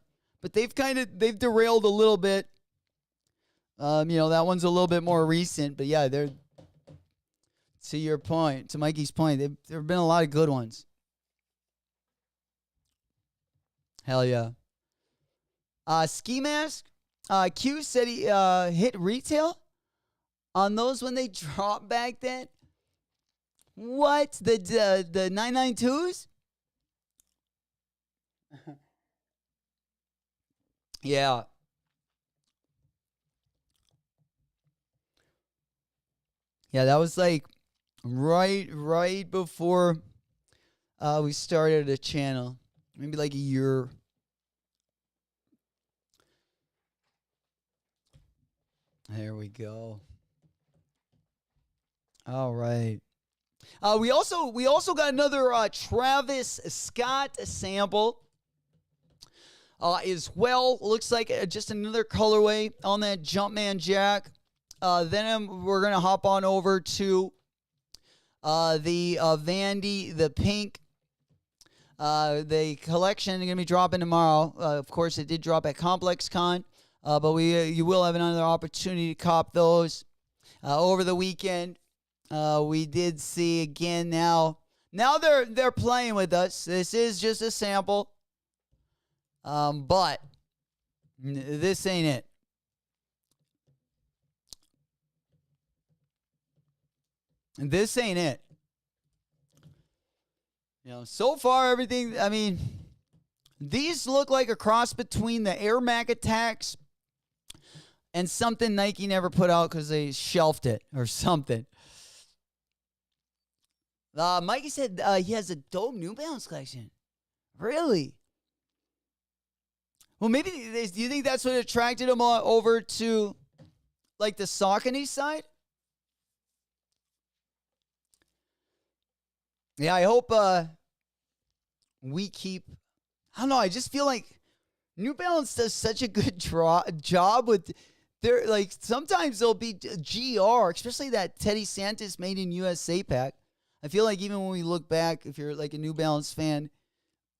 but they've derailed a little bit. That one's a little bit more recent, but yeah, they're, to your point, to Mikey's point, there have been a lot of good ones. Hell yeah. Ski Mask, Q said he hit retail on those when they dropped back then. What? The 992s? Yeah. Yeah, that was like right before we started a channel. Maybe like a year. There we go. All right. We also got another Travis Scott sample as well. Looks like just another colorway on that Jumpman Jack. Then we're gonna hop on over to the Vandy, the pink. The collection is going to be dropping tomorrow. Of course, it did drop at ComplexCon, but you will have another opportunity to cop those over the weekend. We did see again now they're playing with us. This is just a sample, but this ain't it. This ain't it. So far everything, I mean, these look like a cross between the Air Mac Attacks and something Nike never put out because they shelved it or something. Mikey said he has a dope New Balance collection. Really? Well, maybe, do you think that's what attracted him over to, like, the Saucony side? Yeah, I hope we keep... I don't know, I just feel like New Balance does such a good job with their... Like, sometimes they'll be GR, especially that Teddy Santis Made in USA pack. I feel like even when we look back, if you're like a New Balance fan,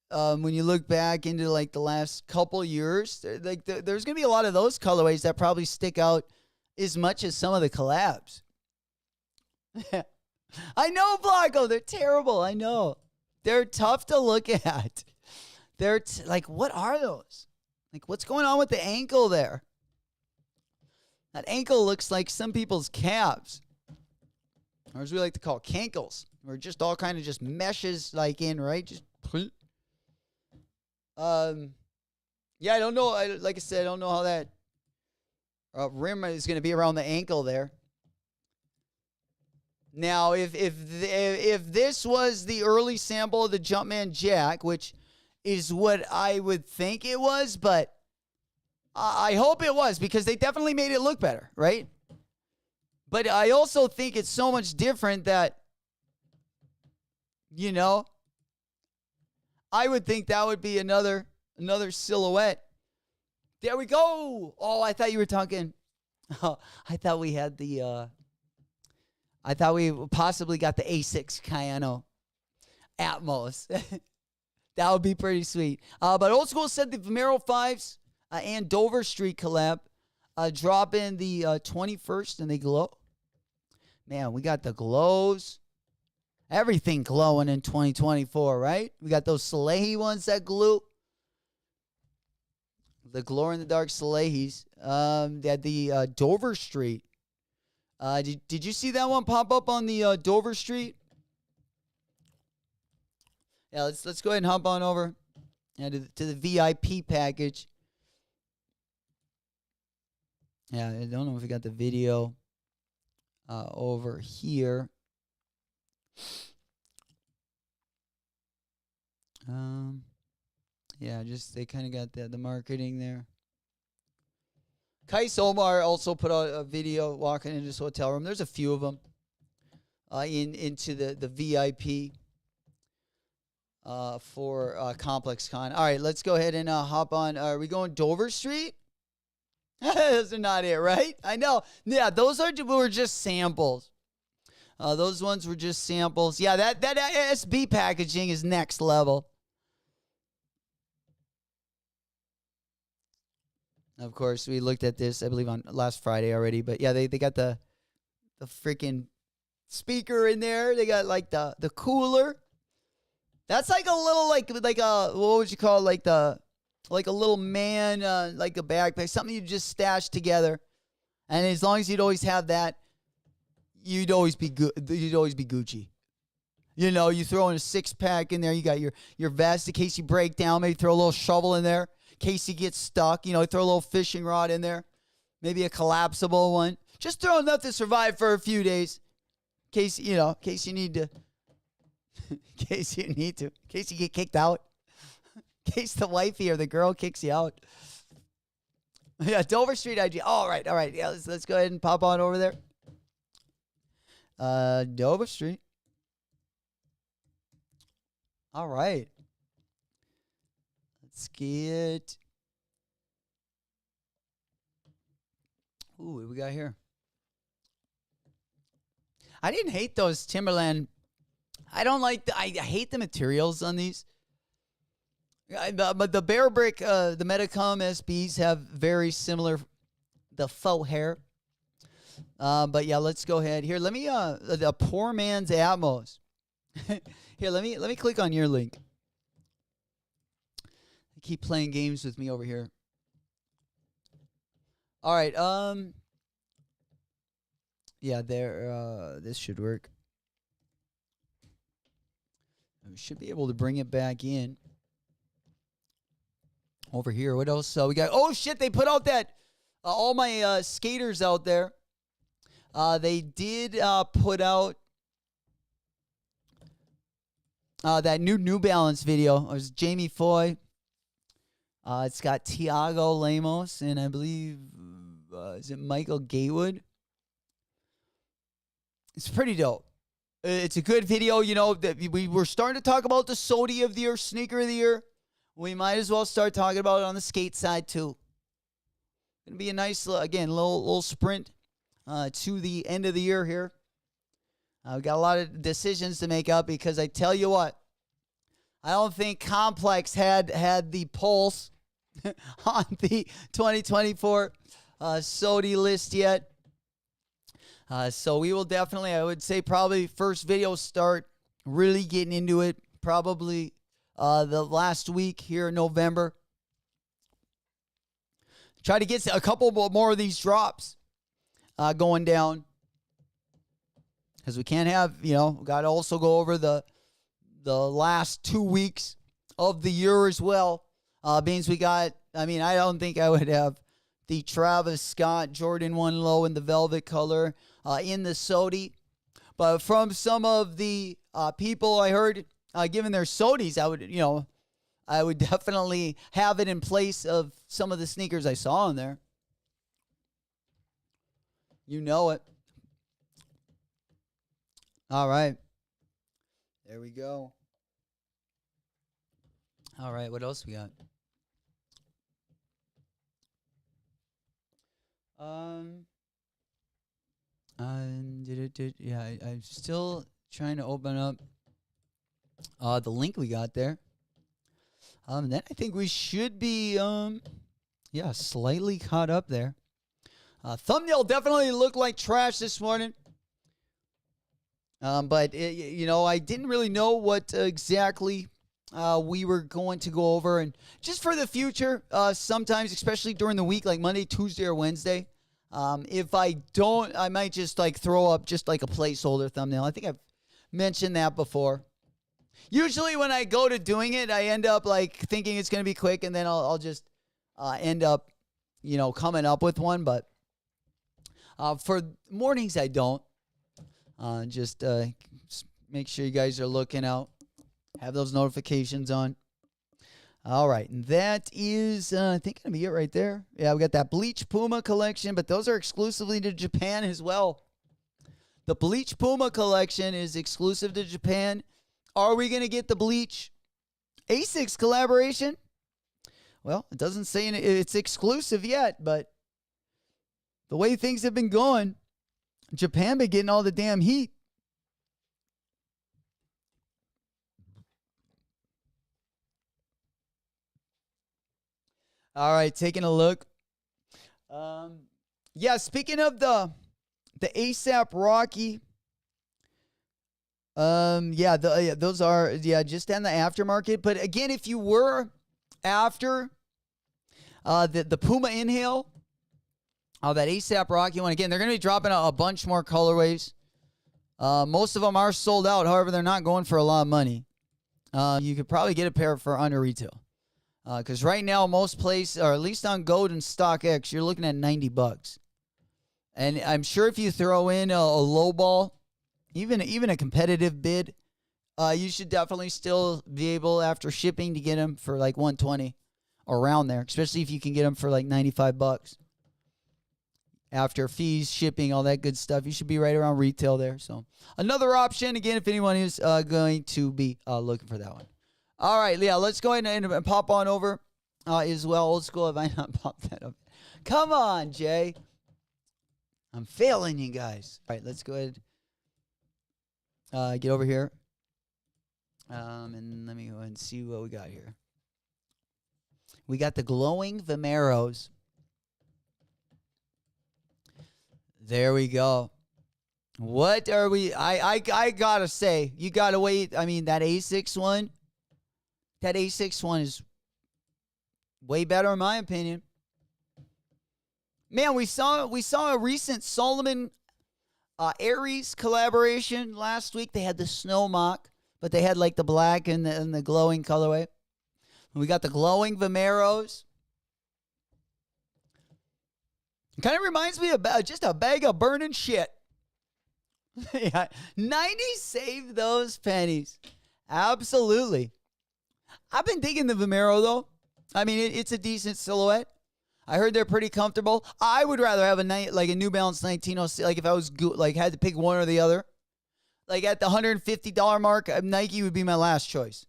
when you look back into like the last couple years, there's going to be a lot of those colorways that probably stick out as much as some of the collabs. I know, Blanco. They're terrible. I know. They're tough to look at. They're like, what are those? Like, what's going on with the ankle there? That ankle looks like some people's calves. Or as we like to call cankles. Or just all kind of just meshes like in, right? Just yeah, I don't know. Like I said, I don't know how that rim is going to be around the ankle there. Now, if this was the early sample of the Jumpman Jack, which is what I would think it was, but I hope it was because they definitely made it look better, right? But I also think it's so much different that, you know, I would think that would be another silhouette. There we go. Oh, I thought you were talking. Oh, I thought we had the. I thought we possibly got the A6 Cayano Atmos. That would be pretty sweet. But Old School said the Vomero 5s and Dover Street collab drop in the 21st, and they glow. Man, we got the glows. Everything glowing in 2024, right? We got those Salehi ones that glue. The glow-in-the-dark Salehis. They had the Dover Street. Did you see that one pop up on the Dover Street? Yeah, let's go ahead and hop on over to the VIP package. Yeah, I don't know if we got the video over here. Yeah, just they kind of got the marketing there. Kais Omar also put out a video walking into his hotel room. There's a few of them into the VIP for ComplexCon. All right, let's go ahead and hop on. Are we going Dover Street? Those are not it, right? I know. Yeah, those were just samples. Those ones were just samples. Yeah, that SB packaging is next level. Of course, we looked at this, I believe, on last Friday already. But yeah, they got the freaking speaker in there. They got like the cooler. That's like a little like a what would you call it? Like a little man like a backpack, something you just stash together. And as long as you'd always have that, you'd always be good. You'd always be Gucci. You know, you throw in a 6-pack in there. You got your vest in case you break down. Maybe throw a little shovel in there in case you get stuck. You know, throw a little fishing rod in there. Maybe a collapsible one. Just throw enough to survive for a few days. In case you need to. In case you get kicked out. In case the wifey or the girl kicks you out. Yeah, Dover Street IG. All right. Yeah, let's go ahead and pop on over there. Dover Street. All right. Let's get. Ooh, what we got here? I didn't hate those Timberland. I don't like. I hate the materials on these. But the Bear Brick, the Metacom SBs have very similar, the faux hair. But yeah, let's go ahead here. Let me the poor man's Atmos. Here, let me click on your link. Keep playing games with me over here. All right. Yeah, there. This should work. We should be able to bring it back in. Over here, what else? We got. Oh shit! They put out that all my skaters out there. They did put out that New Balance video. It was Jamie Foy. It's got Tiago Lemos and I believe is it Michael Gatewood. It's pretty dope. It's a good video. You know that we were starting to talk about the Sodi of the Year, sneaker of the year. We might as well start talking about it on the skate side too. Gonna be a nice again little sprint to the end of the year here. We got a lot of decisions to make up because I tell you what, I don't think Complex had the pulse on the 2024 Sodi list yet. So we will definitely, I would say probably first video start really getting into it probably the last week here in November. Try to get a couple more of these drops going down. Because we can't have, we got to also go over the last 2 weeks of the year as well. Means we got, I don't think I would have the Travis Scott Jordan 1 Low in the velvet color in the Sodi. But from some of the people I heard giving their sodies, I would definitely have it in place of some of the sneakers I saw in there. You know it. All right. There we go. All right, what else we got? I'm still trying to open up the link we got there. Then I think we should be slightly caught up there. Thumbnail definitely looked like trash this morning. But I didn't really know what exactly we were going to go over, and just for the future, sometimes, especially during the week, like Monday, Tuesday, or Wednesday, if I don't, I might just like throw up just like a placeholder thumbnail. I think I've mentioned that before. Usually when I go to doing it, I end up like thinking it's going to be quick, and then I'll just end up, coming up with one. But for mornings, I don't. Just make sure you guys are looking out. Have those notifications on. All right. And that is, I think, going to be it right there. Yeah, we got that Bleach Puma collection, but those are exclusively to Japan as well. The Bleach Puma collection is exclusive to Japan. Are we going to get the Bleach ASICS collaboration? Well, it doesn't say it's exclusive yet, but the way things have been going, Japan been getting all the damn heat. All right, taking a look. Speaking of the ASAP Rocky. Those are just on the aftermarket. But again, if you were after the Puma Inhale, that ASAP Rocky one, again, they're going to be dropping a bunch more colorways. Most of them are sold out. However, they're not going for a lot of money. You could probably get a pair for under retail. Because right now, most places, or at least on Gold and StockX, you're looking at $90. And I'm sure if you throw in a low ball, even a competitive bid, you should definitely still be able, after shipping, to get them for like $120 around there. Especially if you can get them for like $95. After fees, shipping, all that good stuff, you should be right around retail there. So another option, again, if anyone is going to be looking for that one. All right, yeah, let's go ahead and pop on over as well. Old school, if I not pop that up. Come on, Jay. I'm failing you guys. All right, let's go ahead. Get over here. And let me go ahead and see what we got here. We got the glowing Vomeros. There we go. What are we? I gotta say, you gotta wait. I mean, that A6 one. That A6 one is way better in my opinion. Man, we saw a recent Solomon Aries collaboration last week. They had the snow mock, but they had like the black and the glowing colorway. We got the glowing Vomeros. It kind of reminds me of just a bag of burning shit. Yeah, 90 save those pennies. Absolutely. I've been digging the Vomero, though. I mean, it's a decent silhouette. I heard they're pretty comfortable. I would rather have a New Balance 1906. Like if I was had to pick one or the other. Like at the $150 mark, Nike would be my last choice.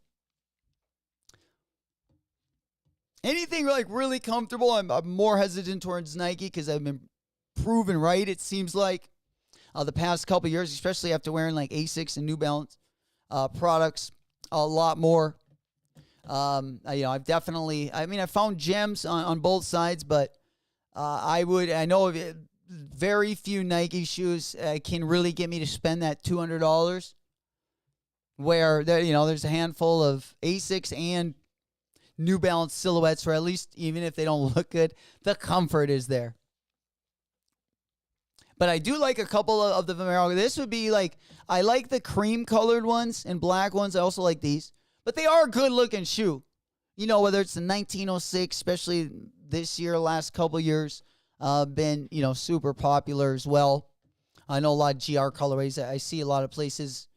Anything like really comfortable, I'm more hesitant towards Nike because I've been proven right, it seems like, the past couple years, especially after wearing like Asics and New Balance products a lot more. I've definitely, I found gems on both sides, but I know very few Nike shoes can really get me to spend that $200. Where there's a handful of Asics and New Balance silhouettes where, at least even if they don't look good, the comfort is there. But I do like a couple of the Vomero. This would be like, I like the cream colored ones and black ones. I also like these. But they are a good looking shoe. Whether it's the 1906, especially this year, last couple years, been, super popular as well. I know a lot of GR colorways. I see a lot of places.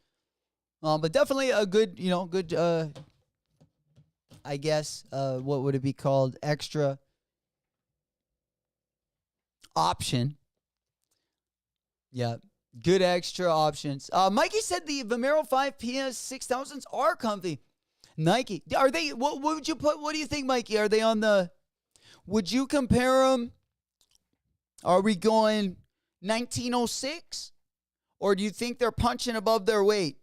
But definitely a good, good, I guess, what would it be called? Extra option. Yeah, good extra options. Mikey said the Vomero 5 PS 6000s are comfy. Nike. Are they, what would you put, what do you think, Mikey? Are they on the, would you compare them? Are we going 1906? Or do you think they're punching above their weight?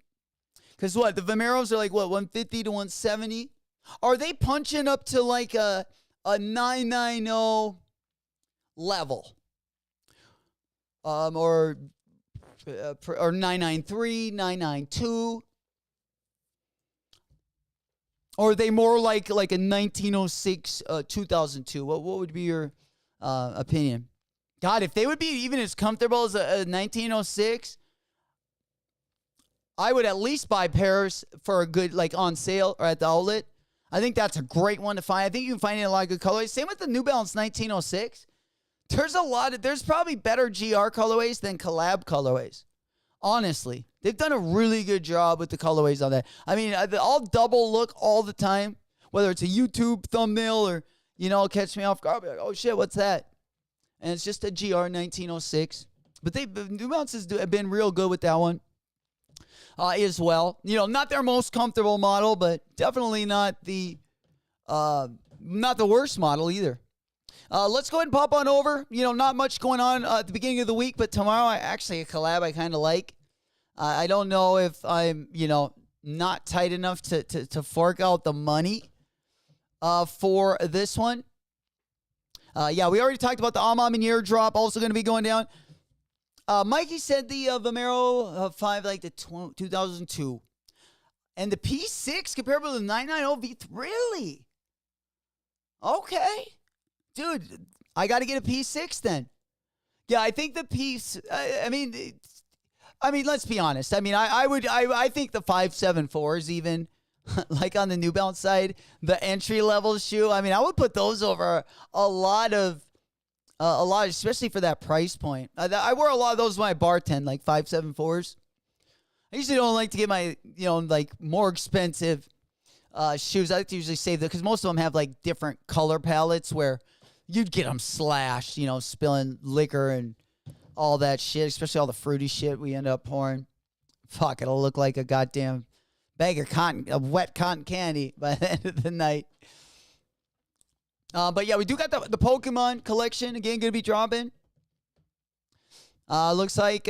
Because what, the Vomeros are like, what, 150 to 170? Are they punching up to like a 990 level? Or 993, 992? Or are they more like a 1906, 2002? What would be your opinion? God, if they would be even as comfortable as a 1906, I would at least buy pairs for a good, like on sale or at the outlet. I think that's a great one to find. I think you can find it in a lot of good colorways. Same with the New Balance 1906. There's probably better GR colorways than collab colorways. Honestly, they've done a really good job with the colorways on that. I mean, I'll double look all the time, whether it's a YouTube thumbnail or, catch me off guard. I'll be like, oh shit, what's that? And it's just a GR 1906. But New Balances have been real good with that one as well. Not their most comfortable model, but definitely not the worst model either. Let's go ahead and pop on over. Not much going on at the beginning of the week, but tomorrow, a collab I kind of like. I don't know if I'm, not tight enough to fork out the money for this one. Yeah, we already talked about the Amam and airdrop also going to be going down. Mikey said the Vomero 5 like the 2002. And the P6 compared with the 990 V3. Really? Okay. Dude, I got to get a P6 then. Yeah, I think the I mean, let's be honest. I mean, I think the 574 is even like on the New Balance side, the entry level shoe. I mean, I would put those over a lot, especially for that price point. I wear a lot of those when I bartend, like 574s. I usually don't like to get my, like more expensive shoes. I like to usually save them because most of them have like different color palettes where you'd get them slashed, spilling liquor and all that shit, especially all the fruity shit we end up pouring. Fuck, it'll look like a goddamn bag of wet cotton candy by the end of the night. But yeah, we do got the Pokemon collection again going to be dropping. Looks like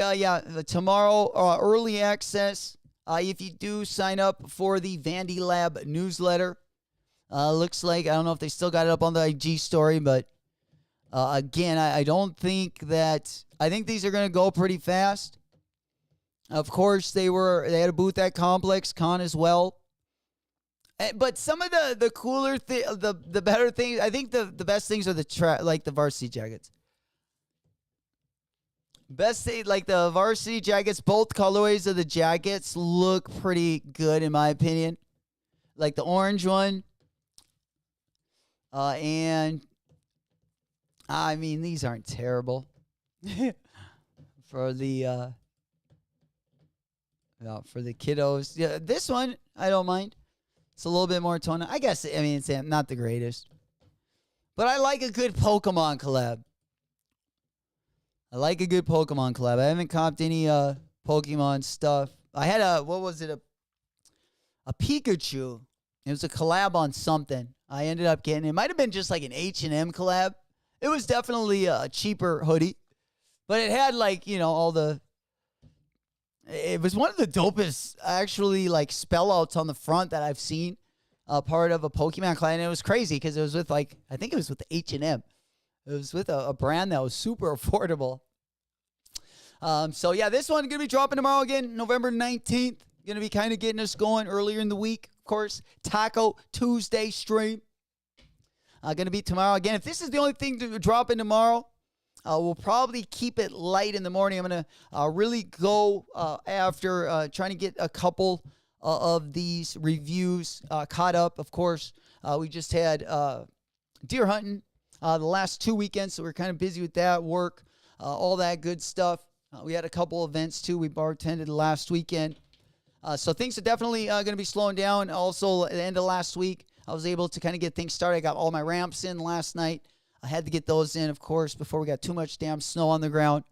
tomorrow early access. If you do sign up for the Vandy Lab newsletter, looks like I don't know if they still got it up on the IG story, but again, I don't think that. I think these are going to go pretty fast. Of course, they had a booth at ComplexCon as well. But some of the cooler the better things, I think the best things are the varsity jackets. Best thing, like the varsity jackets, both colorways of the jackets look pretty good in my opinion. Like the orange one. And I mean, these aren't terrible. For the kiddos. Yeah, this one I don't mind. It's a little bit more toned. I guess it's not the greatest. But I like a good Pokemon collab. I haven't copped any Pokemon stuff. I had a Pikachu. It was a collab on something. I ended up getting it. Might have been just like an H&M collab. It was definitely a cheaper hoodie. But it had all the... It was one of the dopest, actually, spell outs on the front that I've seen. Part of a Pokemon client. And it was crazy because it was with I think it was with H&M. It was with a brand that was super affordable. So yeah, this one going to be dropping tomorrow again, November 19th. Going to be kind of getting us going earlier in the week. Of course, Taco Tuesday stream. Going to be tomorrow again. If this is the only thing to drop in tomorrow, we'll probably keep it light in the morning. I'm going to really go after trying to get a couple of these reviews caught up. Of course, we just had deer hunting the last 2 weekends, so we're kind of busy with that, work, all that good stuff. We had a couple events too. We bartended last weekend. So things are definitely going to be slowing down. Also, at the end of last week, I was able to kind of get things started. I got all my ramps in last night. I had to get those in, of course, before we got too much damn snow on the ground.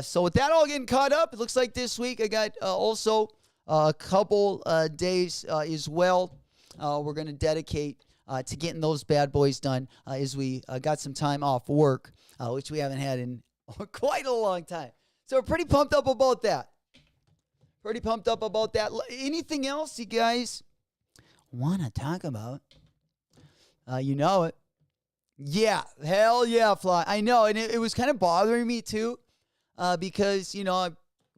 So with that all getting caught up, it looks like this week I got also a couple days as well. We're going to dedicate to getting those bad boys done as we got some time off work, which we haven't had in quite a long time. So we're pretty pumped up about that. Anything else you guys want to talk about? You know it. Yeah, hell yeah, Fly. I know, and it was kind of bothering me too, because, you know, I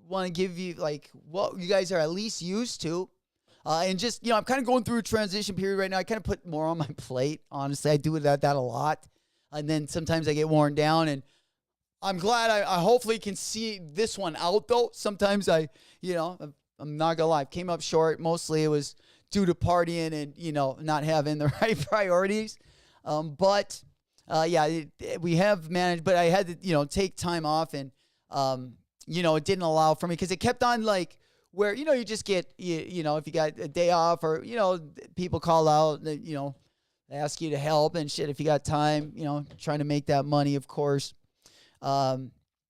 want to give you, like, what you guys are at least used to. And just, you know, I'm kind of going through a transition period right now. I kind of put more on my plate, honestly. I do that a lot. And then sometimes I get worn down, and I'm glad I hopefully can see this one out, though. Sometimes I'm not going to lie, I came up short. Mostly it was due to partying and, you know, not having the right priorities. We have managed, but I had to, you know, take time off, and, you know, it didn't allow for me because it kept on, like, where, you know, you just get, you know, if you got a day off, or, you know, people call out, you know, they ask you to help and shit if you got time, you know, trying to make that money, of course.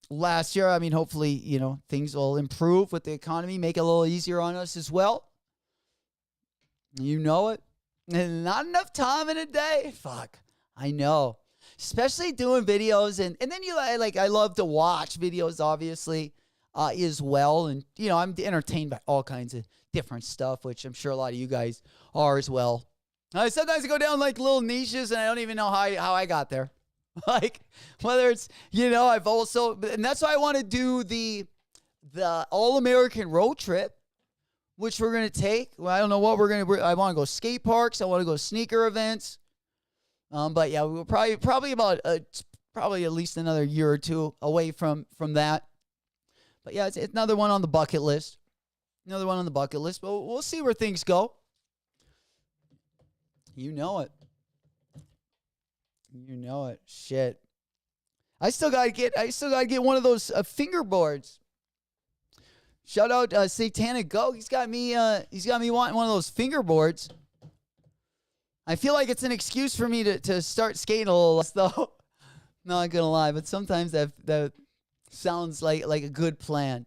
Last year, I mean, hopefully, you know, things will improve with the economy, make it a little easier on us as well. You know it. And not enough time in a day. Fuck. I know. Especially doing videos. And then I love to watch videos, obviously, as well. And, you know, I'm entertained by all kinds of different stuff, which I'm sure a lot of you guys are as well. Sometimes I go down like little niches, and I don't even know how I got there. Like, whether it's, you know, I've also, and that's why I want to do the All-American road trip, which we're going to take. Well, I don't know what I want to go skate parks. I want to go sneaker events. But yeah, we'll probably at least another year or two away from that. But yeah, it's another one on the bucket list. But we'll see where things go. You know it. Shit. I still gotta get one of those fingerboards. Shout out Satanic Go. He's got me wanting one of those fingerboards. I feel like it's an excuse for me to start skating a little less, though. Not gonna lie, but sometimes that sounds like a good plan.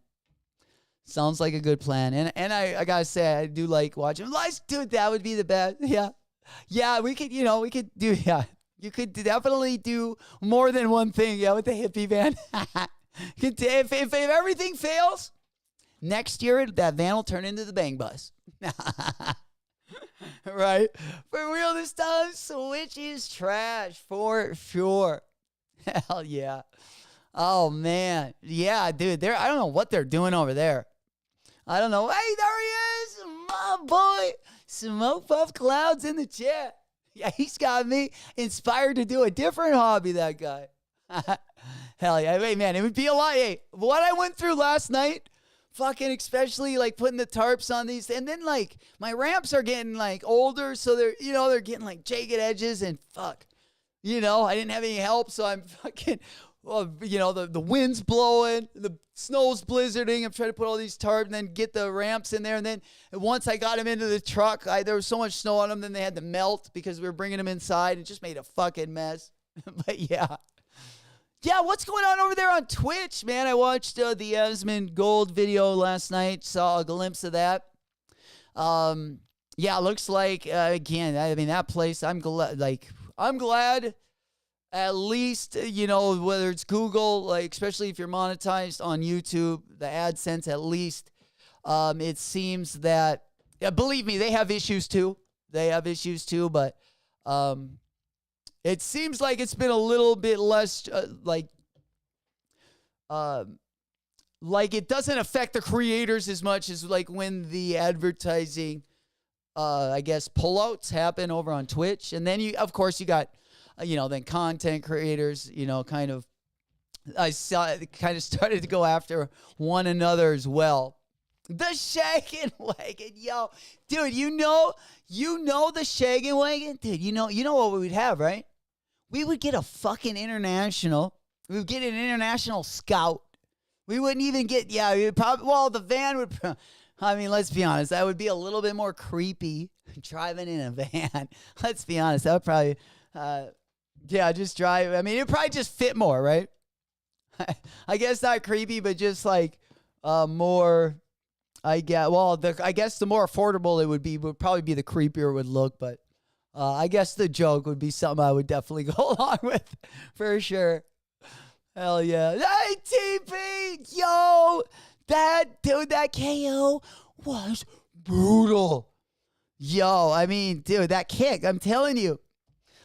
Sounds like a good plan. And I gotta say, I do like watching. Let's do it. That would be the best. Yeah. Yeah, we could do, yeah. You could definitely do more than one thing, yeah, with the hippie van. If everything fails, next year that van will turn into the Bang Bus. Right? For real this time, Switch is trash for sure. Hell yeah. Oh, man. Yeah, dude, I don't know what they're doing over there. I don't know. Hey, there he is, my boy. Smoke Puff Clouds in the chat. Yeah, he's got me inspired to do a different hobby, that guy. Hell yeah. Hey, man, it would be a lot. Hey, what I went through last night, fucking especially, like, putting the tarps on these. And then, like, my ramps are getting, like, older. So they're getting, like, jagged edges. And fuck, you know, I didn't have any help. So I'm fucking, well, you know, the wind's blowing, the snow's blizzarding. I'm trying to put all these tarps and then get the ramps in there. And then once I got them into the truck, there was so much snow on them, then they had to melt because we were bringing them inside. It just made a fucking mess. But yeah. Yeah, what's going on over there on Twitch, man? I watched the Asmund Gold video last night, saw a glimpse of that. Yeah, looks like, again, I mean, that place, I'm glad. At least, you know, whether it's Google, like, especially if you're monetized on YouTube, the AdSense, at least, it seems that, believe me, they have issues too. But it seems like it's been a little bit less, like it doesn't affect the creators as much as, like, when the advertising, I guess, pullouts happen over on Twitch. And then of course, you got, you know, then content creators, you know, kind of started to go after one another as well. The Shaggin' Wagon, yo, dude, you know the Shaggin' Wagon, dude. You know what we would have, right? We would get a fucking international. We would get an international scout, We wouldn't even get, yeah, we'd probably, well, the van would, I mean, let's be honest, that would be a little bit more creepy driving in a van. Let's be honest, that would probably, yeah, just drive. I mean, it would probably just fit more, right? I guess not creepy, but just like more, I guess, well, I guess the more affordable it would probably be the creepier it would look, but I guess the joke would be something I would definitely go along with for sure. Hell yeah. Hey, TP! Yo! That KO was brutal. Yo, I mean, dude, that kick, I'm telling you.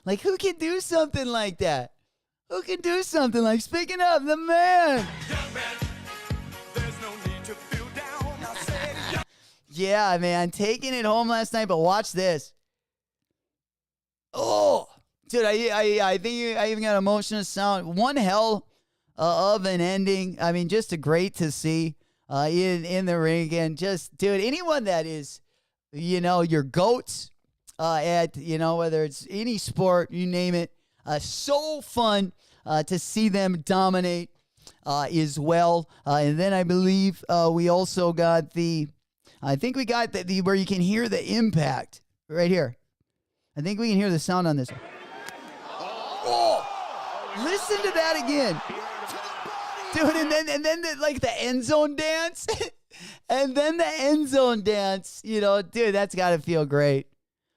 Like, who can do something like that? Who can do something like, speaking of, the man. Yeah, man, taking it home last night, but watch this. Oh, dude, I think I even got emotional sound. One hell of an ending. I mean, just a great to see in the ring again. Just, dude, anyone that is, your goats at, whether it's any sport, you name it, so fun to see them dominate as well. And then I believe we also got I think we got the where you can hear the impact right here. I think we can hear the sound on this. Oh, listen to that again. Dude, and then the end zone dance. And then the end zone dance, dude, that's got to feel great.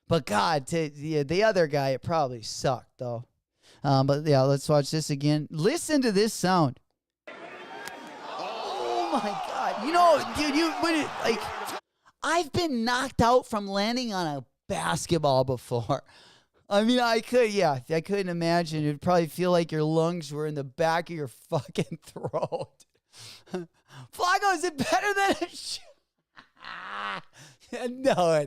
But God, the other guy, it probably sucked, though. But yeah, let's watch this again. Listen to this sound. Oh my God. Dude, I've been knocked out from landing on a basketball before. I mean, I couldn't imagine. It'd probably feel like your lungs were in the back of your fucking throat. Flacco, is it better than No,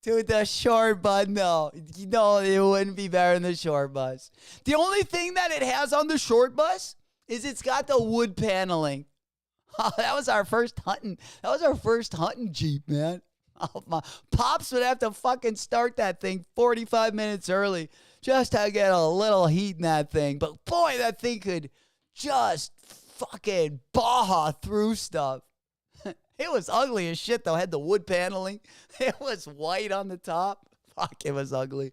dude, the short bus, no, it wouldn't be better than the short bus. The only thing that it has on the short bus is it's got the wood paneling. Oh, that was our first hunting Jeep, man. Oh, my pops would have to fucking start that thing 45 minutes early just to get a little heat in that thing. But boy, that thing could just fucking baja through stuff. It was ugly as shit, though. Had the wood paneling. It was white on the top. Fuck, it was ugly.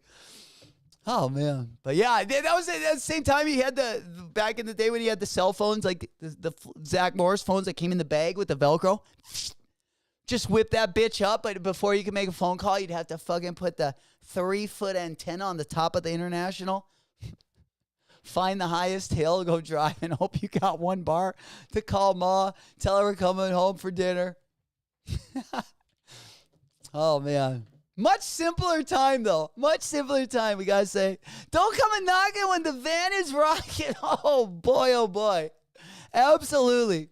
Oh, man. But yeah, that was at the same time he had back in the day when he had the cell phones, like the Zach Morris phones that came in the bag with the Velcro. Just whip that bitch up, but before you could make a phone call, you'd have to fucking put the 3-foot antenna on the top of the International. Find the highest hill, go drive, and hope you got one bar to call Ma, tell her we're coming home for dinner. Oh, man. Much simpler time, though. Much simpler time, we gotta say. Don't come and knock it when the van is rocking. Oh, boy. Absolutely.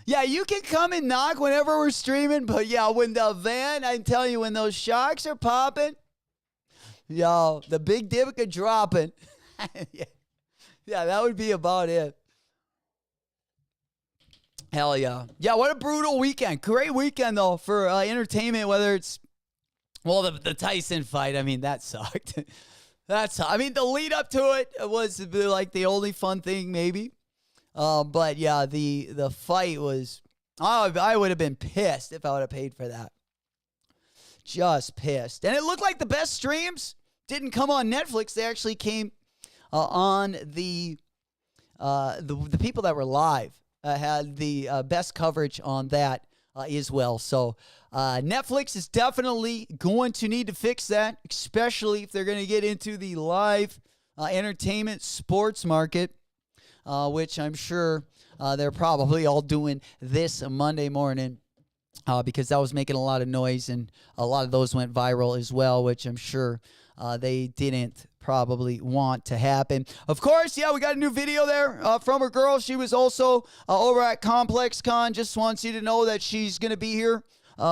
Yeah, you can come and knock whenever we're streaming, but yeah, when the van, I tell you, when those shocks are popping, yo, the big Divica dropping. Yeah, that would be about it. Hell yeah. Yeah, what a brutal weekend. Great weekend, though, for entertainment, whether it's, well, the Tyson fight, I mean, that sucked. I mean, the lead up to it was like the only fun thing, maybe. But yeah, the fight was, I would have been pissed if I would have paid for that. Just pissed. And it looked like the best streams didn't come on Netflix. They actually came on the people that were live had the best coverage on that as well. So Netflix is definitely going to need to fix that, especially if they're going to get into the live entertainment sports market. Which I'm sure they're probably all doing this Monday morning because that was making a lot of noise, and a lot of those went viral as well, which I'm sure they didn't probably want to happen. Of course, yeah, we got a new video there from a girl. She was also over at ComplexCon. Just wants you to know that she's going to be here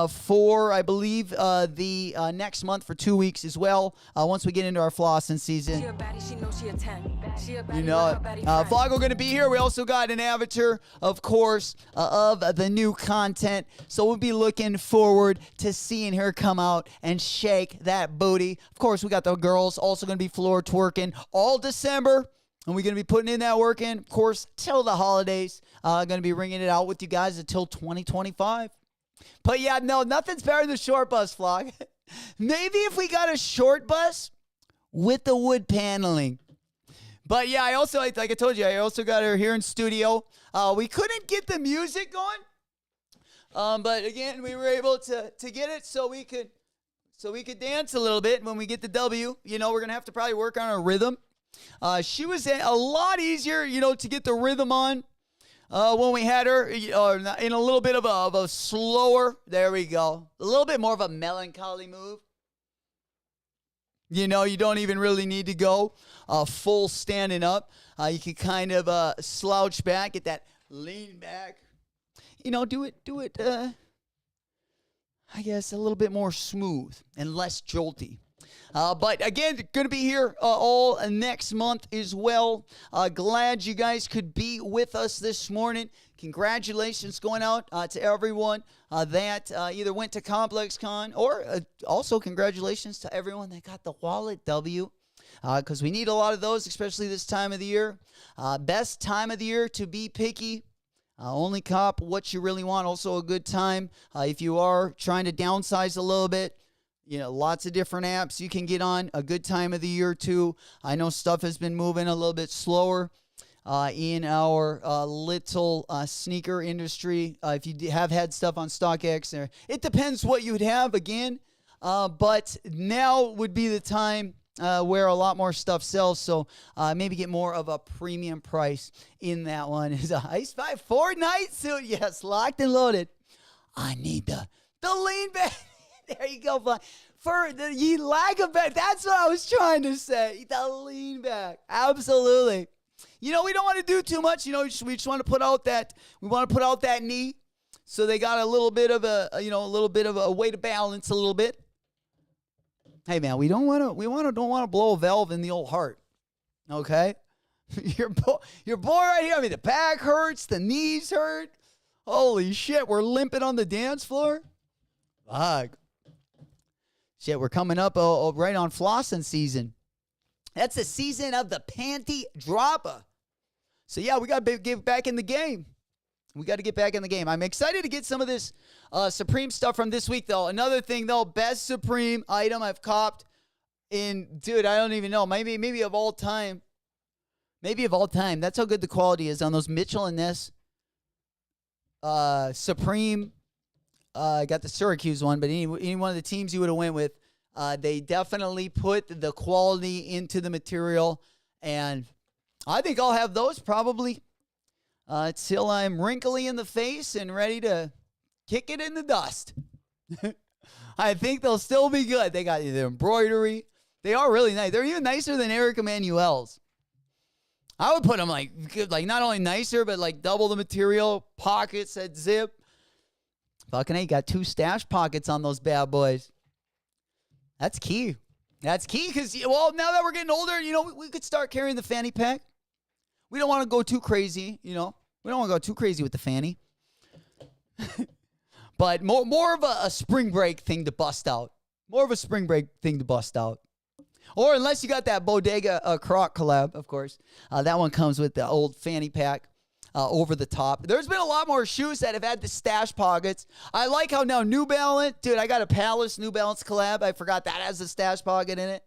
for, I believe, the next month for 2 weeks as well. Once we get into our flossing season. She a baddie, she knows she a 10. She a baddie, You know it. Vloggo going to be here. We also got an avatar, of course, of the new content. So we'll be looking forward to seeing her come out and shake that booty. Of course, we got the girls also going to be floor twerking all December. And we're going to be putting in that work in, of course, till the holidays. Going to be ringing it out with you guys until 2025. But yeah, no, nothing's better than the short bus vlog. Maybe if we got a short bus with the wood paneling. But yeah, I also, like I told you, I also got her here in studio. We couldn't get the music going. But again, we were able to get it so we could dance a little bit when we get the W. You know, we're going to have to probably work on our rhythm. She was a lot easier, you know, to get the rhythm on when we had her in a little bit of a slower, there we go, a little bit more of a melancholy move. You know, you don't even really need to go full standing up. You can kind of slouch back, get that lean back. You know, do it, I guess, a little bit more smooth and less jolty. But again, going to be here all next month as well. Glad you guys could be with us this morning. Congratulations going out to everyone that either went to ComplexCon or also congratulations to everyone that got the wallet W. Because we need a lot of those, especially this time of the year. Best time of the year to be picky. Only cop what you really want. Also a good time if you are trying to downsize a little bit. You know, lots of different apps you can get on. A good time of the year, too. I know stuff has been moving a little bit slower in our little sneaker industry. If you have had stuff on StockX, it depends what you would have, again. But now would be the time where a lot more stuff sells. So maybe get more of a premium price in that one. Is a Ice 5 Fortnite suit. Yes, locked and loaded. I need the lean back. There you go, Fly. For the ye lag of back. That's what I was trying to say. The lean back. Absolutely. You know, we don't want to do too much. You know, we just want to put out that. We want to put out that knee, so they got a little bit of a way to balance a little bit. Hey man, don't want to blow a valve in the old heart. Okay, your boy right here. I mean, the back hurts, the knees hurt. Holy shit, we're limping on the dance floor. Fuck. Shit, we're coming up right on flossing season. That's the season of the panty dropper. So, yeah, we got to get back in the game. We got to get back in the game. I'm excited to get some of this Supreme stuff from this week, though. Another thing, though, best Supreme item I've copped in, dude, I don't even know. Maybe of all time. Maybe of all time. That's how good the quality is on those Mitchell and Ness Supreme. I got the Syracuse one, but any one of the teams you would have went with, they definitely put the quality into the material, and I think I'll have those probably till I'm wrinkly in the face and ready to kick it in the dust. I think they'll still be good. They got the embroidery. They are really nice. They're even nicer than Eric Emanuel's. I would put them like not only nicer, but like double the material, pockets that zip. Fucking A, got 2 stash pockets on those bad boys. That's key. That's key because, well, now that we're getting older, you know, we could start carrying the fanny pack. We don't want to go too crazy, you know. We don't want to go too crazy with the fanny. But more of a spring break thing to bust out. More of a spring break thing to bust out. Or unless you got that Bodega Croc collab, of course. That one comes with the old fanny pack. Over the top. There's been a lot more shoes that have had the stash pockets. I like how now New Balance, dude, I got a Palace New Balance collab. I forgot that has a stash pocket in it.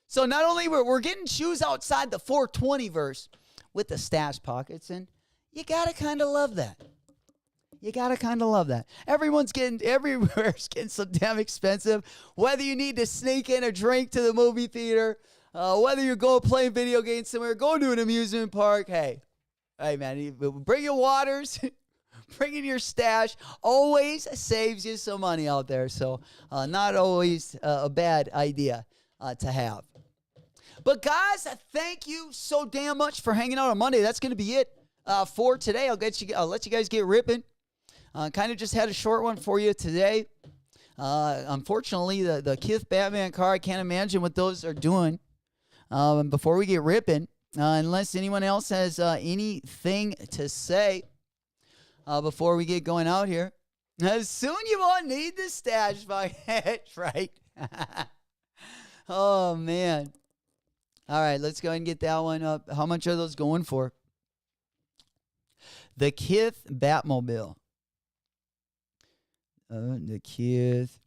So not only we're getting shoes outside the 420 verse with the stash pockets, and you gotta kind of love that. You gotta kind of love that. Everywhere's getting so damn expensive. Whether you need to sneak in a drink to the movie theater, whether you're going play video games somewhere, going to an amusement park, Hey, man, bring your waters, bring in your stash. Always saves you some money out there. So not always a bad idea to have. But, guys, thank you so damn much for hanging out on Monday. That's going to be it for today. I'll let you guys get ripping. Kind of just had a short one for you today. Unfortunately, the KITH Batman car, I can't imagine what those are doing before we get ripping. Unless anyone else has anything to say before we get going out here. Soon you won't need the stash bucket, right? Oh, man. All right, let's go ahead and get that one up. How much are those going for? The KITH Batmobile. The KITH.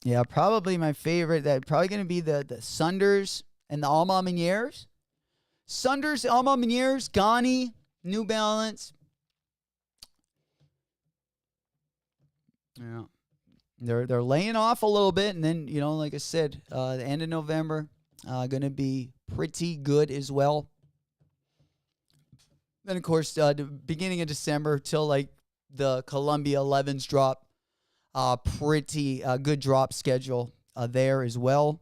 Yeah, probably my favorite. That probably going to be the Sunders and the Alma Meniers. Sunders, Alma Meniers, Gani, New Balance. Yeah. They're laying off a little bit, and then, you know, like I said, the end of November, going to be pretty good as well. Then, of course, the beginning of December till like the Columbia 11s drop, pretty good drop schedule there as well.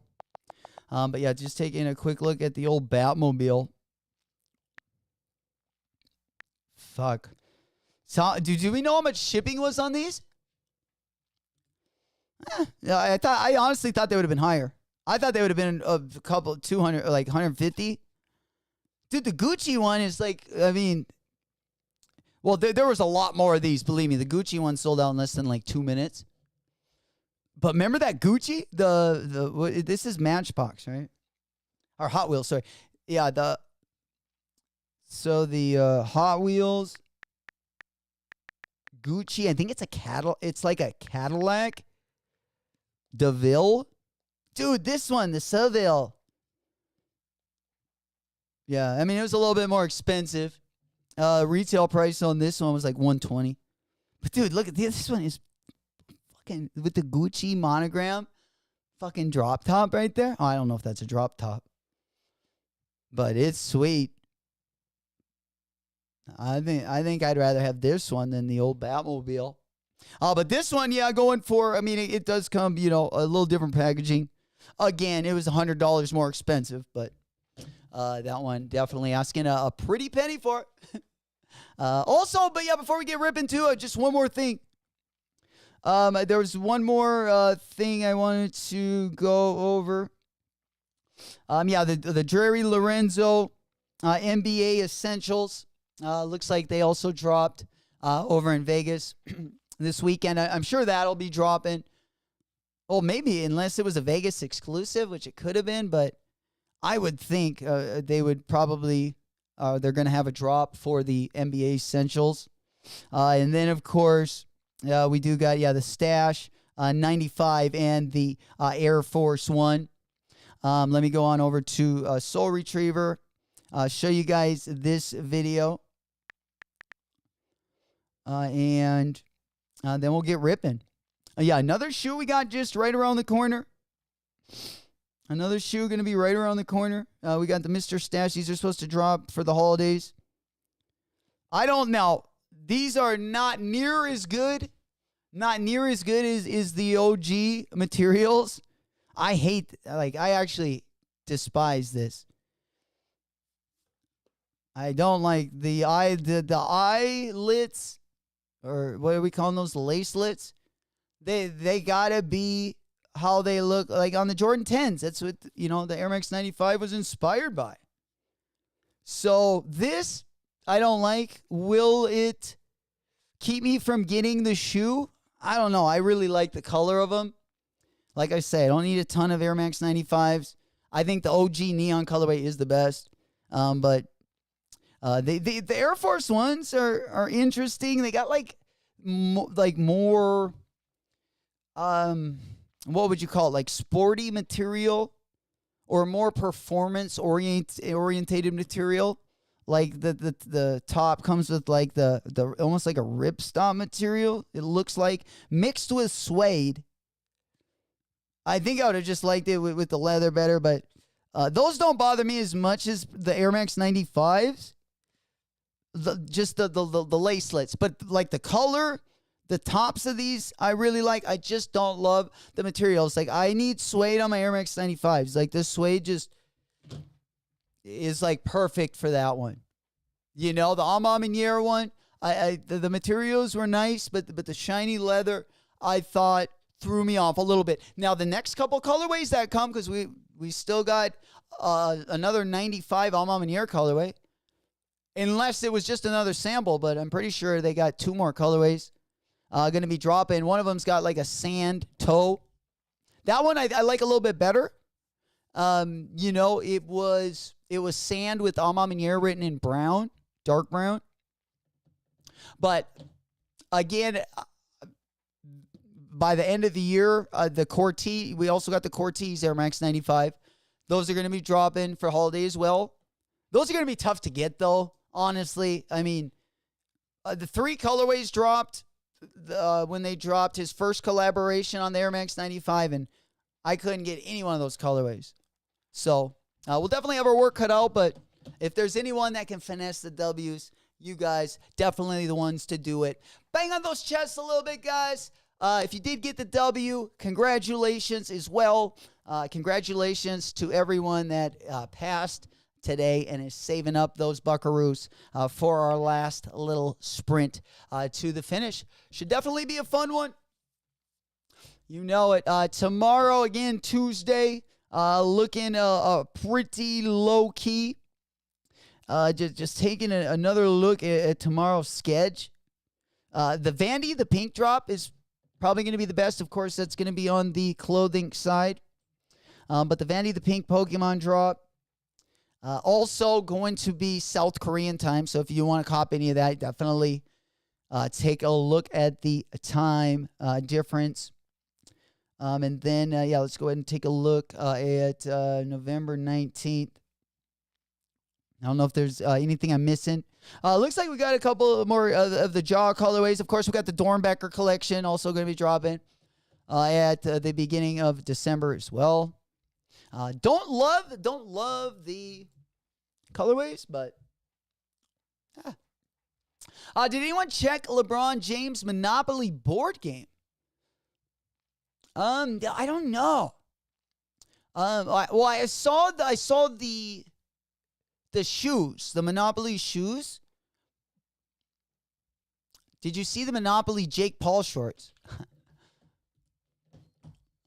But yeah, just taking a quick look at the old Batmobile. Fuck. So, do we know how much shipping was on these? Yeah, I honestly thought they would have been higher. I thought they would have been a couple 200, like 150. Dude, the Gucci one is like, I mean, well, there was a lot more of these. Believe me, the Gucci one sold out in less than like 2 minutes. But remember that Gucci? This is Matchbox, right? Or Hot Wheels, sorry. Yeah, the Hot Wheels Gucci. I think it's a Cadillac. It's like a Cadillac DeVille. Dude, this one, the Seville. Yeah, I mean, it was a little bit more expensive. Retail price on this one was like $120. But dude, look at this one is fucking with the Gucci monogram. Fucking drop top right there. Oh, I don't know if that's a drop top. But it's sweet. I think I'd rather have this one than the old Batmobile. But this one, yeah, going for, I mean, it does come, you know, a little different packaging. Again, it was $100 more expensive, but that one definitely asking a pretty penny for it. Also, but yeah, before we get ripping to it, just one more thing. There was one more thing I wanted to go over. Yeah, the Jerry Lorenzo NBA Essentials. Looks like they also dropped over in Vegas this weekend. I'm sure that'll be dropping. Well, maybe, unless it was a Vegas exclusive, which it could have been, but I would think they would probably, they're going to have a drop for the NBA Essentials. And then, of course, we do got, the Stash 95 and the Air Force One. Let me go on over to Soul Retriever, show you guys this video. And then we'll get ripping. Yeah, another shoe we got just right around the corner. Another shoe going to be right around the corner. We got the Mr. Stash. These are supposed to drop for the holidays. I don't know. These are not near as good. Not near as good as the OG materials. I actually despise this. I don't like the eyelets, or what are we calling those? Lacelets. They gotta be how they look like on the Jordan 10s. That's what, the Air Max 95 was inspired by. So this, I don't like. Will it keep me from getting the shoe? I don't know. I really like the color of them. Like I say, I don't need a ton of Air Max 95s. I think the OG neon colorway is the best. But the Air Force Ones are interesting. They got more what would you call it? Like sporty material, or more performance orientated material. Like the top comes with like the almost like a ripstop material. It looks like, mixed with suede. I think I would have just liked it with the leather better, but those don't bother me as much as the Air Max 95s. Just the lacelets, but like the color, the tops of these, I really like. I just don't love the materials. Like, I need suede on my Air Max 95s. Like, this suede just is like perfect for that one. The Alma Meniere one, the materials were nice, but the shiny leather, I thought, threw me off a little bit. Now, the next couple colorways that come, because we still got another 95 Alma Meniere colorway. Unless it was just another sample, but I'm pretty sure they got 2 more colorways going to be dropping. One of them's got like a sand toe. That one I like a little bit better. it was sand with Amaminier written in brown, dark brown. But again, by the end of the year, the Cortez, we also got the Cortez Air Max 95. Those are going to be dropping for holiday as well. Those are going to be tough to get, though, honestly. I mean, the 3 colorways dropped when they dropped his first collaboration on the Air Max 95, and I couldn't get any one of those colorways. So we'll definitely have our work cut out, but if there's anyone that can finesse the W's, you guys, definitely the ones to do it. Bang on those chests a little bit, guys. If you did get the W, congratulations as well. Congratulations to everyone that passed today and is saving up those buckaroos for our last little sprint to the finish. Should definitely be a fun one. You know it. Tomorrow, again, Tuesday, looking pretty low-key. Just taking another look at tomorrow's sketch. The Vandy, the pink drop, is probably going to be the best. Of course, that's going to be on the clothing side. But the Vandy, the pink Pokemon drop, also going to be South Korean time. So if you want to cop any of that, definitely take a look at the time difference. And then, let's go ahead and take a look at November 19th. I don't know if there's anything I'm missing. Looks like we got a couple more of the jaw colorways. Of course, we got the Dornbecker collection also going to be dropping at the beginning of December as well. Don't love the colorways, but did anyone check LeBron James Monopoly board game? I don't know. I saw the shoes, the Monopoly shoes. Did you see the Monopoly Jake Paul shorts?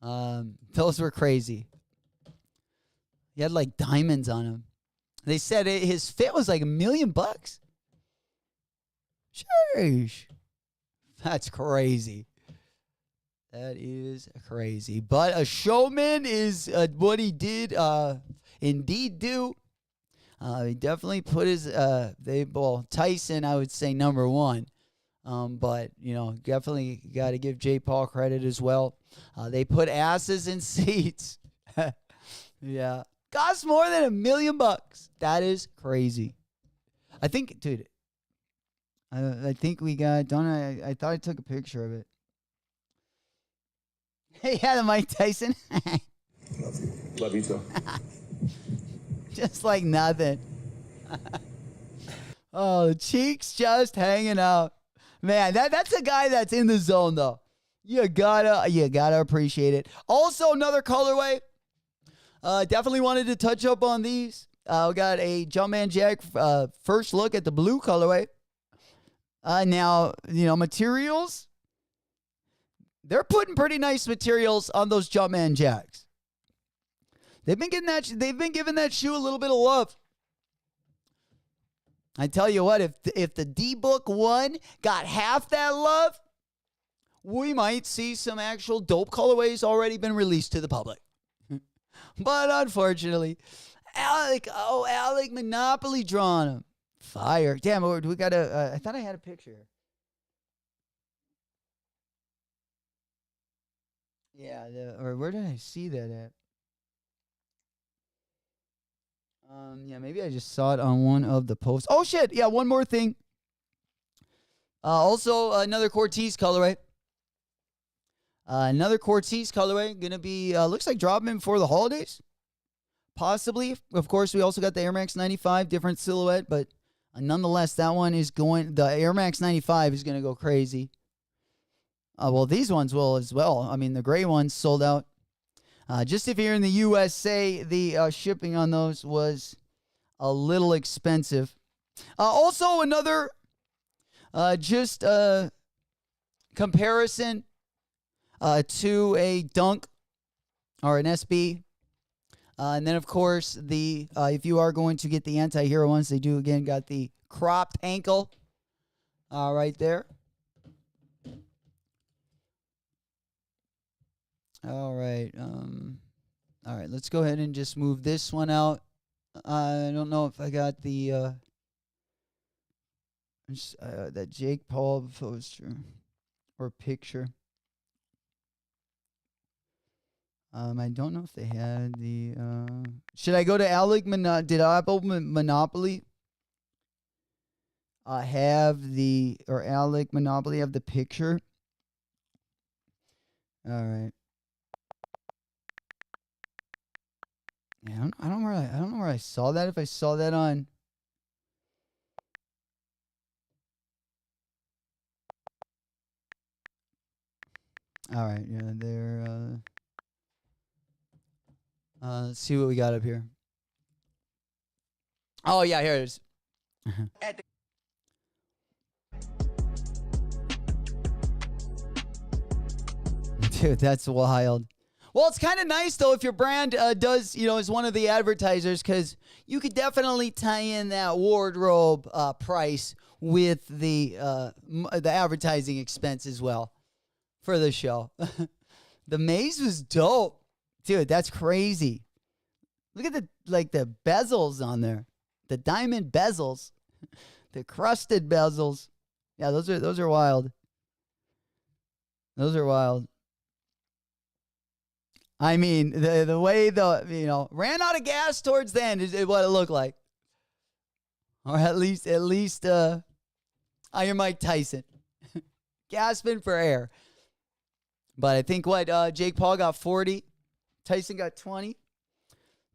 Those were crazy. He had like diamonds on him. They said his fit was like $1 million. Sheesh. That's crazy. That is crazy. But a showman is what he did indeed do. He definitely put his Tyson, I would say, number one. But, definitely got to give J. Paul credit as well. They put asses in seats. Yeah. Cost more than $1 million. That is crazy. I think, dude, I think we got, I thought I took a picture of it. Yeah, the Mike Tyson. Love you. Love you too. Just like nothing. Oh, the cheeks just hanging out. Man, that's a guy that's in the zone, though. You gotta appreciate it. Also, another colorway. Definitely wanted to touch up on these. We got a Jumpman Jack first look at the blue colorway. Now, materials. They're putting pretty nice materials on those Jumpman Jacks. They've been giving that shoe a little bit of love. I tell you what, if the D-Book 1 got half that love, we might see some actual dope colorways already been released to the public. But unfortunately, Alec Monopoly drawn him. Fire. Damn, we got I thought I had a picture. Yeah, or where did I see that at? Maybe I just saw it on one of the posts. Oh, shit. Yeah, one more thing. Also, another Cortez colorway. Another Cortez colorway. Going to be, looks like dropping before the holidays. Possibly. Of course, we also got the Air Max 95, different silhouette. But nonetheless, that one is going, the Air Max 95 is going to go crazy. Well, these ones will as well. I mean, the gray ones sold out. Just if you're in the USA, the shipping on those was a little expensive. Also, another comparison to a Dunk or an SB. And then, of course, if you are going to get the anti-hero ones, they do, again, got the cropped ankle right there. All right. All right, let's go ahead and just move this one out. I don't know if I got the that Jake Paul poster or picture. I don't know if they had the. Should I go to Alec? Did Apple Monopoly have the Alec Monopoly have the picture? All right. Yeah, I don't know where I saw that. If I saw that on. All right, yeah, they're. Let's see what we got up here. Oh yeah, here it is. Dude, that's wild. Well, it's kind of nice though if your brand does, is one of the advertisers, because you could definitely tie in that wardrobe price with the advertising expense as well for the show. The maze was dope. Dude, that's crazy. Look at the bezels on there. The diamond bezels. The crusted bezels. Yeah, those are wild. Those are wild. I mean, the way ran out of gas towards the end is what it looked like. Or at least Iron Mike Tyson. Gasping for air. But I think Jake Paul got 40. Tyson got 20.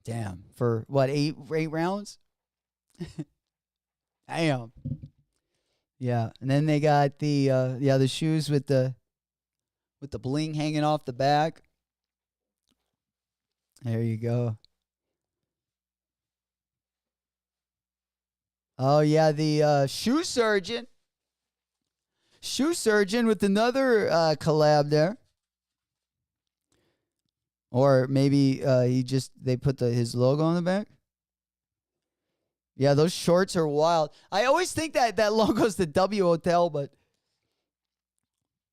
Damn. For what, eight rounds? Damn. Yeah. And then they got the shoes with the bling hanging off the back. There you go. Oh yeah, the shoe surgeon. Shoe surgeon with another collab there. Or maybe they put his logo on the back. Yeah, those shorts are wild. I always think that logo's the W Hotel, but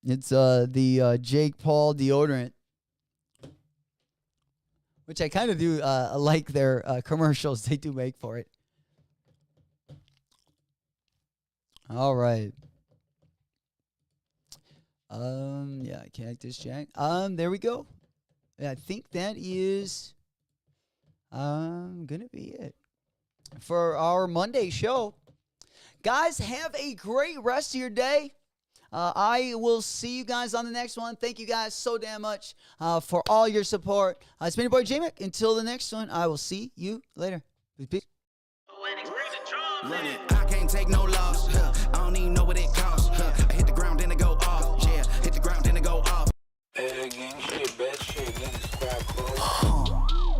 it's the Jake Paul deodorant, which I kind of do like their commercials they do make for it. All right. Yeah, Cactus Jack. There we go. I think that is gonna be it for our Monday show. Guys, have a great rest of your day. I will see you guys on the next one. Thank you guys so damn much for all your support. It's been your boy J-Mac. Until the next one, I will see you later. Peace. I can't take no loss. I don't even know what it costs. I hit the ground, then it go off. Yeah, hit the ground, then it go off.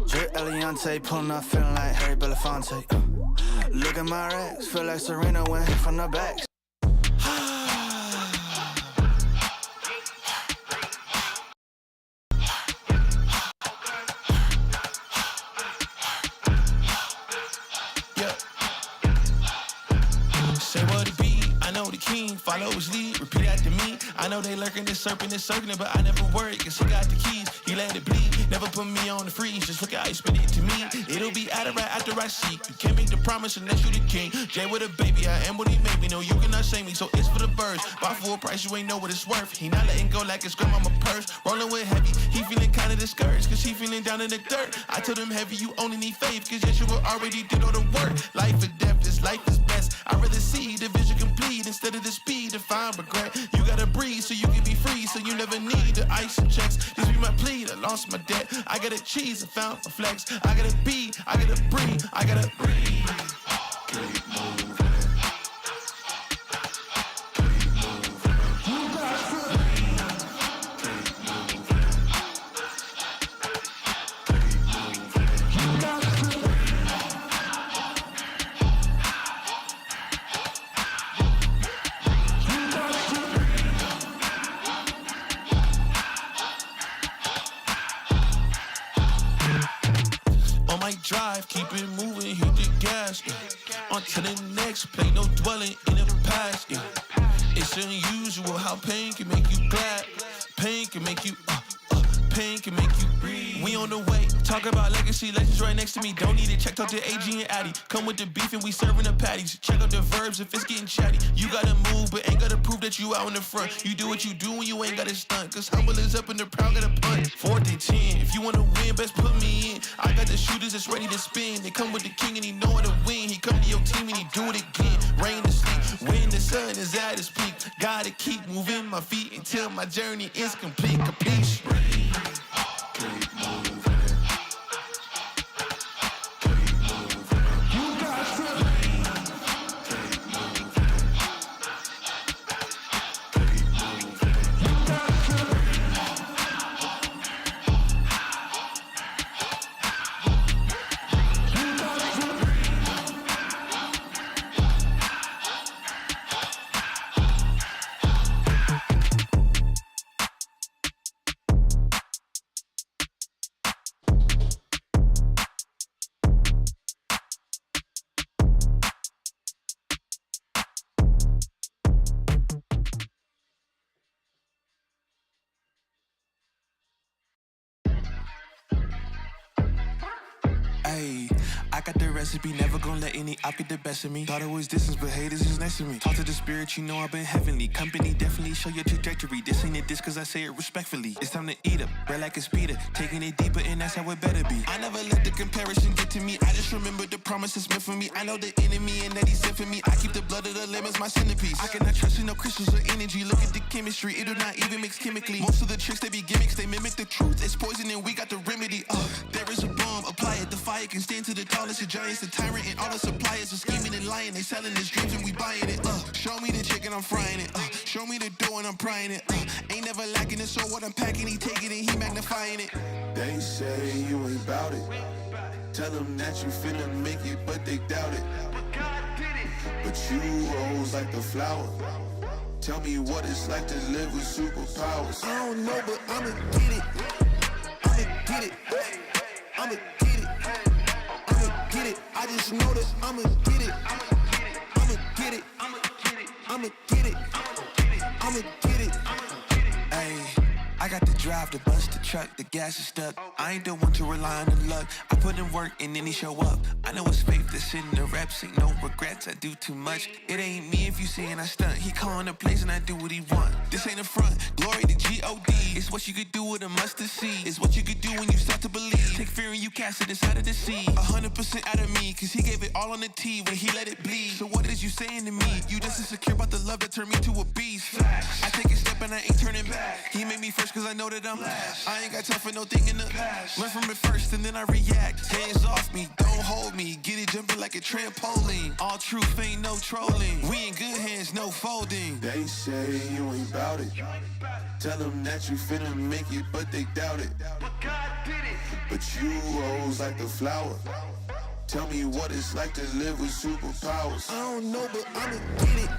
Jay Eliante pulling up, feeling like Harry Belafonte. Look at my racks, feel like Serena went hit from the back. Follow his lead, repeat after me. I know they lurking, this serpent is circling, but I never worry, cause he got the keys. He let it bleed, never put me on the freeze. Just look at how you spit it to me. It'll be out of right after I see. You can't make the promise unless you the king. Jay with a baby, I am what he made me. No, you cannot shame me, so it's for the birds. Buy full price, you ain't know what it's worth. He not letting go like his grandmama purse. Rolling with heavy, he feeling kinda discouraged, cause he feeling down in the dirt. I told him heavy, you only need faith, cause yes, you already did all the work. Life or death, this life is best. I'd rather see the vision complete instead of the speed to find regret. You gotta breathe so you can be free, so you never need the ice and checks. This be my plea, I lost my debt. I gotta cheese, I found my flex. I gotta be, I gotta breathe, I gotta breathe. Keep moving. Drive, keep it moving, hit the gas, yeah. On to the next, play no dwelling in the past, yeah. It's unusual how pain can make you glad. Pain can make you pain can make you breathe. We on the way, talk about legacy, legends right next to me. Don't need it, check out the AG and Addy. Come with the beef and we serving the patties. Check out the verbs if it's getting chatty. You gotta move, but ain't gotta prove that you out in the front. You do what you do when you ain't gotta stunt. Cause humble is up and the proud gotta punt. 4th and 10, if you wanna win, best put me in. I got the shooters that's ready to spin. They come with the king and he know how to win. He come to your team and he do it again. Rain to sleep, when the sun is at its peak. Gotta keep moving my feet until my journey is complete. Capiche? Ayy, I got the recipe, never gonna let any op get the best of me. Thought it was distance, but haters is next to me. Talk to the spirit, you know I've been heavenly. Company definitely show your trajectory. This ain't a diss cause I say it respectfully. It's time to eat up, red like a speeder. Taking it deeper and that's how it better be. I never let the comparison get to me. I just remember the promises meant for me. I know the enemy and that he sent for me. I keep the blood of the lemons my centerpiece. I cannot trust in no crystals or energy. Look at the chemistry, it do not even mix chemically. Most of the tricks they be gimmicks, they mimic the truth. It's poison and we got the remedy. There is a bomb, apply it, the fire can stand to the tallest of giants, the tyrant and all the suppliers are scheming and lying. They selling his dreams and we buying it. Show me the chicken, I'm frying it. Show me the dough and I'm prying it. Ain't never lacking it, so what I'm packing, he taking it, he magnifying it. They say you ain't bout it. Tell them that you finna make it, but they doubt it. But you rose like the flower. Tell me what it's like to live with superpowers. I don't know, but I'ma get it. I'ma get it. I'ma get it. I'ma get it. I just know that I'ma get it. I'ma get it. I'ma get it. I'ma get it. Ayy. I got the drive to bust the truck, the gas is stuck. I ain't the one to rely on the luck. I put in work and then he show up. I know it's fake to sit in the reps, ain't no regrets, I do too much. It ain't me if you saying I stunt. He calling the place and I do what he want. This ain't a front, glory to G-O-D. It's what you could do with a mustard seed. It's what you could do when you start to believe. Take fear and you cast it inside of the sea. 100% out of me, cause he gave it all on the T when he let it bleed. So what is you saying to me? You just insecure about the love that turned me to a beast. I take a step and I ain't turning back. He made me first cause I know that I'm last. I ain't got time for no thing in the past. Learn from it first and then I react. Hands off me, don't hold me. Get it jumping like a trampoline. All truth, ain't no trolling. We in good hands, no folding. They say you ain't bout it. Tell them that you finna make it, but they doubt it. But you rose like the flower. Tell me what it's like to live with superpowers. I don't know, but I'ma get it.